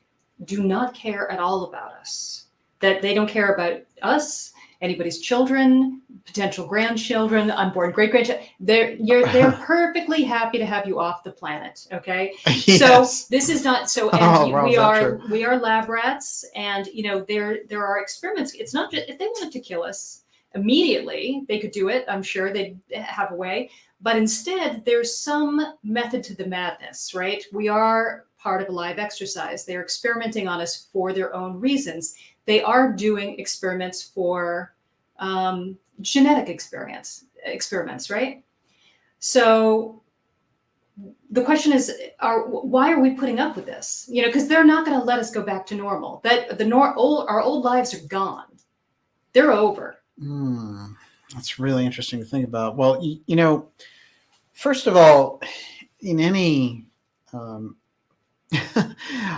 do not care at all about us, that they don't care about us. anybody's children, potential grandchildren, unborn great-grandchildren. They're perfectly happy to have you off the planet. Okay. Yes. So this is not so. And wow, we are lab rats, and there are experiments. It's not just if they wanted to kill us immediately, they could do it. I'm sure they'd have a way. But instead, there's some method to the madness, right? We are part of a live exercise. They're experimenting on us for their own reasons. They are doing experiments for genetic experiments, right? So the question is, why are we putting up with this? Because they're not going to let us go back to normal. Our old lives are gone. They're over. That's really interesting to think about. Well, first of all, in any, I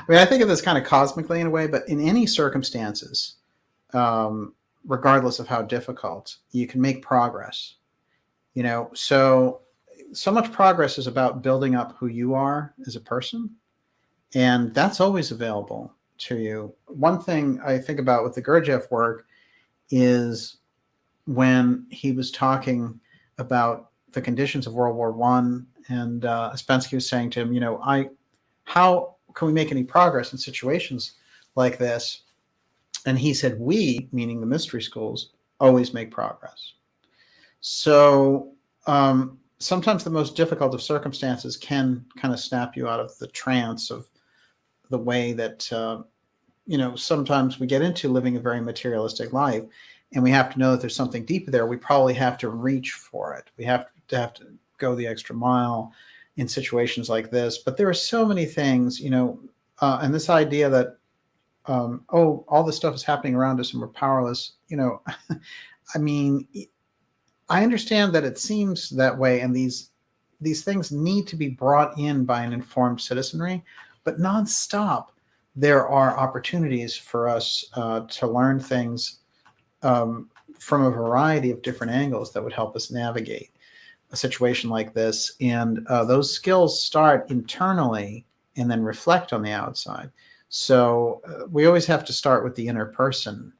mean, I think of this kind of cosmically in a way, but in any circumstances, regardless of how difficult, you can make progress. So much progress is about building up who you are as a person, and that's always available to you. One thing I think about with the Gurdjieff work is when he was talking about the conditions of World War I, and Ouspensky was saying to him, how can we make any progress in situations like this? And he said, we, meaning the mystery schools, always make progress. So sometimes the most difficult of circumstances can kind of snap you out of the trance of the way that, sometimes we get into living a very materialistic life. And we have to know that there's something deeper there. We probably have to reach for it. We have to go the extra mile in situations like this. But there are so many things, and this idea that, all this stuff is happening around us and we're powerless. I mean, I understand that it seems that way, and these things need to be brought in by an informed citizenry, but nonstop, there are opportunities for us to learn things from a variety of different angles that would help us navigate a situation like this. And those skills start internally and then reflect on the outside. So we always have to start with the inner person.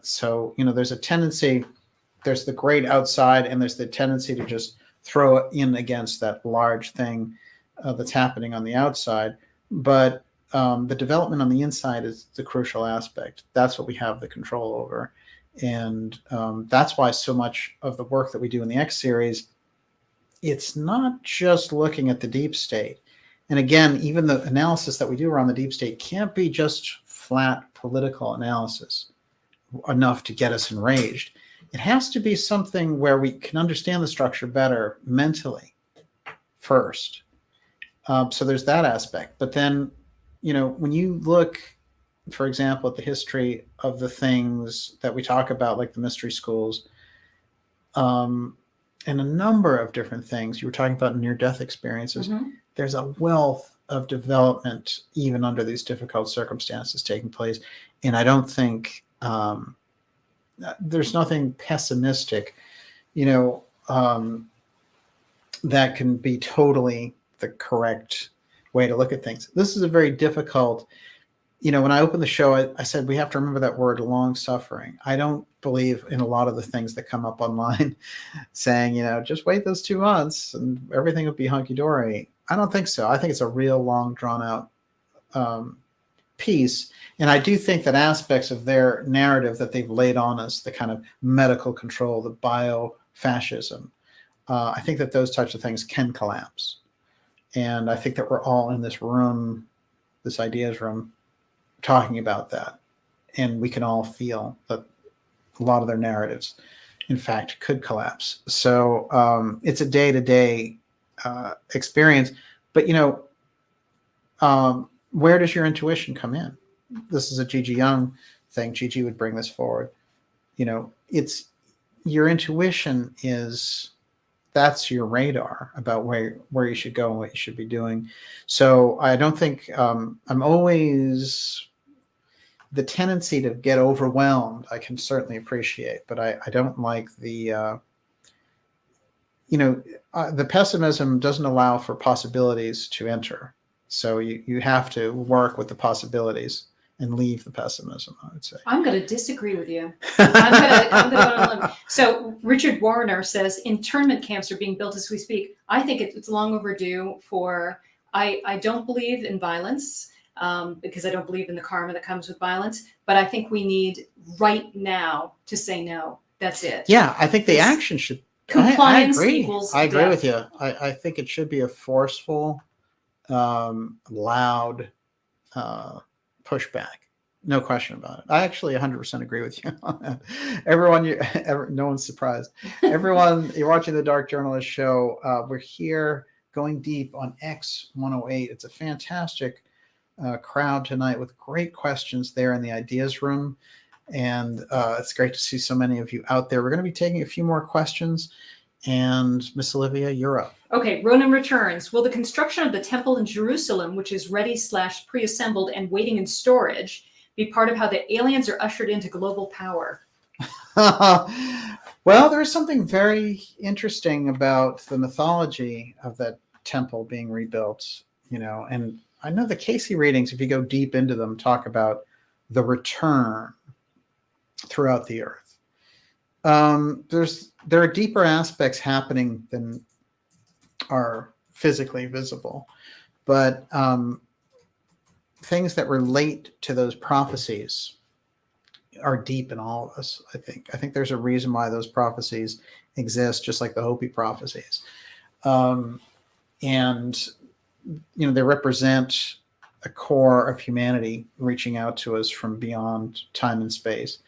So, there's a tendency, there's the great outside, and there's the tendency to just throw it in against that large thing that's happening on the outside. But the development on the inside is the crucial aspect. That's what we have the control over. And that's why so much of the work that we do in the X series, it's not just looking at the deep state. And again, even the analysis that we do around the deep state can't be just flat political analysis enough to get us enraged. It has to be something where we can understand the structure better mentally first. So there's that aspect. But then, when you look, for example, at the history of the things that we talk about, like the mystery schools, and a number of different things, you were talking about near-death experiences, there's a wealth of development, even under these difficult circumstances, taking place. And I don't think there's nothing pessimistic, that can be totally the correct way to look at things. This is a very difficult, when I opened the show, I said we have to remember that word, long suffering. I don't believe in a lot of the things that come up online saying, just wait those 2 months and everything will be hunky-dory. I don't think so. I think it's a real long, drawn-out piece. And I do think that aspects of their narrative that they've laid on us, the kind of medical control, the bio-fascism, I think that those types of things can collapse. And I think that we're all in this room, this ideas room, talking about that. And we can all feel that a lot of their narratives, in fact, could collapse. So it's a day-to-day experience. But, where does your intuition come in? This is a Gigi Young thing. Gigi would bring this forward. It's your intuition that's your radar about where you should go and what you should be doing. So I don't think I'm always the tendency to get overwhelmed. I can certainly appreciate, but I don't like the pessimism doesn't allow for possibilities to enter. So you have to work with the possibilities and leave the pessimism, I would say. I'm going to disagree with you. I'm going to go on a limb. So Richard Warner says internment camps are being built as we speak. I think it's long overdue for, I don't believe in violence because I don't believe in the karma that comes with violence, but I think we need right now to say no. That's it. Yeah, I think the action should. Compliance I agree. equals I agree death. with you. I think it should be a forceful, loud pushback. No question about it. I actually 100% agree with you on that. Everyone, no one's surprised. Everyone, you're watching the Dark Journalist show. We're here going deep on X-108. It's a fantastic crowd tonight with great questions there in the ideas room. And it's great to see so many of you out there. We're going to be taking a few more questions. And Miss Olivia, you're up. Okay, Ronan returns. Will the construction of the temple in Jerusalem, which is ready/pre-assembled and waiting in storage, be part of how the aliens are ushered into global power? Well, there's something very interesting about the mythology of that temple being rebuilt, and I know the Casey readings, if you go deep into them, talk about the return throughout the earth. There are deeper aspects happening than are physically visible, but things that relate to those prophecies are deep in all of us. I think there's a reason why those prophecies exist, just like the Hopi prophecies, and they represent a core of humanity reaching out to us from beyond time and space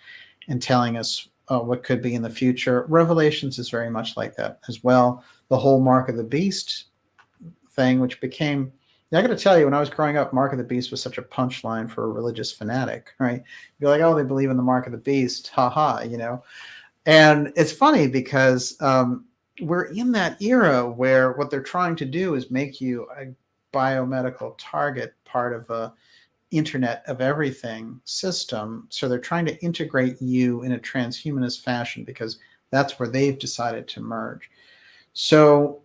and telling us what could be in the future. Revelations is very much like that as well. The whole Mark of the Beast thing, which became, I got to tell you, when I was growing up, Mark of the Beast was such a punchline for a religious fanatic, right? You're like, oh, they believe in the Mark of the Beast, haha, And it's funny because we're in that era where what they're trying to do is make you a biomedical target, part of a Internet of Everything system. So they're trying to integrate you in a transhumanist fashion because that's where they've decided to merge. So,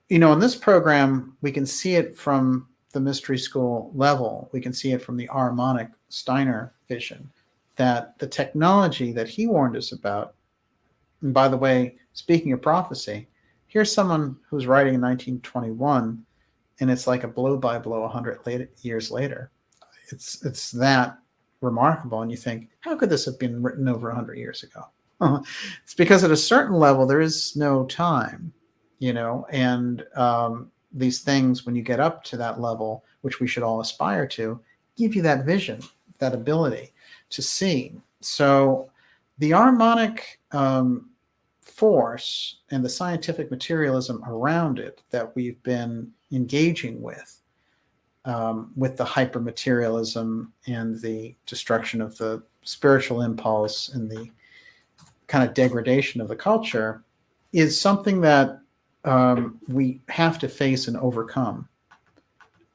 in this program, we can see it from the mystery school level. We can see it from the Ahrimanic Steiner vision, that the technology that he warned us about, and by the way, speaking of prophecy, here's someone who's writing in 1921, and it's like a blow-by-blow 100 years later. It's that remarkable, and you think, how could this have been written over 100 years ago? It's because at a certain level, there is no time, and these things, when you get up to that level, which we should all aspire to, give you that vision, that ability to see. So the Ahrimanic force and the scientific materialism around it that we've been engaging with the hypermaterialism and the destruction of the spiritual impulse and the kind of degradation of the culture, is something that we have to face and overcome.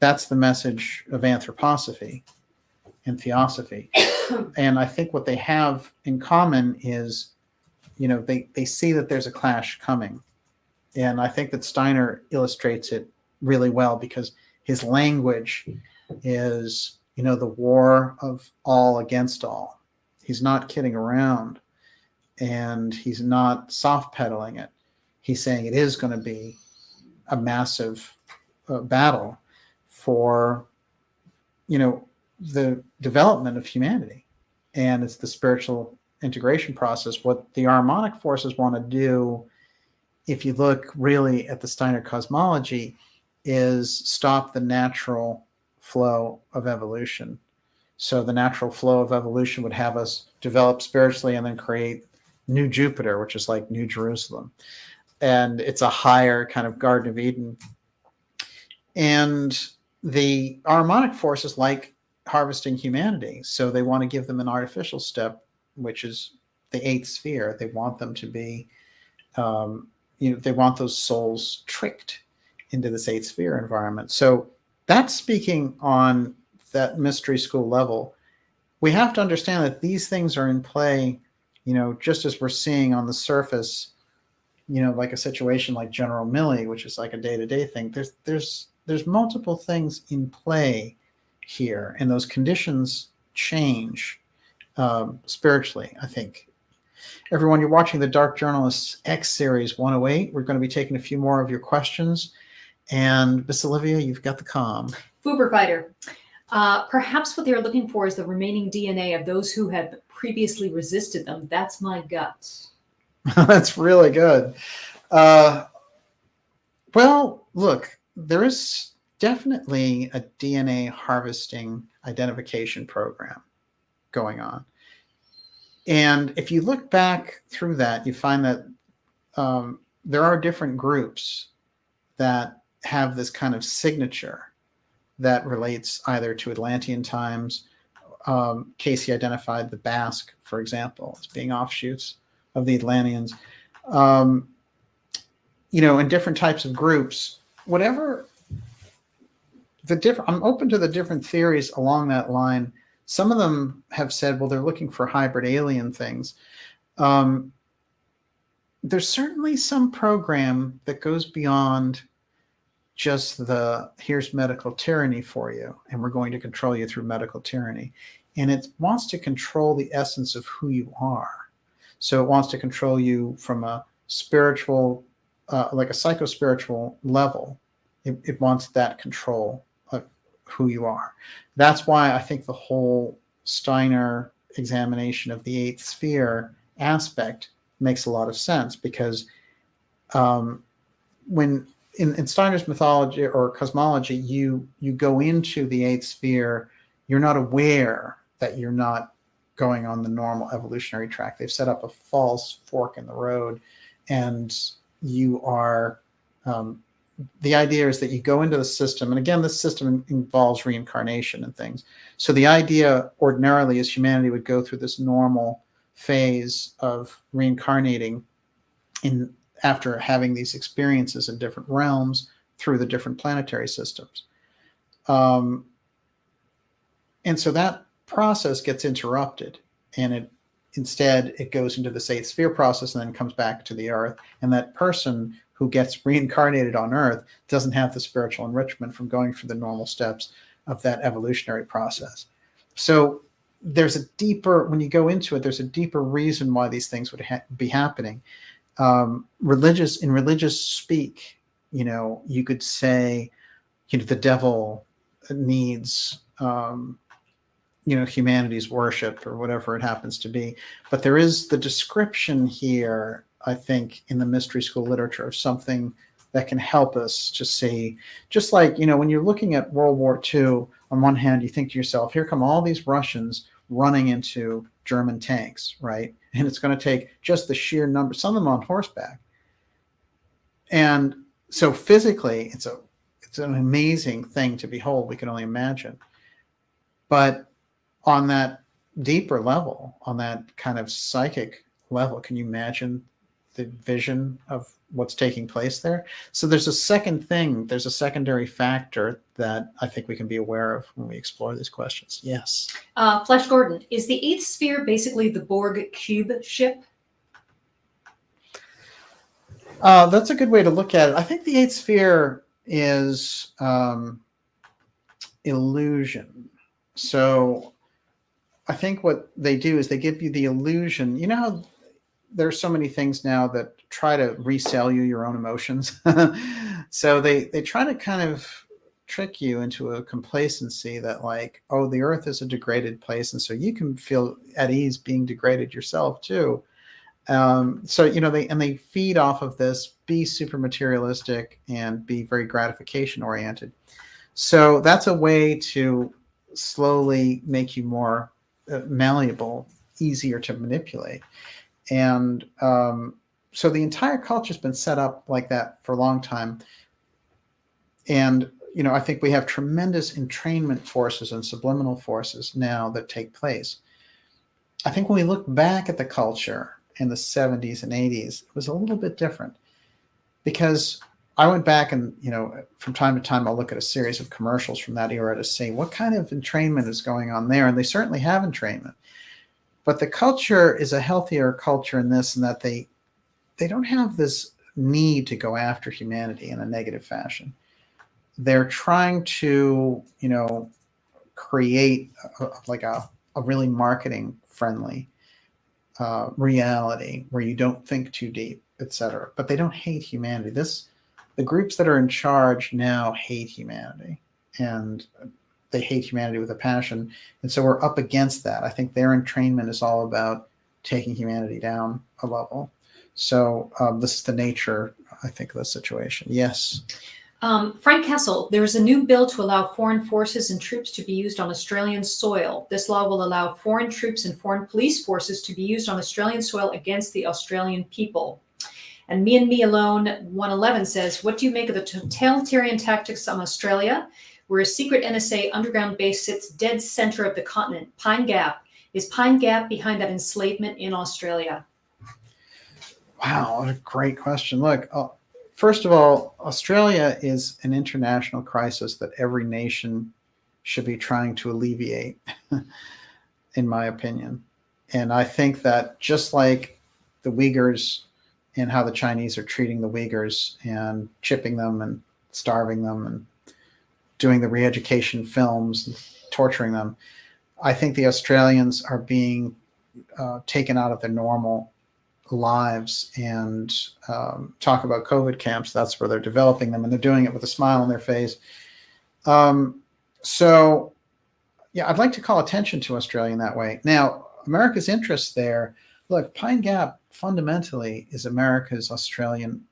That's the message of anthroposophy and theosophy. And I think what they have in common is, they see that there's a clash coming. And I think that Steiner illustrates it really well because his language is, the war of all against all. He's not kidding around, and he's not soft pedaling it. He's saying it is going to be a massive battle for, the development of humanity. And it's the spiritual integration process. What the Ahrimanic forces want to do, if you look really at the Steiner cosmology, is stop the natural flow of evolution. So the natural flow of evolution would have us develop spiritually and then create New Jupiter, which is like New Jerusalem. And it's a higher kind of Garden of Eden. And the Ahrimanic forces like harvesting humanity. So they want to give them an artificial step, which is the 8th sphere. They want them to be, they want those souls tricked into this 8th sphere environment. So that's speaking on that mystery school level. We have to understand that these things are in play, just as we're seeing on the surface, like a situation like General Milley, which is like a day-to-day thing. There's multiple things in play here, and those conditions change spiritually, I think. Everyone, you're watching the Dark Journalists X Series 108. We're going to be taking a few more of your questions. And Miss Olivia, you've got the comm. Fuber Fighter. Perhaps what they are looking for is the remaining DNA of those who have previously resisted them. That's my gut. That's really good. Well, look, there is definitely a DNA harvesting identification program going on. And if you look back through that, you find that there are different groups that have this kind of signature that relates either to Atlantean times. Casey identified the Basque, for example, as being offshoots of the Atlanteans. In different types of groups, whatever I'm open to the different theories along that line. Some of them have said, well, they're looking for hybrid alien things. There's certainly some program that goes beyond just here's medical tyranny for you, and we're going to control you through medical tyranny. And it wants to control the essence of who you are. So it wants to control you from a spiritual, like a psycho-spiritual level. It wants that control of who you are. That's why I think the whole Steiner examination of the eighth sphere aspect makes a lot of sense, because when in Steiner's mythology or cosmology, you go into the eighth sphere, you're not aware that you're not going on the normal evolutionary track. They've set up a false fork in the road, and you are the idea is that you go into the system, and again, this system involves reincarnation and things. So the idea ordinarily is humanity would go through this normal phase of reincarnating after having these experiences in different realms through the different planetary systems. And so that process gets interrupted, and instead it goes into this eighth sphere process and then comes back to the earth. And that person who gets reincarnated on earth doesn't have the spiritual enrichment from going through the normal steps of that evolutionary process. So there's a deeper, when you go into it, there's a deeper reason why these things would be happening. In religious speak, you could say, the devil needs, humanity's worship or whatever it happens to be. But there is the description here, I think, in the mystery school literature of something that can help us to see, just like, when you're looking at World War II, on one hand, you think to yourself, here come all these Russians running into German tanks, right? And it's going to take just the sheer number, some of them on horseback. And so physically, it's an amazing thing to behold. We can only imagine. But on that deeper level, on that kind of psychic level, can you imagine the vision of what's taking place there? So there's a secondary factor that I think we can be aware of when we explore these questions. Yes. Flesh Gordon, is the eighth sphere basically the Borg cube ship? That's a good way to look at it. I think the eighth sphere is illusion. So I think what they do is they give you the illusion. You know how there are so many things now that try to resell you your own emotions. So they try to kind of trick you into a complacency that, like, oh, the earth is a degraded place, and so you can feel at ease being degraded yourself too. So they feed off of this, be super materialistic and be very gratification oriented. So that's a way to slowly make you more malleable, easier to manipulate. And so the entire culture has been set up like that for a long time. And, I think we have tremendous entrainment forces and subliminal forces now that take place. I think when we look back at the culture in the 70s and 80s, it was a little bit different, because I went back and, from time to time, I'll look at a series of commercials from that era to see what kind of entrainment is going on there. And they certainly have entrainment. But the culture is a healthier culture in this, and that they don't have this need to go after humanity in a negative fashion. They're trying to, create like a a really marketing friendly reality where you don't think too deep, etc. But they don't hate humanity. The groups that are in charge now hate humanity, and they hate humanity with a passion. And so we're up against that. I think their entrainment is all about taking humanity down a level. So this is the nature, I think, of the situation. Yes. Frank Kessel, there is a new bill to allow foreign forces and troops to be used on Australian soil. This law will allow foreign troops and foreign police forces to be used on Australian soil against the Australian people. And Me Alone 111 says, what do you make of the totalitarian tactics on Australia, where a secret NSA underground base sits dead center of the continent? Pine Gap. Is Pine Gap behind that enslavement in Australia? Wow, what a great question. Look, first of all, Australia is an international crisis that every nation should be trying to alleviate, in my opinion. And I think that just like the Uyghurs and how the Chinese are treating the Uyghurs and chipping them and starving them and doing the re-education films and torturing them, I think the Australians are being taken out of their normal lives. And talk about COVID camps, that's where they're developing them, and they're doing it with a smile on their face. So yeah, I'd like to call attention to Australia in that way. Now, America's interest there, look, Pine Gap fundamentally is America's Australian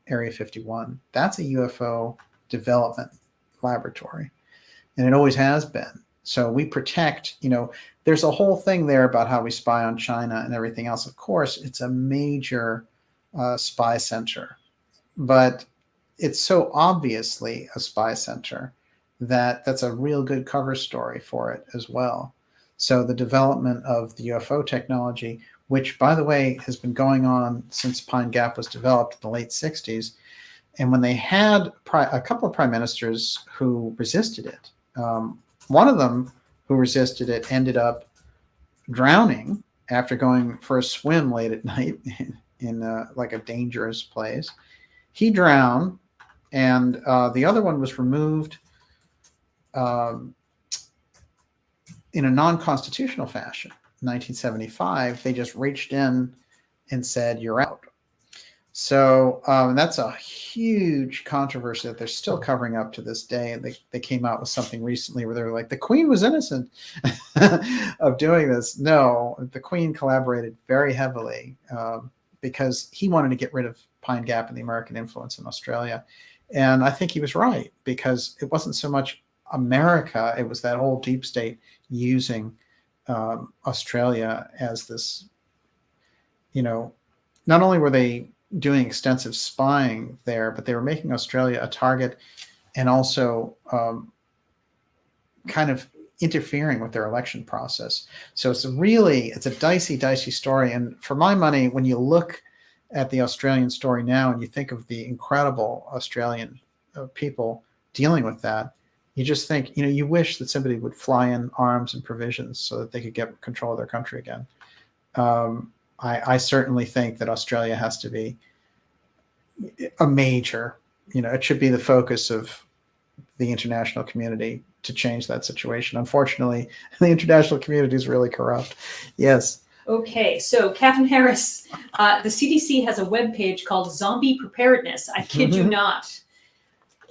Area 51. That's a UFO development laboratory, and it always has been. So we protect, there's a whole thing there about how we spy on China and everything else. Of course, it's a major spy center, but it's so obviously a spy center that that's a real good cover story for it as well. So the development of the UFO technology, which, by the way, has been going on since Pine Gap was developed in the late 60s. And when they had a couple of prime ministers who resisted it, one of them who resisted it ended up drowning after going for a swim late at night in like a dangerous place. He drowned, and the other one was removed in a non-constitutional fashion. In 1975, they just reached in and said, "You're out." So that's a huge controversy that they're still covering up to this day. And they came out with something recently where they were like, the Queen was innocent of doing this. No, the Queen collaborated very heavily because he wanted to get rid of Pine Gap and the American influence in Australia. And I think he was right, because it wasn't so much America, it was that whole deep state using Australia as this, not only were they doing extensive spying there, but they were making Australia a target, and also kind of interfering with their election process. So it's a dicey story. And for my money, when you look at the Australian story now and you think of the incredible Australian people dealing with that, you just think, you wish that somebody would fly in arms and provisions so that they could get control of their country again. I certainly think that Australia has to be a major, it should be the focus of the international community to change that situation. Unfortunately, the international community is really corrupt. Yes. Okay, so Catherine Harris, the CDC has a webpage called Zombie Preparedness. I kid you not.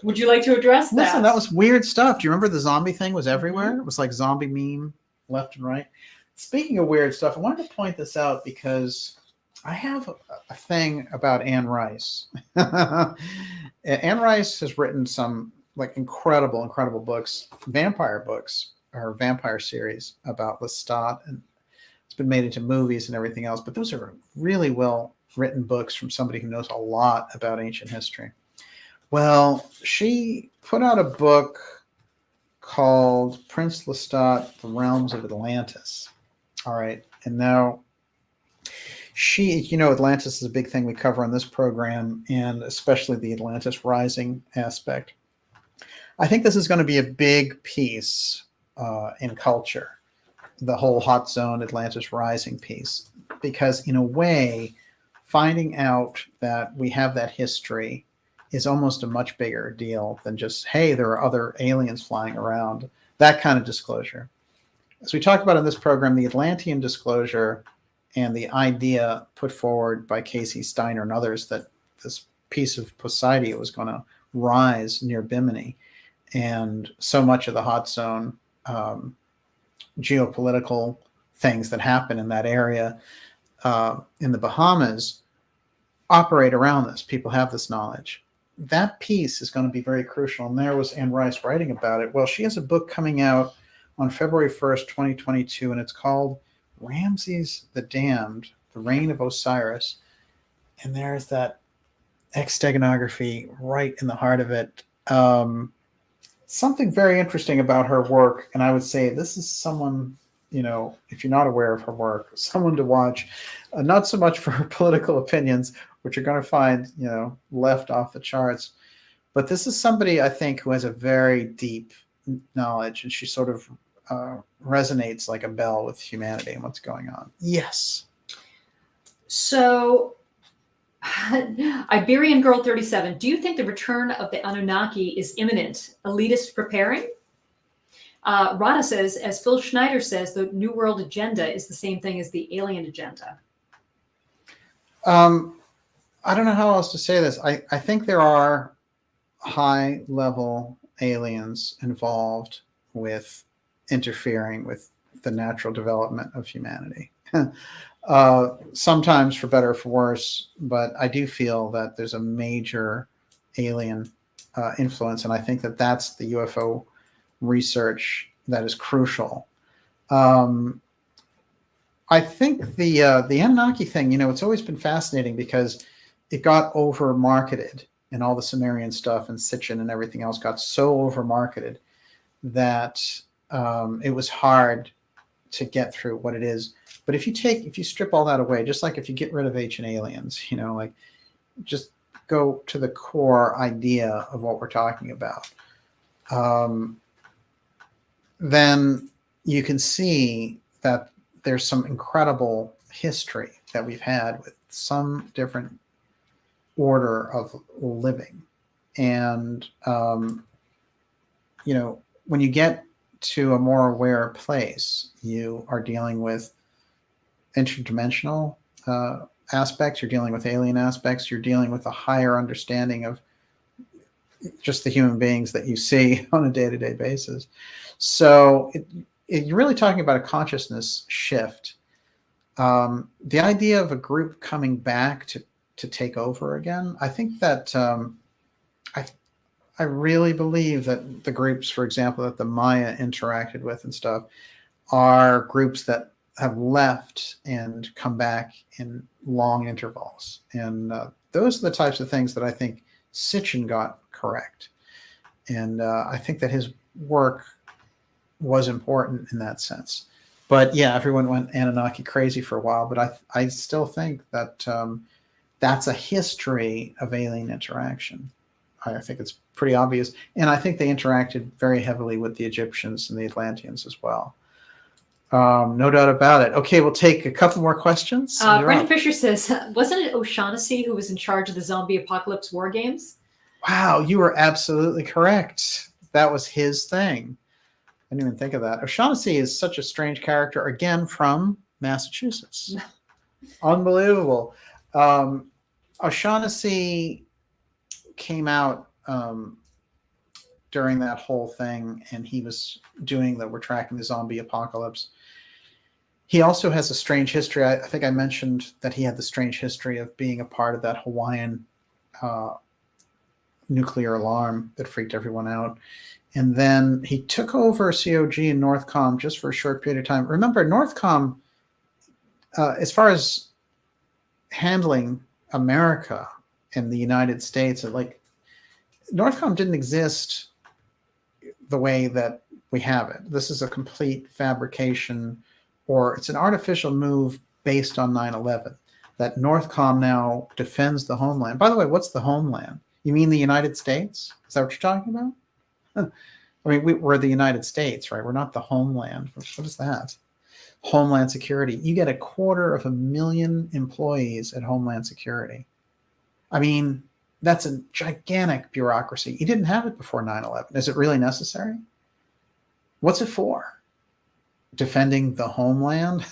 Would you like to address that? Listen, that was weird stuff. Do you remember the zombie thing was everywhere? It was like zombie meme left and right. Speaking of weird stuff, I wanted to point this out because I have a thing about Anne Rice. Anne Rice has written some like incredible books, vampire books, or vampire series about Lestat, and it's been made into movies and everything else. But those are really well written books from somebody who knows a lot about ancient history. Well, she put out a book called Prince Lestat, The Realms of Atlantis. All right. And now Atlantis is a big thing we cover on this program, and especially the Atlantis Rising aspect. I think this is going to be a big piece in culture, the whole Hot Zone Atlantis Rising piece, because in a way, finding out that we have that history is almost a much bigger deal than just, hey, there are other aliens flying around, that kind of disclosure. as we talked about in this program, the Atlantean disclosure and the idea put forward by Casey Steiner and others that this piece of Poseidon was going to rise near Bimini, and so much of the hot zone geopolitical things that happen in that area in the Bahamas operate around this. People have this knowledge. That piece is going to be very crucial. And there was Anne Rice writing about it. Well, she has a book coming out on February 1st, 2022, and it's called Ramses the Damned, The Reign of Osiris. And there's that X-steganography right in the heart of it. Something very interesting about her work, and I would say this is someone, if you're not aware of her work, someone to watch, not so much for her political opinions, which you're going to find, left off the charts, but this is somebody, I think, who has a very deep knowledge, and she sort of resonates like a bell with humanity and what's going on. Yes. So, Iberian Girl 37, do you think the return of the Anunnaki is imminent? Elitist preparing? Rada says, as Phil Schneider says, the New World agenda is the same thing as the alien agenda. I don't know how else to say this. I think there are high-level aliens involved with interfering with the natural development of humanity. Sometimes for better or for worse, but I do feel that there's a major alien influence, and I think that that's the UFO research that is crucial. I think the Anunnaki thing, it's always been fascinating because it got over marketed, and all the Sumerian stuff and Sitchin and everything else got so over marketed that it was hard to get through what it is. But if you strip all that away, just like if you get rid of Ancient Aliens, like just go to the core idea of what we're talking about, then you can see that there's some incredible history that we've had with some different order of living. And, when you get to a more aware place, you are dealing with interdimensional aspects, you're dealing with alien aspects, you're dealing with a higher understanding of just the human beings that you see on a day-to-day basis. So you're really talking about a consciousness shift. The idea of a group coming back to take over again, I think that I really believe that the groups, for example, that the Maya interacted with and stuff, are groups that have left and come back in long intervals. And those are the types of things that I think Sitchin got correct. And I think that his work was important in that sense. But yeah, everyone went Anunnaki crazy for a while, but I still think that that's a history of alien interaction. I think it's pretty obvious. And I think they interacted very heavily with the Egyptians and the Atlanteans as well. No doubt about it. Okay, we'll take a couple more questions. Brendan Fisher says, wasn't it O'Shaughnessy who was in charge of the zombie apocalypse war games? Wow, you were absolutely correct. That was his thing. I didn't even think of that. O'Shaughnessy is such a strange character, again, from Massachusetts. Unbelievable. O'Shaughnessy came out during that whole thing, and he was doing we're tracking the zombie apocalypse. He also has a strange history. I think I mentioned that he had the strange history of being a part of that Hawaiian nuclear alarm that freaked everyone out. And then he took over COG and Northcom just for a short period of time. Remember, Northcom, as far as handling America and the United States, Northcom didn't exist the way that we have it. This is a complete fabrication, or it's an artificial move based on 9/11, that Northcom now defends the homeland. By the way, what's the homeland? You mean the United States? Is that what you're talking about? I mean, we're the United States, right? We're not the homeland. What is that? Homeland Security. You get 250,000 employees at Homeland Security. I mean, that's a gigantic bureaucracy. You didn't have it before 9/11. Is it really necessary? What's it for? defending the homeland.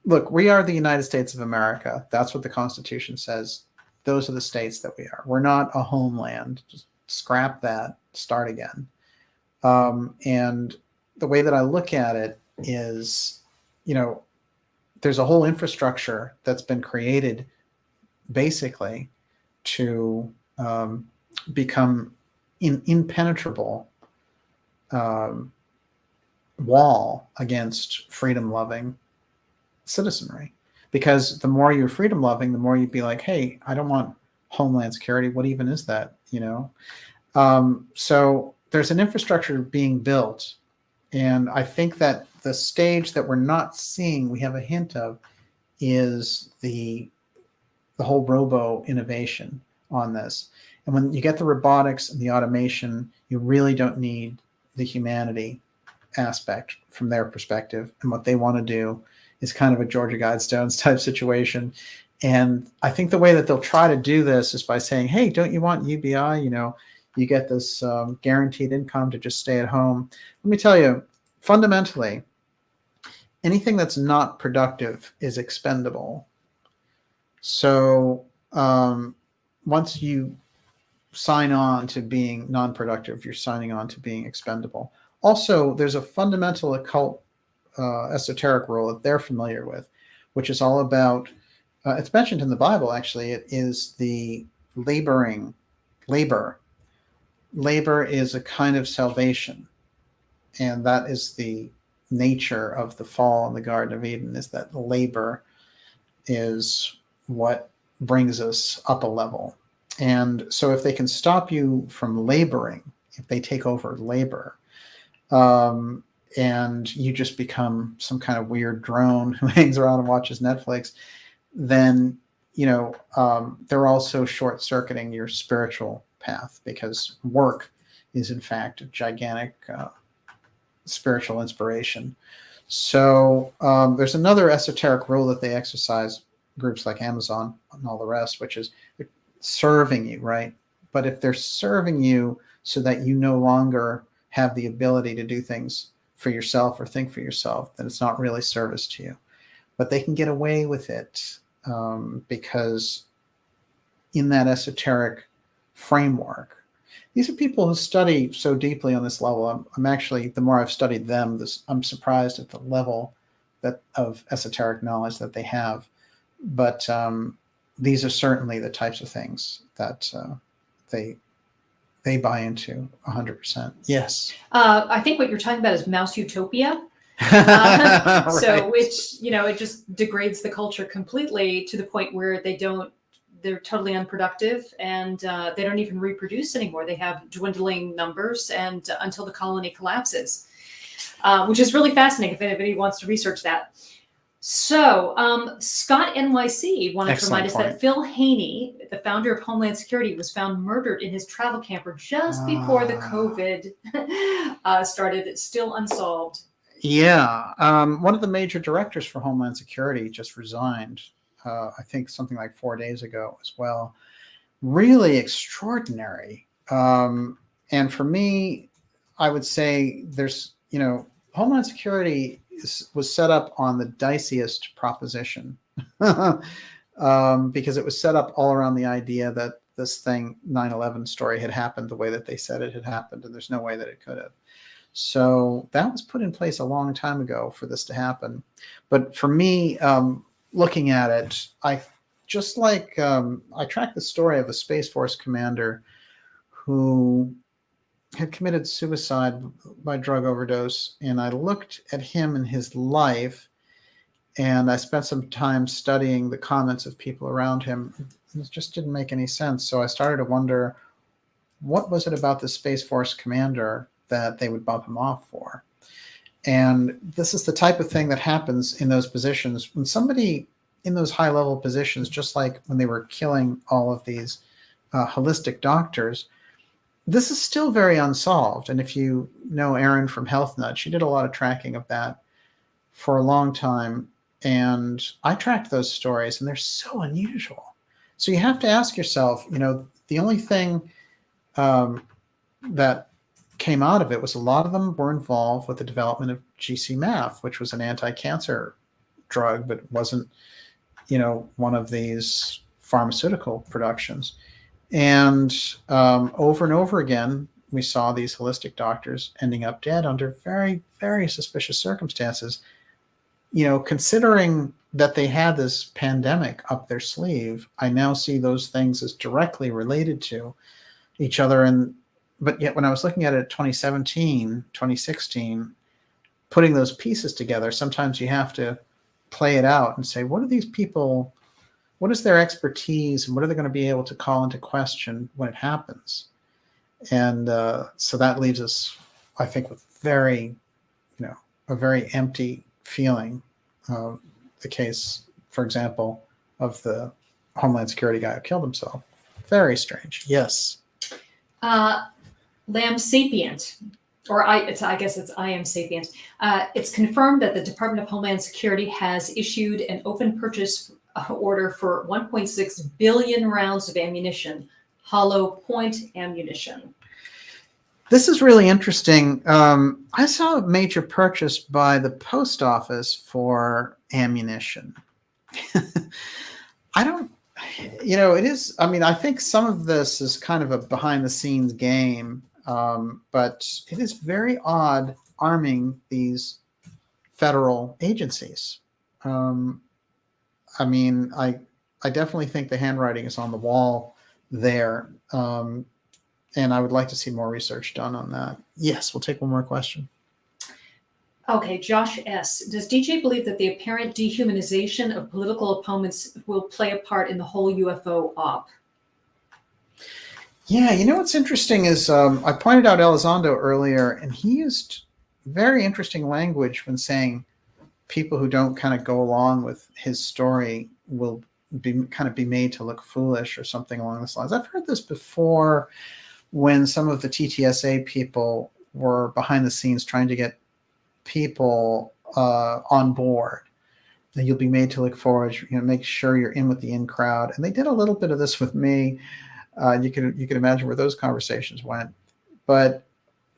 Look, we are the United States of America. That's what the Constitution says. Those are the states that we are. We're not a homeland. Just scrap that, start again. And the way that I look at it is, there's a whole infrastructure that's been created basically to become an impenetrable wall against freedom-loving citizenry. Because the more you're freedom-loving, the more you'd be like, hey, I don't want homeland security. What even is that? So there's an infrastructure being built. And I think that the stage that we're not seeing, we have a hint of, is the whole robo innovation on this. And when you get the robotics and the automation, you really don't need the humanity aspect from their perspective. And what they want to do is kind of a Georgia Guidestones type situation. And I think the way that they'll try to do this is by saying, hey, don't you want UBI? You get this guaranteed income to just stay at home. Let me tell you, fundamentally, anything that's not productive is expendable. So once you sign on to being non-productive, you're signing on to being expendable. Also, there's a fundamental occult esoteric rule that they're familiar with, which is all about, it's mentioned in the Bible, actually. It is the labor. Labor is a kind of salvation. And that is the nature of the fall in the Garden of Eden, is that labor is what brings us up a level. And so if they can stop you from laboring, if they take over labor, and you just become some kind of weird drone who hangs around and watches Netflix, then, they're also short-circuiting your spiritual path, because work is, in fact, a gigantic spiritual inspiration. So there's another esoteric rule that they exercise, groups like Amazon and all the rest, which is serving you, right? But if they're serving you so that you no longer have the ability to do things for yourself or think for yourself, then it's not really service to you. But they can get away with it because in that esoteric framework, these are people who study so deeply on this level. I'm actually, the more I've studied them, I'm surprised at the level of esoteric knowledge that they have. But these are certainly the types of things that they buy into 100%. Yes. I think what you're talking about is mouse utopia. Right. So, which, it just degrades the culture completely to the point where they're totally unproductive, and they don't even reproduce anymore. They have dwindling numbers and until the colony collapses, which is really fascinating if anybody wants to research that. So Scott NYC wanted to remind us that Phil Haney, the founder of Homeland Security, was found murdered in his travel camper just before the COVID started. It's still unsolved. Yeah. One of the major directors for Homeland Security just resigned, I think something like 4 days ago as well. Really extraordinary. And for me, I would say there's, Homeland Security was set up on the diciest proposition because it was set up all around the idea that this thing, 9/11 story, had happened the way that they said it had happened, and there's no way that it could have. So that was put in place a long time ago for this to happen. But for me, looking at it, I tracked the story of a Space Force commander who had committed suicide by drug overdose, and I looked at him and his life, and I spent some time studying the comments of people around him, and it just didn't make any sense. So I started to wonder, what was it about the Space Force commander that they would bump him off for? And this is the type of thing that happens in those positions when somebody in those high-level positions, just like when they were killing all of these holistic doctors, this is still very unsolved. And if you know Erin from Health Nut, she did a lot of tracking of that for a long time. And I tracked those stories, and they're so unusual. So you have to ask yourself, the only thing that came out of it was a lot of them were involved with the development of GC-MAF, which was an anti-cancer drug, but it wasn't, one of these pharmaceutical productions. And over and over again, we saw these holistic doctors ending up dead under very, very suspicious circumstances. Considering that they had this pandemic up their sleeve, I now see those things as directly related to each other. But yet when I was looking at it 2017, 2016, putting those pieces together, sometimes you have to play it out and say, what are these people, what is their expertise, and what are they going to be able to call into question when it happens? And so that leaves us, I think, with a very empty feeling. The case, for example, of the Homeland Security guy who killed himself. Very strange. Yes. Lamb Sapient, or I guess it's I Am Sapient. It's confirmed that the Department of Homeland Security has issued an open purchase order for 1.6 billion rounds of ammunition, hollow point ammunition. This is really interesting. I saw a major purchase by the post office for ammunition. It is, I think some of this is kind of a behind the scenes game, but it is very odd arming these federal agencies. I definitely think the handwriting is on the wall there. And I would like to see more research done on that. Yes, we'll take one more question. Okay, Josh S. Does DJ believe that the apparent dehumanization of political opponents will play a part in the whole UFO op? Yeah, what's interesting is I pointed out Elizondo earlier, and he used very interesting language when saying people who don't kind of go along with his story will be made to look foolish or something along those lines. I've heard this before when some of the TTSA people were behind the scenes trying to get people on board. And you'll be made to look forward, make sure you're in with the in crowd. And they did a little bit of this with me. You can imagine where those conversations went. But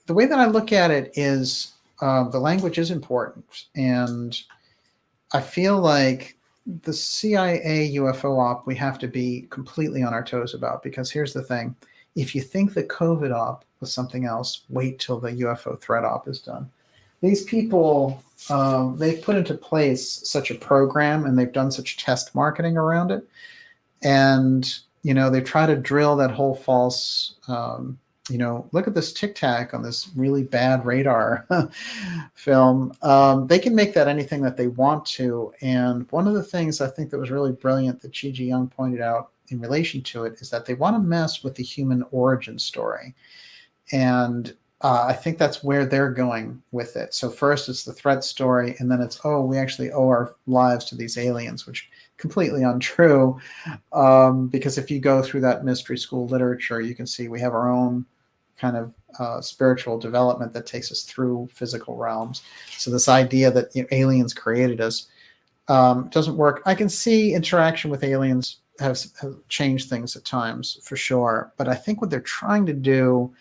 the way that I look at it is the language is important. And I feel like the CIA UFO op, we have to be completely on our toes about, because here's the thing. If you think the COVID op was something else, wait till the UFO threat op is done. These people, they've put into place such a program, and they've done such test marketing around it. And, they try to drill that whole false, look at this Tic Tac on this really bad radar film. They can make that anything that they want to. And one of the things I think that was really brilliant that Chi-Ji Young pointed out in relation to it is that they want to mess with the human origin story. And I think that's where they're going with it. So first it's the threat story, and then it's, we actually owe our lives to these aliens, which completely untrue. Because if you go through that mystery school literature, you can see we have our own kind of spiritual development that takes us through physical realms. So this idea that aliens created us doesn't work. I can see interaction with aliens have changed things at times, for sure. But I think what they're trying to do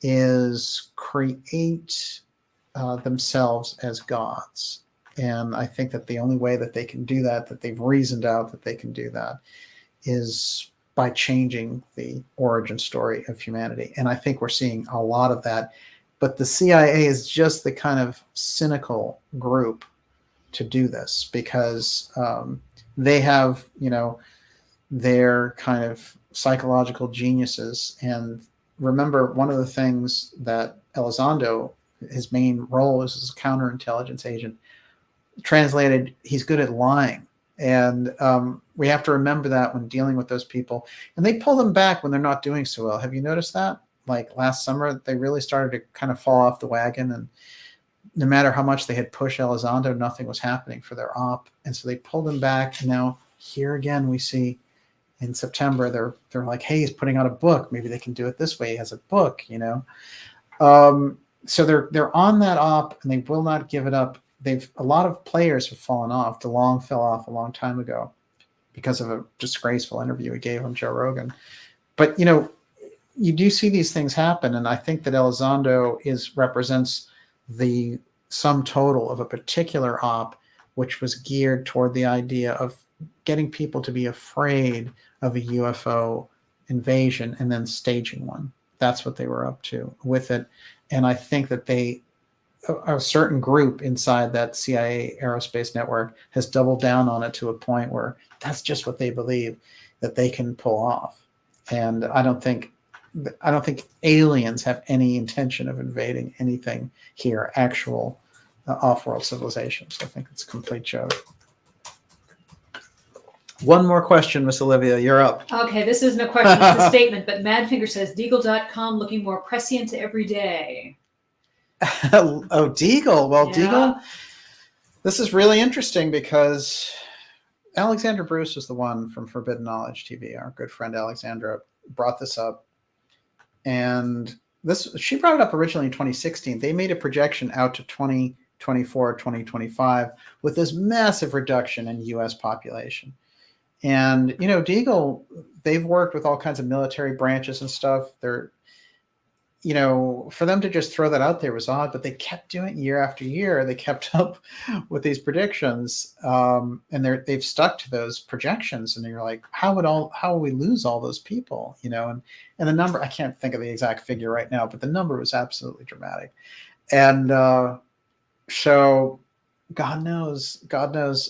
is create themselves as gods. And I think that the only way that they can do that they've reasoned out that they can do that, is by changing the origin story of humanity. And I think we're seeing a lot of that. But the CIA is just the kind of cynical group to do this, because they have, their kind of psychological geniuses. And remember, one of the things that Elizondo, his main role is as a counterintelligence agent. Translated, he's good at lying. And we have to remember that when dealing with those people. And they pull them back when they're not doing so well. Have you noticed that? Like last summer, they really started to kind of fall off the wagon. And no matter how much they had pushed Elizondo, nothing was happening for their op. And so they pulled him back. And now here again, we see in September, they're like, hey, he's putting out a book. Maybe they can do it this way. He has a book, So they're on that op, and they will not give it up. A lot of players have fallen off. DeLong fell off a long time ago because of a disgraceful interview he gave on Joe Rogan. But, you do see these things happen. And I think that Elizondo represents the sum total of a particular op, which was geared toward the idea of getting people to be afraid of a UFO invasion and then staging one. That's what they were up to with it. And I think that a certain group inside that CIA aerospace network has doubled down on it to a point where that's just what they believe that they can pull off. And I don't think aliens have any intention of invading anything here, actual off-world civilizations. I think it's a complete joke. One more question, Miss Olivia, you're up. Okay, this isn't a question, it's a statement, but Madfinger says, Deagle.com looking more prescient every day. Oh, Deagle. Well, Yeah. Deagle, this is really interesting because Alexandra Bruce was the one from Forbidden Knowledge TV. Our good friend Alexandra brought this up. And she brought it up originally in 2016. They made a projection out to 2024, 2025 with this massive reduction in U.S. population. And, Deagle, they've worked with all kinds of military branches and stuff. They're, for them to just throw that out there was odd, but they kept doing it year after year. They kept up with these predictions, and they've stuck to those projections. And you're like, how will we lose all those people? And the number, I can't think of the exact figure right now, but the number was absolutely dramatic. And so God knows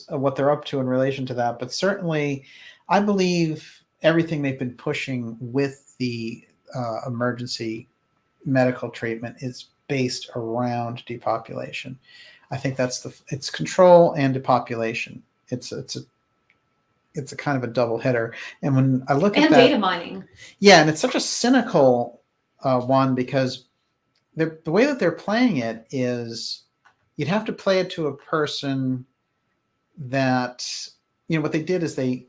what they're up to in relation to that. But certainly, I believe everything they've been pushing with the emergency medical treatment is based around depopulation. I think it's control and depopulation. It's a kind of a double hitter. And when I look at that, data mining. Yeah, and it's such a cynical one because the way that they're playing it is you'd have to play it to a person that, what they did is they've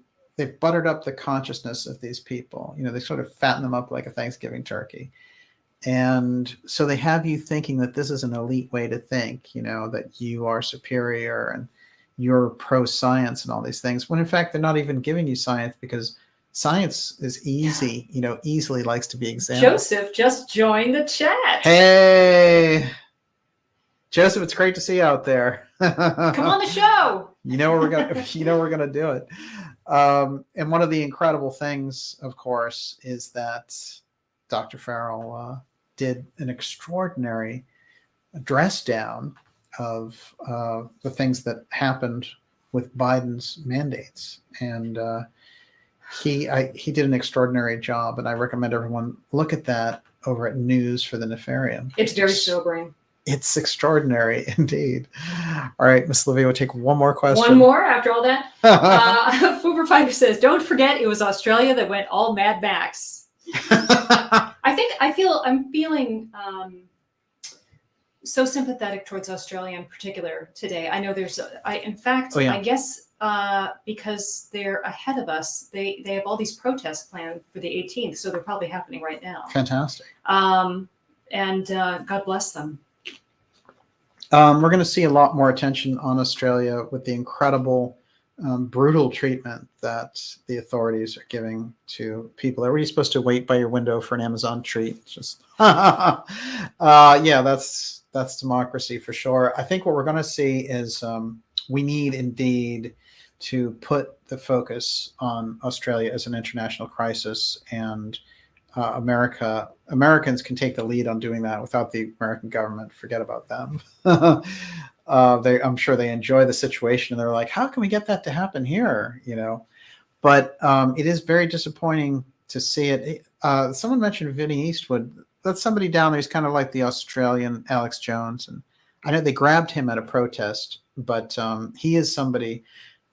buttered up the consciousness of these people. They sort of fatten them up like a Thanksgiving turkey. And so they have you thinking that this is an elite way to think, that you are superior and you're pro-science and all these things, when in fact they're not even giving you science, because science is easy, easily likes to be examined. Joseph just joined the chat. Hey, Joseph, it's great to see you out there. Come on the show. we're gonna do it. And one of the incredible things, of course, is that Dr. Farrell did an extraordinary dress down of the things that happened with Biden's mandates. And he did an extraordinary job. And I recommend everyone look at that over at News for the Nefarium. It's very sobering. It's extraordinary indeed. All right, Miss Olivia, we'll take one more question. One more after all that. Fuber Fighter says, don't forget it was Australia that went all Mad Max. I'm feeling so sympathetic towards Australia in particular today. I know I guess because they're ahead of us, they have all these protests planned for the 18th, so they're probably happening right now. Fantastic. And God bless them. We're going to see a lot more attention on Australia with the incredible brutal treatment that the authorities are giving to people. Are you supposed to wait by your window for an Amazon treat? It's just, yeah, that's democracy for sure. I think what we're going to see is we need indeed to put the focus on Australia as an international crisis, and Americans can take the lead on doing that without the American government. Forget about them. I'm sure they enjoy the situation, and they're like, how can we get that to happen here? But it is very disappointing to see it. Someone mentioned Vinny Eastwood. That's somebody down there who's kind of like the Australian Alex Jones. And I know they grabbed him at a protest, but he is somebody,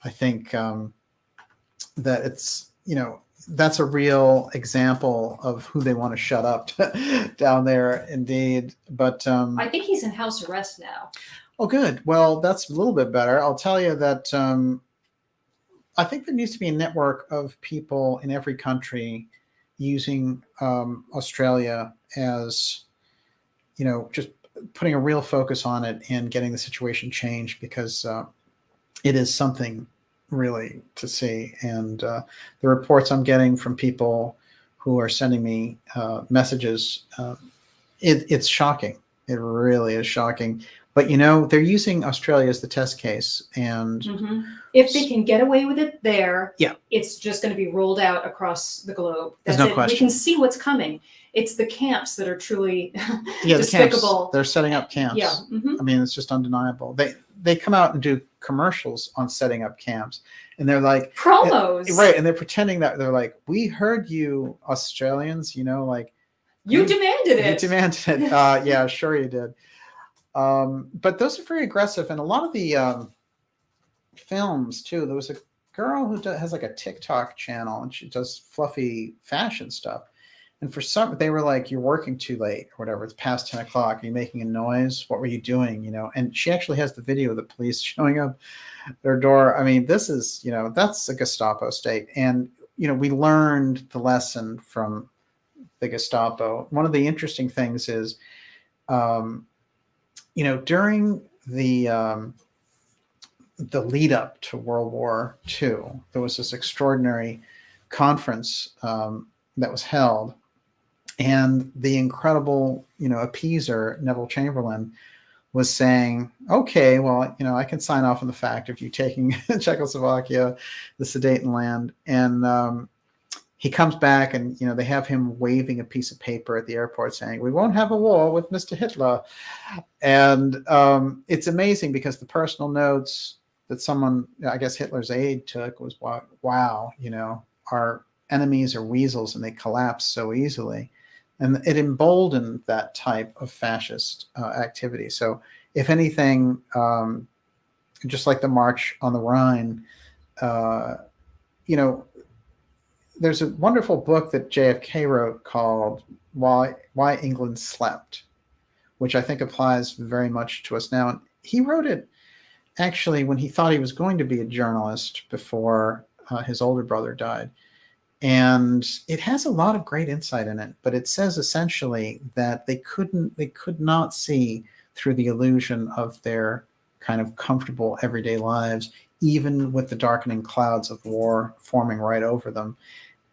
I think, that it's, that's a real example of who they want to shut up down there, indeed. But I think he's in house arrest now. Oh, good. Well, that's a little bit better. I'll tell you that I think there needs to be a network of people in every country using Australia as, just putting a real focus on it and getting the situation changed, because it is something really to see. And the reports I'm getting from people who are sending me messages, it's shocking. It really is shocking. But, you know, they're using Australia as the test case. And if they can get away with it there, yeah, it's just going to be rolled out across the globe. There's no question. We can see what's coming. It's the camps that are truly despicable. The camps. They're setting up camps. Yeah. I mean, it's just undeniable. They come out and do commercials on setting up camps, and they're like promos, right? And they're pretending that they're like, we heard you Australians, you know, like you demanded it. You demanded it. Yeah, sure you did. But those are very aggressive, and a lot of the films too. There was a girl who has like a TikTok channel, and she does fluffy fashion stuff. And for some, they were like, "You're working too late, or whatever. It's past 10 o'clock. Are you making a noise? What were you doing?" You know. And she actually has the video of the police showing up their door. I mean, this is, you know, that's a Gestapo state, and you know, we learned the lesson from the Gestapo. One of the interesting things is, you know, during the lead up to World War II, there was this extraordinary conference that was held, and the incredible, you know, appeaser Neville Chamberlain was saying, "Okay, well, you know, I can sign off on the fact of you taking Czechoslovakia, the Sudetenland," and he comes back, and you know, they have him waving a piece of paper at the airport saying, "We won't have a war with Mr. Hitler," and it's amazing because the personal notes that someone, I guess Hitler's aide, took was, "Wow, you know, our enemies are weasels and they collapse so easily," and it emboldened that type of fascist activity. So, if anything, just like the March on the Rhine, you know. There's a wonderful book that JFK wrote called Why England Slept, which I think applies very much to us now. And he wrote it actually when he thought he was going to be a journalist before his older brother died. And it has a lot of great insight in it, but it says essentially that they could not see through the illusion of their kind of comfortable everyday lives, even with the darkening clouds of war forming right over them.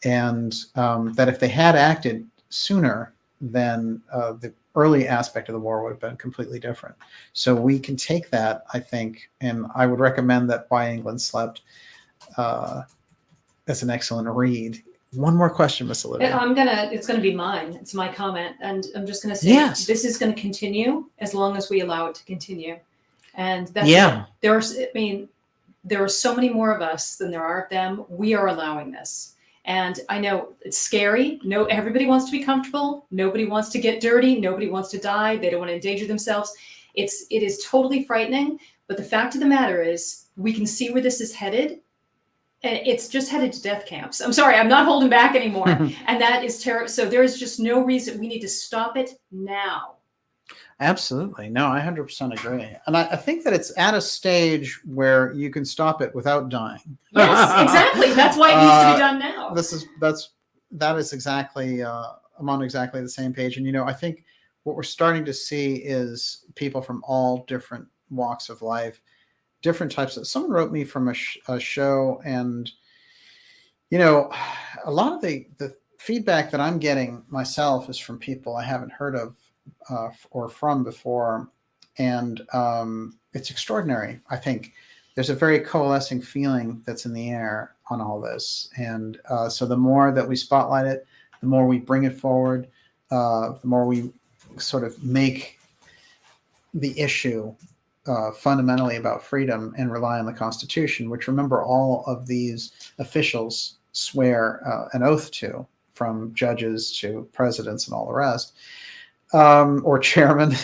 And that if they had acted sooner, then the early aspect of the war would have been completely different. So we can take that, I think, and I would recommend that Why England Slept as an excellent read. One more question, Miss Olivia. It's gonna be mine. It's my comment, and I'm just gonna say, yes, this is gonna continue as long as we allow it to continue. And that's there are so many more of us than there are of them. We are allowing this. And I know it's scary. No, everybody wants to be comfortable. Nobody wants to get dirty. Nobody wants to die. They don't want to endanger themselves. It is totally frightening. But the fact of the matter is, we can see where this is headed. And it's just headed to death camps. I'm sorry, I'm not holding back anymore. And that is terrible. So there is just no reason. We need to stop it now. Absolutely. No, I 100% agree. And I think that it's at a stage where you can stop it without dying. Yes, exactly. That's why it needs to be done now. That is exactly, I'm on exactly the same page. And, you know, I think what we're starting to see is people from all different walks of life, different types of, someone wrote me from a show, and, you know, a lot of the feedback that I'm getting myself is from people I haven't heard of or from before, and it's extraordinary. I think there's a very coalescing feeling that's in the air on all this, and so the more that we spotlight it, the more we bring it forward, the more we sort of make the issue fundamentally about freedom and rely on the Constitution, which, remember, all of these officials swear an oath to, from judges to presidents and all the rest. Or chairman,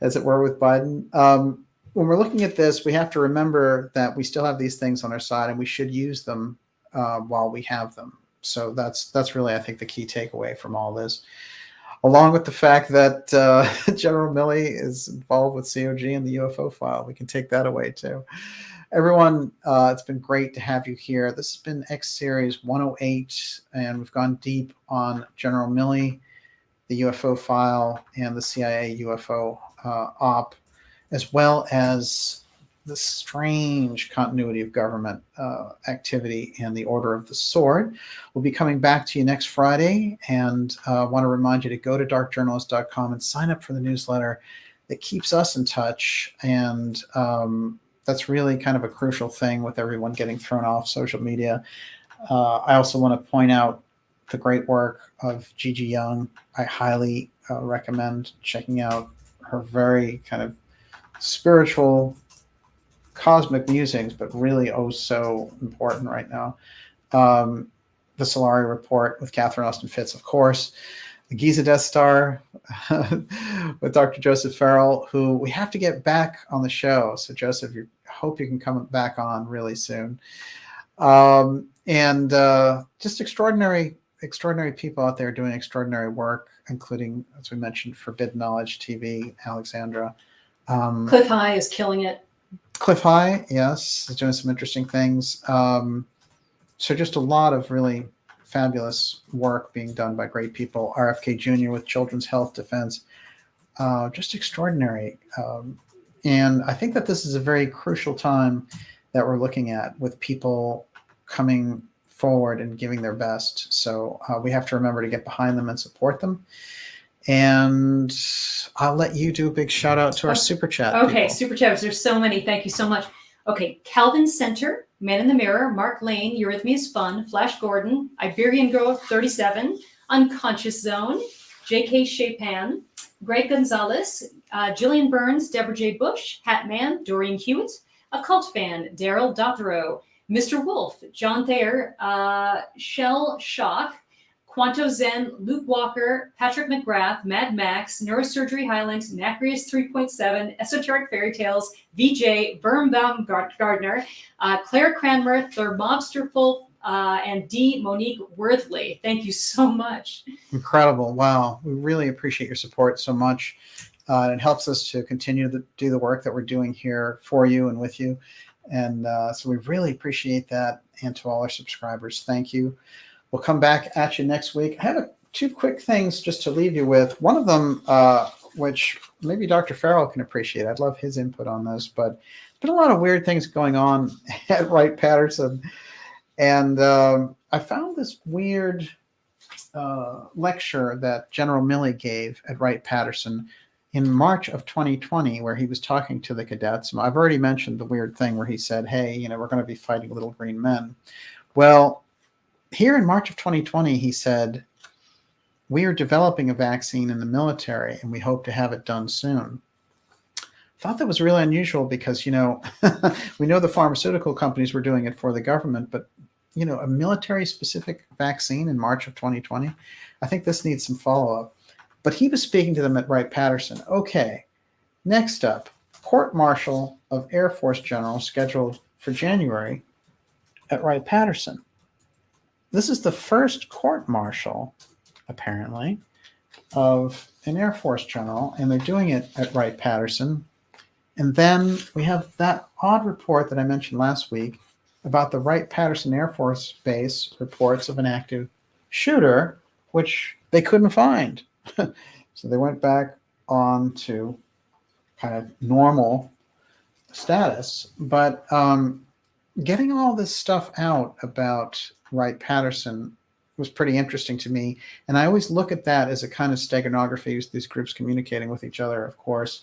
as it were, with Biden. When we're looking at this, we have to remember that we still have these things on our side, and we should use them while we have them. So that's really, I think, the key takeaway from all this, along with the fact that General Milley is involved with COG and the UFO file. We can take that away too. Everyone, it's been great to have you here. This has been X Series 108, and we've gone deep on General Milley, the UFO file, and the CIA UFO op, as well as the strange continuity of government activity and the Order of the Sword. We'll be coming back to you next Friday, and want to remind you to go to darkjournalist.com and sign up for the newsletter that keeps us in touch. And that's really kind of a crucial thing with everyone getting thrown off social media. I also want to point out the great work of Gigi Young. I highly recommend checking out her very kind of spiritual, cosmic musings, but really oh so important right now. The Solari Report with Catherine Austin Fitz, of course. The Giza Death Star with Dr. Joseph Farrell, who we have to get back on the show. So Joseph, I hope you can come back on really soon. And just extraordinary people out there doing extraordinary work, including, as we mentioned, Forbidden Knowledge TV, Alexandra. Cliff High is killing it. Cliff High, yes, is doing some interesting things. So just a lot of really fabulous work being done by great people. RFK Jr. with Children's Health Defense, just extraordinary. And I think that this is a very crucial time that we're looking at, with people coming forward and giving their best. So we have to remember to get behind them and support them. And I'll let you do a big shout out to our super chat. Okay, people. super chats. There's so many. Thank you so much. Okay, Calvin Center, Man in the Mirror, Mark Lane, Eurythmy is Fun, Flash Gordon, Iberian Girl 37, Unconscious Zone, J.K. Chapin, Greg Gonzalez, Jillian Burns, Deborah J. Bush, Hatman, Doreen Hewitt, Occult Fan, Daryl Dothero, Mr. Wolf, John Thayer, Shell Shock, Quanto Zen, Luke Walker, Patrick McGrath, Mad Max, Neurosurgery Highland, Nacrius 3.7, Esoteric Fairy Tales, VJ, Birnbaum Gardner, Claire Cranmer, Thur Mobsterful, and D. Monique Worthley. Thank you so much. Incredible. Wow. We really appreciate your support so much. It helps us to continue to do the work that we're doing here for you and with you. And so we really appreciate that. And to all our subscribers, thank you. We'll come back at you next week. I have two quick things just to leave you with. One of them, which maybe Dr. Farrell can appreciate. I'd love his input on this, but there's been a lot of weird things going on at Wright-Patterson. And I found this weird lecture that General Milley gave at Wright-Patterson in March of 2020, where he was talking to the cadets. I've already mentioned the weird thing where he said, hey, we're going to be fighting little green men. Well, here in March of 2020, he said, we are developing a vaccine in the military, and we hope to have it done soon. I thought that was really unusual because, we know the pharmaceutical companies were doing it for the government, but, a military-specific vaccine in March of 2020, I think this needs some follow-up. But he was speaking to them at Wright-Patterson. Okay, next up, court-martial of Air Force generals scheduled for January at Wright-Patterson. This is the first court-martial, apparently, of an Air Force general, and they're doing it at Wright-Patterson. And then we have that odd report that I mentioned last week about the Wright-Patterson Air Force Base reports of an active shooter, which they couldn't find. So they went back on to kind of normal status. But getting all this stuff out about Wright-Patterson was pretty interesting to me. And I always look at that as a kind of steganography, these groups communicating with each other, of course.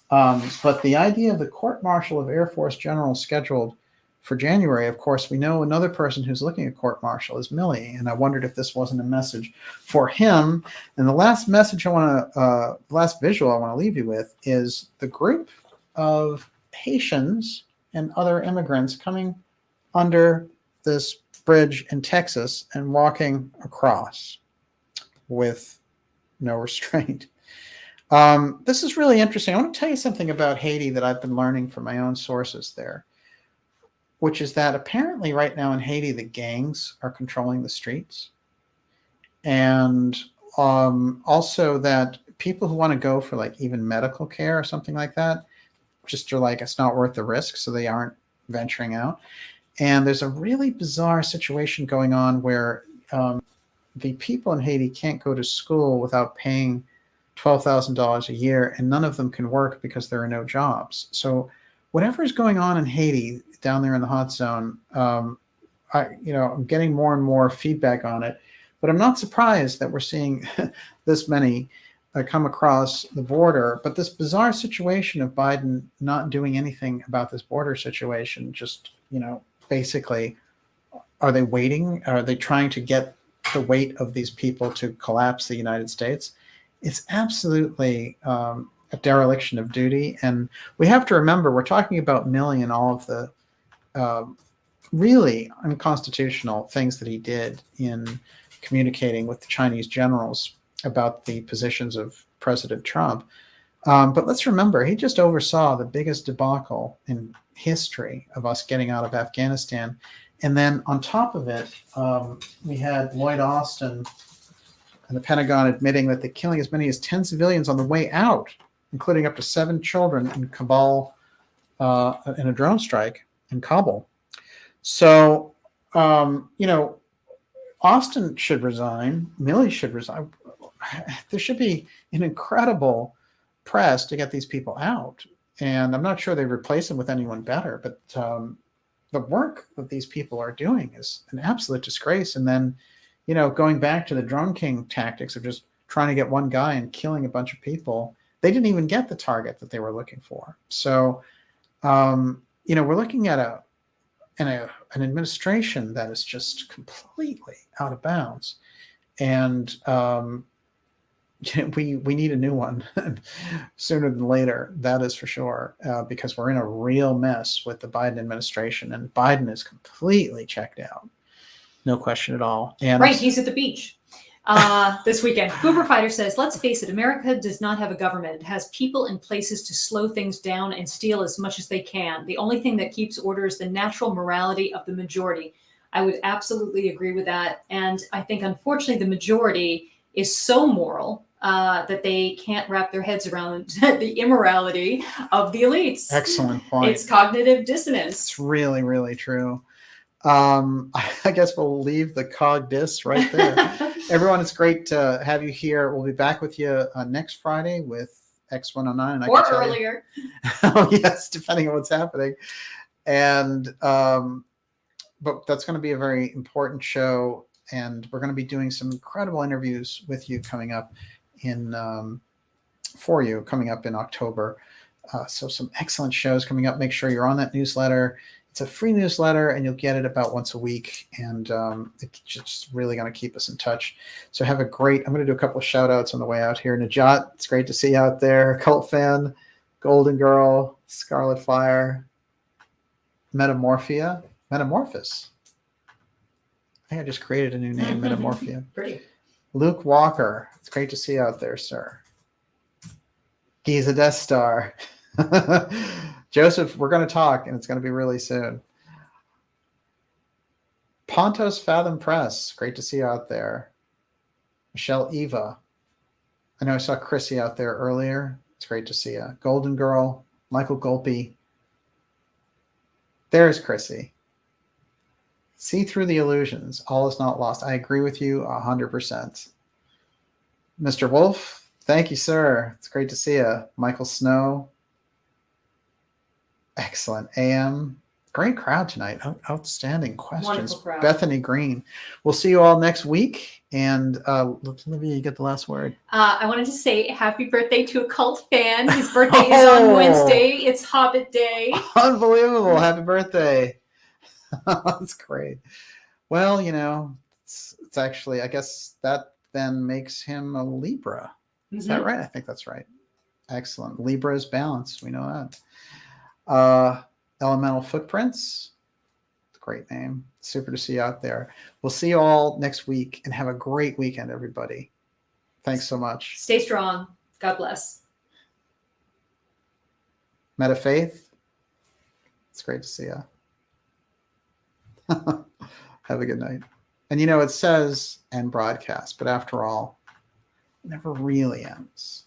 But the idea of the court-martial of Air Force generals scheduled for January, of course, we know another person who's looking at court-martial is Milley. And I wondered if this wasn't a message for him. And the last message the last visual I want to leave you with is the group of Haitians and other immigrants coming under this bridge in Texas and walking across with no restraint. This is really interesting. I want to tell you something about Haiti that I've been learning from my own sources there, which is that apparently right now in Haiti, the gangs are controlling the streets. And also that people who want to go for like even medical care or something like that, just are like, it's not worth the risk, so they aren't venturing out. And there's a really bizarre situation going on where the people in Haiti can't go to school without paying $12,000 a year, and none of them can work because there are no jobs. So whatever is going on in Haiti down there in the hot zone, I'm getting more and more feedback on it, but I'm not surprised that we're seeing this many come across the border. But this bizarre situation of Biden not doing anything about this border situation, just, basically, are they waiting? Are they trying to get the weight of these people to collapse the United States? It's absolutely a dereliction of duty. And we have to remember, we're talking about Milley and all of the really unconstitutional things that he did in communicating with the Chinese generals about the positions of President Trump. But let's remember, he just oversaw the biggest debacle in history of us getting out of Afghanistan. And then on top of it, we had Lloyd Austin and the Pentagon admitting that they're killing as many as 10 civilians on the way out, including up to 7 children in Kabul in a drone strike in Kabul. So, Austin should resign. Milley should resign. There should be an incredible press to get these people out. And I'm not sure they replace them with anyone better, but the work that these people are doing is an absolute disgrace. And then, going back to the Drone King tactics of just trying to get one guy and killing a bunch of people, they didn't even get the target that they were looking for. So, we're looking at an administration that is just completely out of bounds. And we need a new one sooner than later. That is for sure, because we're in a real mess with the Biden administration, and Biden is completely checked out. No question at all. And right, he's at the beach this weekend. Goober Fighter says, let's face it, America does not have a government. It has people in places to slow things down and steal as much as they can. The only thing that keeps order is the natural morality of the majority. I would absolutely agree with that. And I think, unfortunately, the majority is so moral that they can't wrap their heads around the immorality of the elites. Excellent point. It's cognitive dissonance. It's really, really true. I guess we'll leave the COG diss right there. Everyone, it's great to have you here. We'll be back with you next Friday with X-109. Or earlier. Oh, yes, depending on what's happening. And but that's going to be a very important show. And we're going to be doing some incredible interviews with you coming up coming up in October. So some excellent shows coming up. Make sure you're on that newsletter. It's a free newsletter, and you'll get it about once a week. And it's just really going to keep us in touch. So I'm going to do a couple of shout outs on the way out here. Najat, it's great to see you out there. Cult Fan, Golden Girl, Scarlet Fire, Metamorphos. I think I just created a new name, Metamorphia. Pretty. Luke Walker, it's great to see you out there, sir. Giza Death Star. Joseph, we're going to talk, and it's going to be really soon. Pontos Fathom Press, great to see you out there. Michelle Eva. I know I saw Chrissy out there earlier. It's great to see you. Golden Girl, Michael Golpe. There's Chrissy. See through the illusions. All is not lost. I agree with you 100%. Mr. Wolf, thank you, sir. It's great to see you. Michael Snow. Excellent. AM. Great crowd tonight. Outstanding questions. Bethany Green. We'll see you all next week. And Olivia, you get the last word. I wanted to say happy birthday to a cult fan. His birthday is on Wednesday. It's Hobbit Day. Unbelievable. Happy birthday. That's great. Well, it's actually, I guess that then makes him a Libra. Is that right? I think that's right. Excellent. Libra is balanced. We know that. Elemental Footprints. Great name. Super to see you out there. We'll see you all next week, and have a great weekend, everybody. Thanks so much. Stay strong. God bless. Metafaith. It's great to see you. Have a good night. And it says end broadcast, but after all, it never really ends.